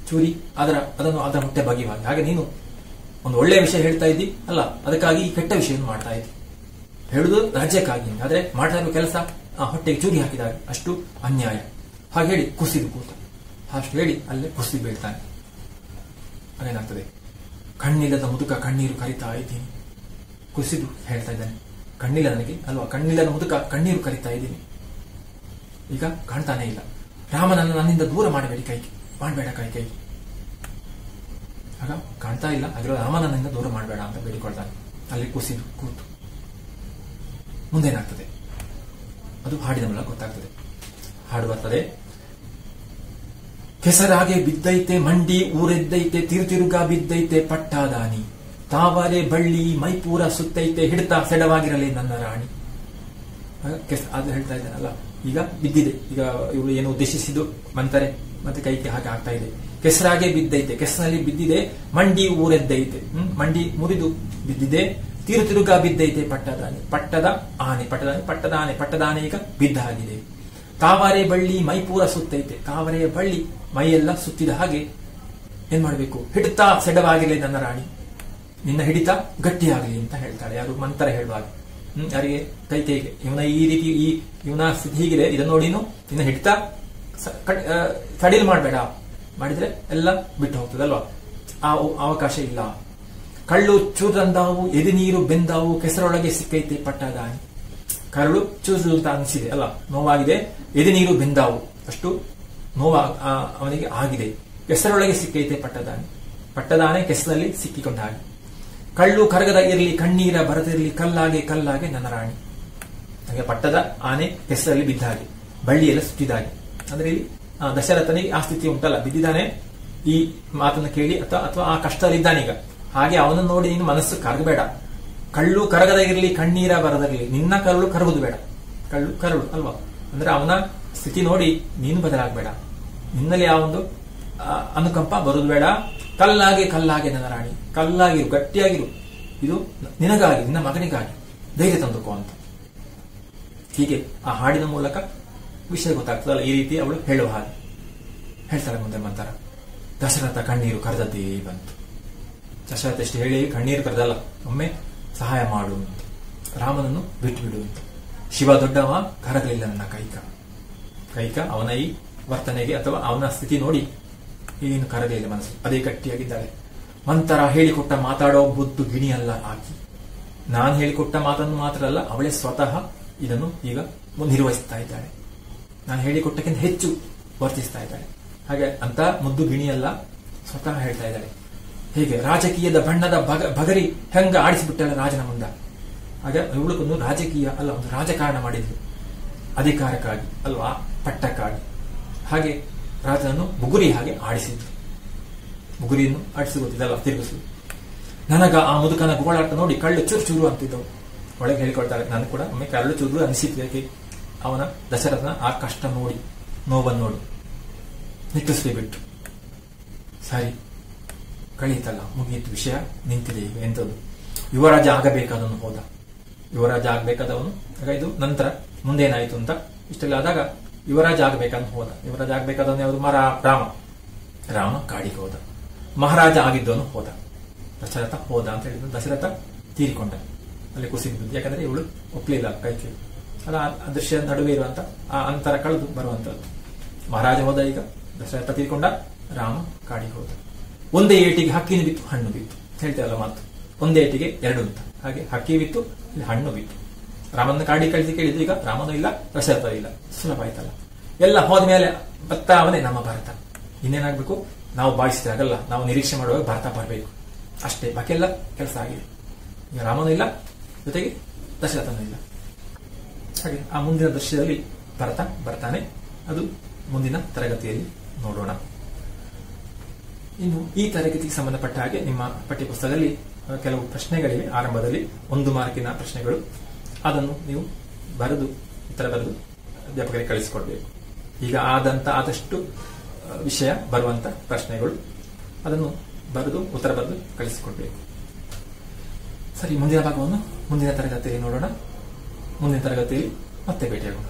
ಚೂರಿ ಅದನ್ನು ಅದರ ಹೊಟ್ಟೆ ಬಗೆಯುವಾಗ. ಹಾಗೆ ನೀನು ಒಂದು ಒಳ್ಳೆಯ ವಿಷಯ ಹೇಳ್ತಾ ಇದ್ದಿ ಅಲ್ಲ, ಅದಕ್ಕಾಗಿ ಈ ಕೆಟ್ಟ ವಿಷಯವನ್ನು ಮಾಡ್ತಾ ಇದ್ದಿ. ಹೇಳುದು ರಾಜ್ಯಕ್ಕಾಗಿ, ಆದ್ರೆ ಮಾಡ್ತಾ ಇರುವ ಕೆಲಸ ಹೊಟ್ಟೆಗೆ ಚೂರಿ ಹಾಕಿದಾಗ ಅಷ್ಟು ಅನ್ಯಾಯ. ಹಾಗೆ ಹೇಳಿ ಕುಸಿದು ಕೂತ, ಅಷ್ಟು ಹೇಳಿ ಅಲ್ಲೇ ಕುಸಿದು ಬೀಳ್ತಾನೆ. ಅದೇನಾಗ್ತದೆ, ಕಣ್ಣಿಲ್ಲದ ಮುದುಕ ಕಣ್ಣೀರು ಕರಿತಾ ಇದ್ದೀನಿ. ಕುಸಿದು ಹೇಳ್ತಾ ಇದ್ದಾನೆ, ಕಣ್ಣಿಲ್ಲ ನನಗೆ ಅಲ್ವಾ, ಕಣ್ಣಿಲ್ಲದ ಮುದುಕ ಕಣ್ಣೀರು ಕರಿತಾ ಇದ್ದೀನಿ. ಈಗ ಕಾಣ್ತಾನೆ ಇಲ್ಲ. ರಾಮನನ್ನು ನನ್ನಿಂದ ದೂರ ಮಾಡಬೇಡಿ, ಮಾಡಬೇಡ ಕೈ. ಆಗ ಕಾಣ್ತಾ ಇಲ್ಲ, ಆಗಿರೋ ರಾಮನನ್ನಿಂದ ದೂರ ಮಾಡಬೇಡ ಅಂತ ಬೇಡಿಕೊಳ್ತಾನೆ. ಅಲ್ಲಿ ಕುಸಿದು ಕೂತು ಮುಂದೇನಾಗ್ತದೆ ಅದು ಹಾಡಿನ ಮೂಲಕ ಗೊತ್ತಾಗ್ತದೆ. ಹಾಡು ಬರ್ತದೆ, ಕೆಸರಾಗೆ ಬಿದ್ದೈತೆ ಮಂಡಿ ಊರೆದ್ದೈತೆ, ತಿರುತಿರುಗ ಬಿದ್ದೈತೆ ಪಟ್ಟಾದಾನಿ, ತಾವರೆ ಬಳ್ಳಿ ಮೈಪೂರ ಸುತ್ತೈತೆ, ಹಿಡ್ತಾ ಸೆಡವಾಗಿರಲಿ ನನ್ನ ರಾಣಿ. ಅದು ಹೇಳ್ತಾ ಇದ್ದಾನಲ್ಲ, ಈಗ ಬಿದ್ದಿದೆ. ಈಗ ಇವಳು ಏನು ಉದ್ದೇಶಿಸಿದ್ದು ಮಂತಾರೆ ಮತ್ತೆ ಕೈಗೆ ಹಾಗೆ ಆಗ್ತಾ ಇದೆ. ಕೆಸರಾಗೆ ಬಿದ್ದೈತೆ, ಕೆಸರಲ್ಲಿ ಬಿದ್ದಿದೆ. ಮಂಡಿ ಊರೆದ್ದೈತೆ, ಮಂಡಿ ಮುರಿದು ಬಿದ್ದಿದೆ. ತಿರುತಿರುಗ ಬಿದ್ದೈತೆ ಪಟ್ಟದಾನೆ, ಪಟ್ಟದಾನೆ ಈಗ ಬಿದ್ದ ಹಾಗಿದೆ. ತಾವರೆ ಬಳ್ಳಿ ಮೈಪೂರ ಸುತ್ತೈತೆ, ತಾವರೆಯ ಬಳ್ಳಿ ಮೈಯೆಲ್ಲ ಸುತ್ತಿದ ಹಾಗೆ ಏನ್ ಮಾಡಬೇಕು, ಹಿಡಿತ ಸೆಡವಾಗಿರಲಿ ನನ್ನ ರಾಣಿ, ನಿನ್ನ ಹಿಡಿತ ಗಟ್ಟಿಯಾಗಲಿ ಅಂತ ಹೇಳ್ತಾಳೆ. ಯಾರು ಮಂತರ ಹೇಳುವಾಗ ಯಾರಿಗೆ, ಕೈಕೇಯಿಗೆ. ಇವನ ಈ ರೀತಿ ಇವನ ಸ್ಥಿತಿ ಹೀಗಿದೆ, ಇದನ್ನು ನೋಡಿನು ನಿನ್ನ ಹಿಡಿತ ಸಡಿಲ್ ಮಾಡಬೇಡ, ಮಾಡಿದ್ರೆ ಎಲ್ಲ ಬಿಟ್ಟು ಹೋಗ್ತದಲ್ವಾ, ಆ ಅವಕಾಶ ಇಲ್ಲ. ಕಳ್ಳು ಚೂರಂದಾವು ಎದೆ ನೀರು ಬೆಂದಾವು, ಕೆಸರೊಳಗೆ ಸಿಕ್ಕೈತೆ ಪಟ್ಟದಾನಿ. ಕರಳು ಚೂರು ಅಂತ ಅನಿಸಿದೆ ಅಲ್ಲ, ನೋವಾಗಿದೆ. ಎದೆ ನೀರು ಬೆಂದಾವು, ಅಷ್ಟು ನೋವ ಅವನಿಗೆ ಆಗಿದೆ. ಕೆಸರೊಳಗೆ ಸಿಕ್ಕೈತೆ ಪಟ್ಟದಾನೆ ಕೆಸರಲ್ಲಿ ಸಿಕ್ಕಿಕೊಂಡ ಹಾಗೆ. ಕಳ್ಳು ಕರಗದ ಇರಲಿ ಕಣ್ಣೀರ ಬರದಿರಲಿ, ಕಲ್ಲಾಗೆ ನನ್ನ ರಾಣಿ. ಹಾಗೆ ಪಟ್ಟದ ಆನೆ ಕೆಸರಲ್ಲಿ ಬಿದ್ದ ಹಾಗೆ, ಬಳ್ಳಿಯೆಲ್ಲ ಸುತ್ತಿದ ಹಾಗೆ. ಅಂದ್ರೆ ಇಲ್ಲಿ ದಶರಥನಿಗೆ ಆ ಸ್ಥಿತಿ ಉಂಟಲ್ಲ, ಬಿದ್ದಿದ್ದಾನೆ ಈ ಮಾತನ್ನು ಕೇಳಿ ಅಥವಾ ಆ ಕಷ್ಟದಲ್ಲಿದ್ದಾನೀಗ. ಹಾಗೆ ಅವನನ್ನು ನೋಡಿ ನೀನು ಮನಸ್ಸು ಕರಗಬೇಡ. ಕಳ್ಳು ಕರಗದ ಇರಲಿ ಕಣ್ಣೀರ ಬರದಿರಲಿ, ನಿನ್ನ ಕರಳು ಕರಗುದು ಬೇಡ. ಕರಳು ಅಲ್ವಾ, ಅಂದ್ರೆ ಅವನ ಸ್ಥಿತಿ ನೋಡಿ ನೀನು ಬದಲಾಗಬೇಡ, ನಿನ್ನಲ್ಲಿ ಆ ಒಂದು ಅನುಕಂಪ ಬರುದು ಬೇಡ. ಕಲ್ಲಾಗೆ ನನ್ನ ರಾಣಿ, ಕಲ್ಲಾಗಿರು, ಗಟ್ಟಿಯಾಗಿರು, ಇದು ನಿನಗಾಗಿ, ನಿನ್ನ ಮಗನಿಗಾಗಿ ಧೈರ್ಯ ತಂದುಕೋ ಅಂತ. ಹೀಗೆ ಆ ಹಾಡಿನ ಮೂಲಕ ವಿಷಯ ಗೊತ್ತಾಗ್ತದಲ್ಲ, ಈ ರೀತಿ ಅವಳು ಹೇಳುವ ಹಾಗೆ ಹೇಳ್ತಾಳೆ. ಮುಂದೆ ಮಂತರ, ದಶರಥ ಕಣ್ಣೀರು ಕರೆದದ್ದೇ ಬಂತು. ದಶರಥ ಎಷ್ಟು ಹೇಳಿ ಕಣ್ಣೀರು ಕರೆದಲ್ಲ, ಒಮ್ಮೆ ಸಹಾಯ ಮಾಡು ಅಂತ, ರಾಮನನ್ನು ಬಿಟ್ಟು ಬಿಡು ಅಂತ. ಶಿವ ದೊಡ್ಡವ ಕರಗಲಿಲ್ಲ ನನ್ನ ಕೈಕ ಅವನ ಈ ವರ್ತನೆಗೆ ಅಥವಾ ಅವನ ಸ್ಥಿತಿ ನೋಡಿ ಏನು ಕರಗಲಿಲ್ಲ ಮನಸ್ಸು, ಅದೇ ಗಟ್ಟಿಯಾಗಿದ್ದಾಳೆ. ಮಂತರ ಹೇಳಿಕೊಟ್ಟ ಮಾತಾಡೋ ಬುದ್ದು ಗಿಣಿಯಲ್ಲ ಆಕಿ. ನಾನು ಹೇಳಿಕೊಟ್ಟ ಮಾತನ್ನು ಮಾತ್ರ ಅಲ್ಲ, ಅವಳೇ ಸ್ವತಃ ಇದನ್ನು ಈಗ ನಿರ್ವಹಿಸ್ತಾ ಇದ್ದಾಳೆ. ನಾನು ಹೇಳಿಕೊಟ್ಟಕ್ಕಿಂತ ಹೆಚ್ಚು ವರ್ತಿಸ್ತಾ ಇದ್ದಾಳೆ. ಹಾಗೆ ಅಂತ ಮುದ್ದು ಗಿಣಿಯಲ್ಲ, ಸ್ವತಃ ಹೇಳ್ತಾ ಇದ್ದಾಳೆ. ಹೇಗೆ ರಾಜಕೀಯದ ಬಣ್ಣದ ಬಗರಿ ಹೆಂಗ ಆಡಿಸಿಬಿಟ್ಟಾಳೆ ರಾಜನ ಮುಂದ. ಆಗ ಇವಳಕ್ಕೊಂದು ರಾಜಕೀಯ ಅಲ್ಲ, ಒಂದು ರಾಜಕಾರಣ ಮಾಡಿದ್ಲು, ಅಧಿಕಾರಕ್ಕಾಗಿ ಅಲ್ವಾ, ಪಟ್ಟಕ್ಕಾಗಿ. ಹಾಗೆ ರಾಜನನ್ನು ಬುಗುರಿ ಹಾಗೆ ಆಡಿಸಿದ್ರು. ಬುಗುರಿಯನ್ನು ಆಡಿಸಿ ಗೊತ್ತಿದ್ದಲ್ಲ, ತಿರುಗಿಸು. ನನಗ ಆ ಮುದುಕನ ಗೋಳಾಟ ನೋಡಿ ಕಳ್ಳು ಚೂರು ಚೂರು ಅಂತಿದ್ದವು. ಒಳಗೆ ಹೇಳಿಕೊಳ್ತಾಳೆ, ನಾನು ಕೂಡ ಒಮ್ಮೆ ಕಳ್ಳು ಚೂರು ಅನಿಸಿದ್ವಿ. ಅವನ ದಶರಥನ ಆ ಕಷ್ಟ ನೋಡಿ, ನೋವನ್ನು ನೋಡಿ ನಿಟ್ಟುಸ್ಲಿ ಬಿಟ್ಟು, ಸರಿ ಕಳೀತಲ್ಲ, ಮುಗಿಯಿತು, ವಿಷಯ ನಿಂತಿದೆ. ಈಗ ಎಂಥದ್ದು, ಯುವರಾಜ ಆಗಬೇಕಾದವನು ಹೋದ. ಯುವರಾಜ ಆಗಬೇಕಾದವನು ಆಗ ಇದು ನಂತರ ಮುಂದೇನಾಯಿತು ಅಂತ ಇಷ್ಟೆಲ್ಲ ಆದಾಗ ಯುವರಾಜ ಆಗಬೇಕಾದ ಹೋದ. ಯುವರಾಜ ಆಗಬೇಕಾದವನು ಯಾವುದು? ರಾಮ. ರಾಮ ಕಾಡಿಗೆ ಹೋದ. ಮಹಾರಾಜ ಆಗಿದ್ದವನು ಹೋದ. ದಶರಥ ಹೋದ ಅಂತ ಹೇಳಿದ್ರು. ದಶರಥ ತೀರಿಕೊಂಡ, ಅಲ್ಲಿ ಕುಸಿಬಿದ್ದು. ಯಾಕಂದ್ರೆ ಇವಳು ಒಪ್ಲಿಲ್ಲ ಕೈಕೆ. ಅಲ್ಲ, ಅದೃಶ್ಯ ನಡುವೆ ಇರುವಂತ ಆ ಅಂತರ ಕಳೆದು ಬರುವಂತದ್ದು. ಮಹಾರಾಜ ಹೋದ, ಈಗ ದಶರಥ ತೀರಿಕೊಂಡ, ರಾಮ ಕಾಡಿಗೆ ಹೋದ. ಒಂದೇ ಏಟಿಗೆ ಹಕ್ಕಿನೂ ಬಿತ್ತು, ಹಣ್ಣು ಬಿತ್ತು. ಹೇಳ್ತೇವಲ್ಲ ಮಾತು, ಒಂದೇ ಏಟಿಗೆ ಎರಡು ಅಂತ. ಹಾಗೆ ಹಕ್ಕಿ ಬಿತ್ತು, ಇಲ್ಲಿ ಹಣ್ಣು ಬಿತ್ತು. ರಾಮನ ಕಾಡಿಗೆ ಕಳಿಸಿ ಕೇಳಿದ್ರು, ಈಗ ರಾಮನೂ ಇಲ್ಲ, ದಶರಥ ಇಲ್ಲ. ಸುಲಭ ಆಯ್ತಲ್ಲ. ಎಲ್ಲ ಹೋದ್ಮೇಲೆ ಅವನೇ ನಮ್ಮ ಭಾರತ. ಇನ್ನೇನಾಗ್ಬೇಕು? ನಾವು ಭಾವಿಸಿದಾಗಲ್ಲ, ನಾವು ನಿರೀಕ್ಷೆ ಮಾಡುವಾಗ ಭಾರತ ಬರಬೇಕು ಅಷ್ಟೇ. ಬಾಕಿ ಎಲ್ಲ ಕೆಲಸ ಆಗಿದೆ. ಈಗ ರಾಮನೂ ಇಲ್ಲ, ಜೊತೆಗೆ ದಶರಥನೂ ಇಲ್ಲ. ಹಾಗೆ ಆ ಮುಂದಿನ ದೃಶ್ಯದಲ್ಲಿ ಭರತ ಬರ್ತಾನೆ. ಅದು ಮುಂದಿನ ತರಗತಿಯಲ್ಲಿ ನೋಡೋಣ. ಇನ್ನು ಈ ತರಗತಿಗೆ ಸಂಬಂಧಪಟ್ಟ ಹಾಗೆ ನಿಮ್ಮ ಪಠ್ಯಪುಸ್ತಕದಲ್ಲಿ ಕೆಲವು ಪ್ರಶ್ನೆಗಳಿವೆ. ಆರಂಭದಲ್ಲಿ 1 ಮಾರ್ಕಿನ ಪ್ರಶ್ನೆಗಳು. ಅದನ್ನು ನೀವು ಬರೆದು ಉತ್ತರ ಬರೆದು ಅಧ್ಯಾಪಕರಿಗೆ ಕಳಿಸಿಕೊಡ್ಬೇಕು. ಈಗ ಆದಷ್ಟು ವಿಷಯ ಬರುವಂತ ಪ್ರಶ್ನೆಗಳು, ಅದನ್ನು ಬರೆದು ಉತ್ತರ ಬರೆದು ಕಳಿಸಿಕೊಡ್ಬೇಕು. ಸರಿ, ಮುಂದಿನ ಭಾಗವನ್ನು ಮುಂದಿನ ತರಗತಿಯಲ್ಲಿ ನೋಡೋಣ. ಮುಂದಿನ ತರಗತಿಯಲ್ಲಿ ಮತ್ತೆ ಭೇಟಿಯಾಗೋಣ.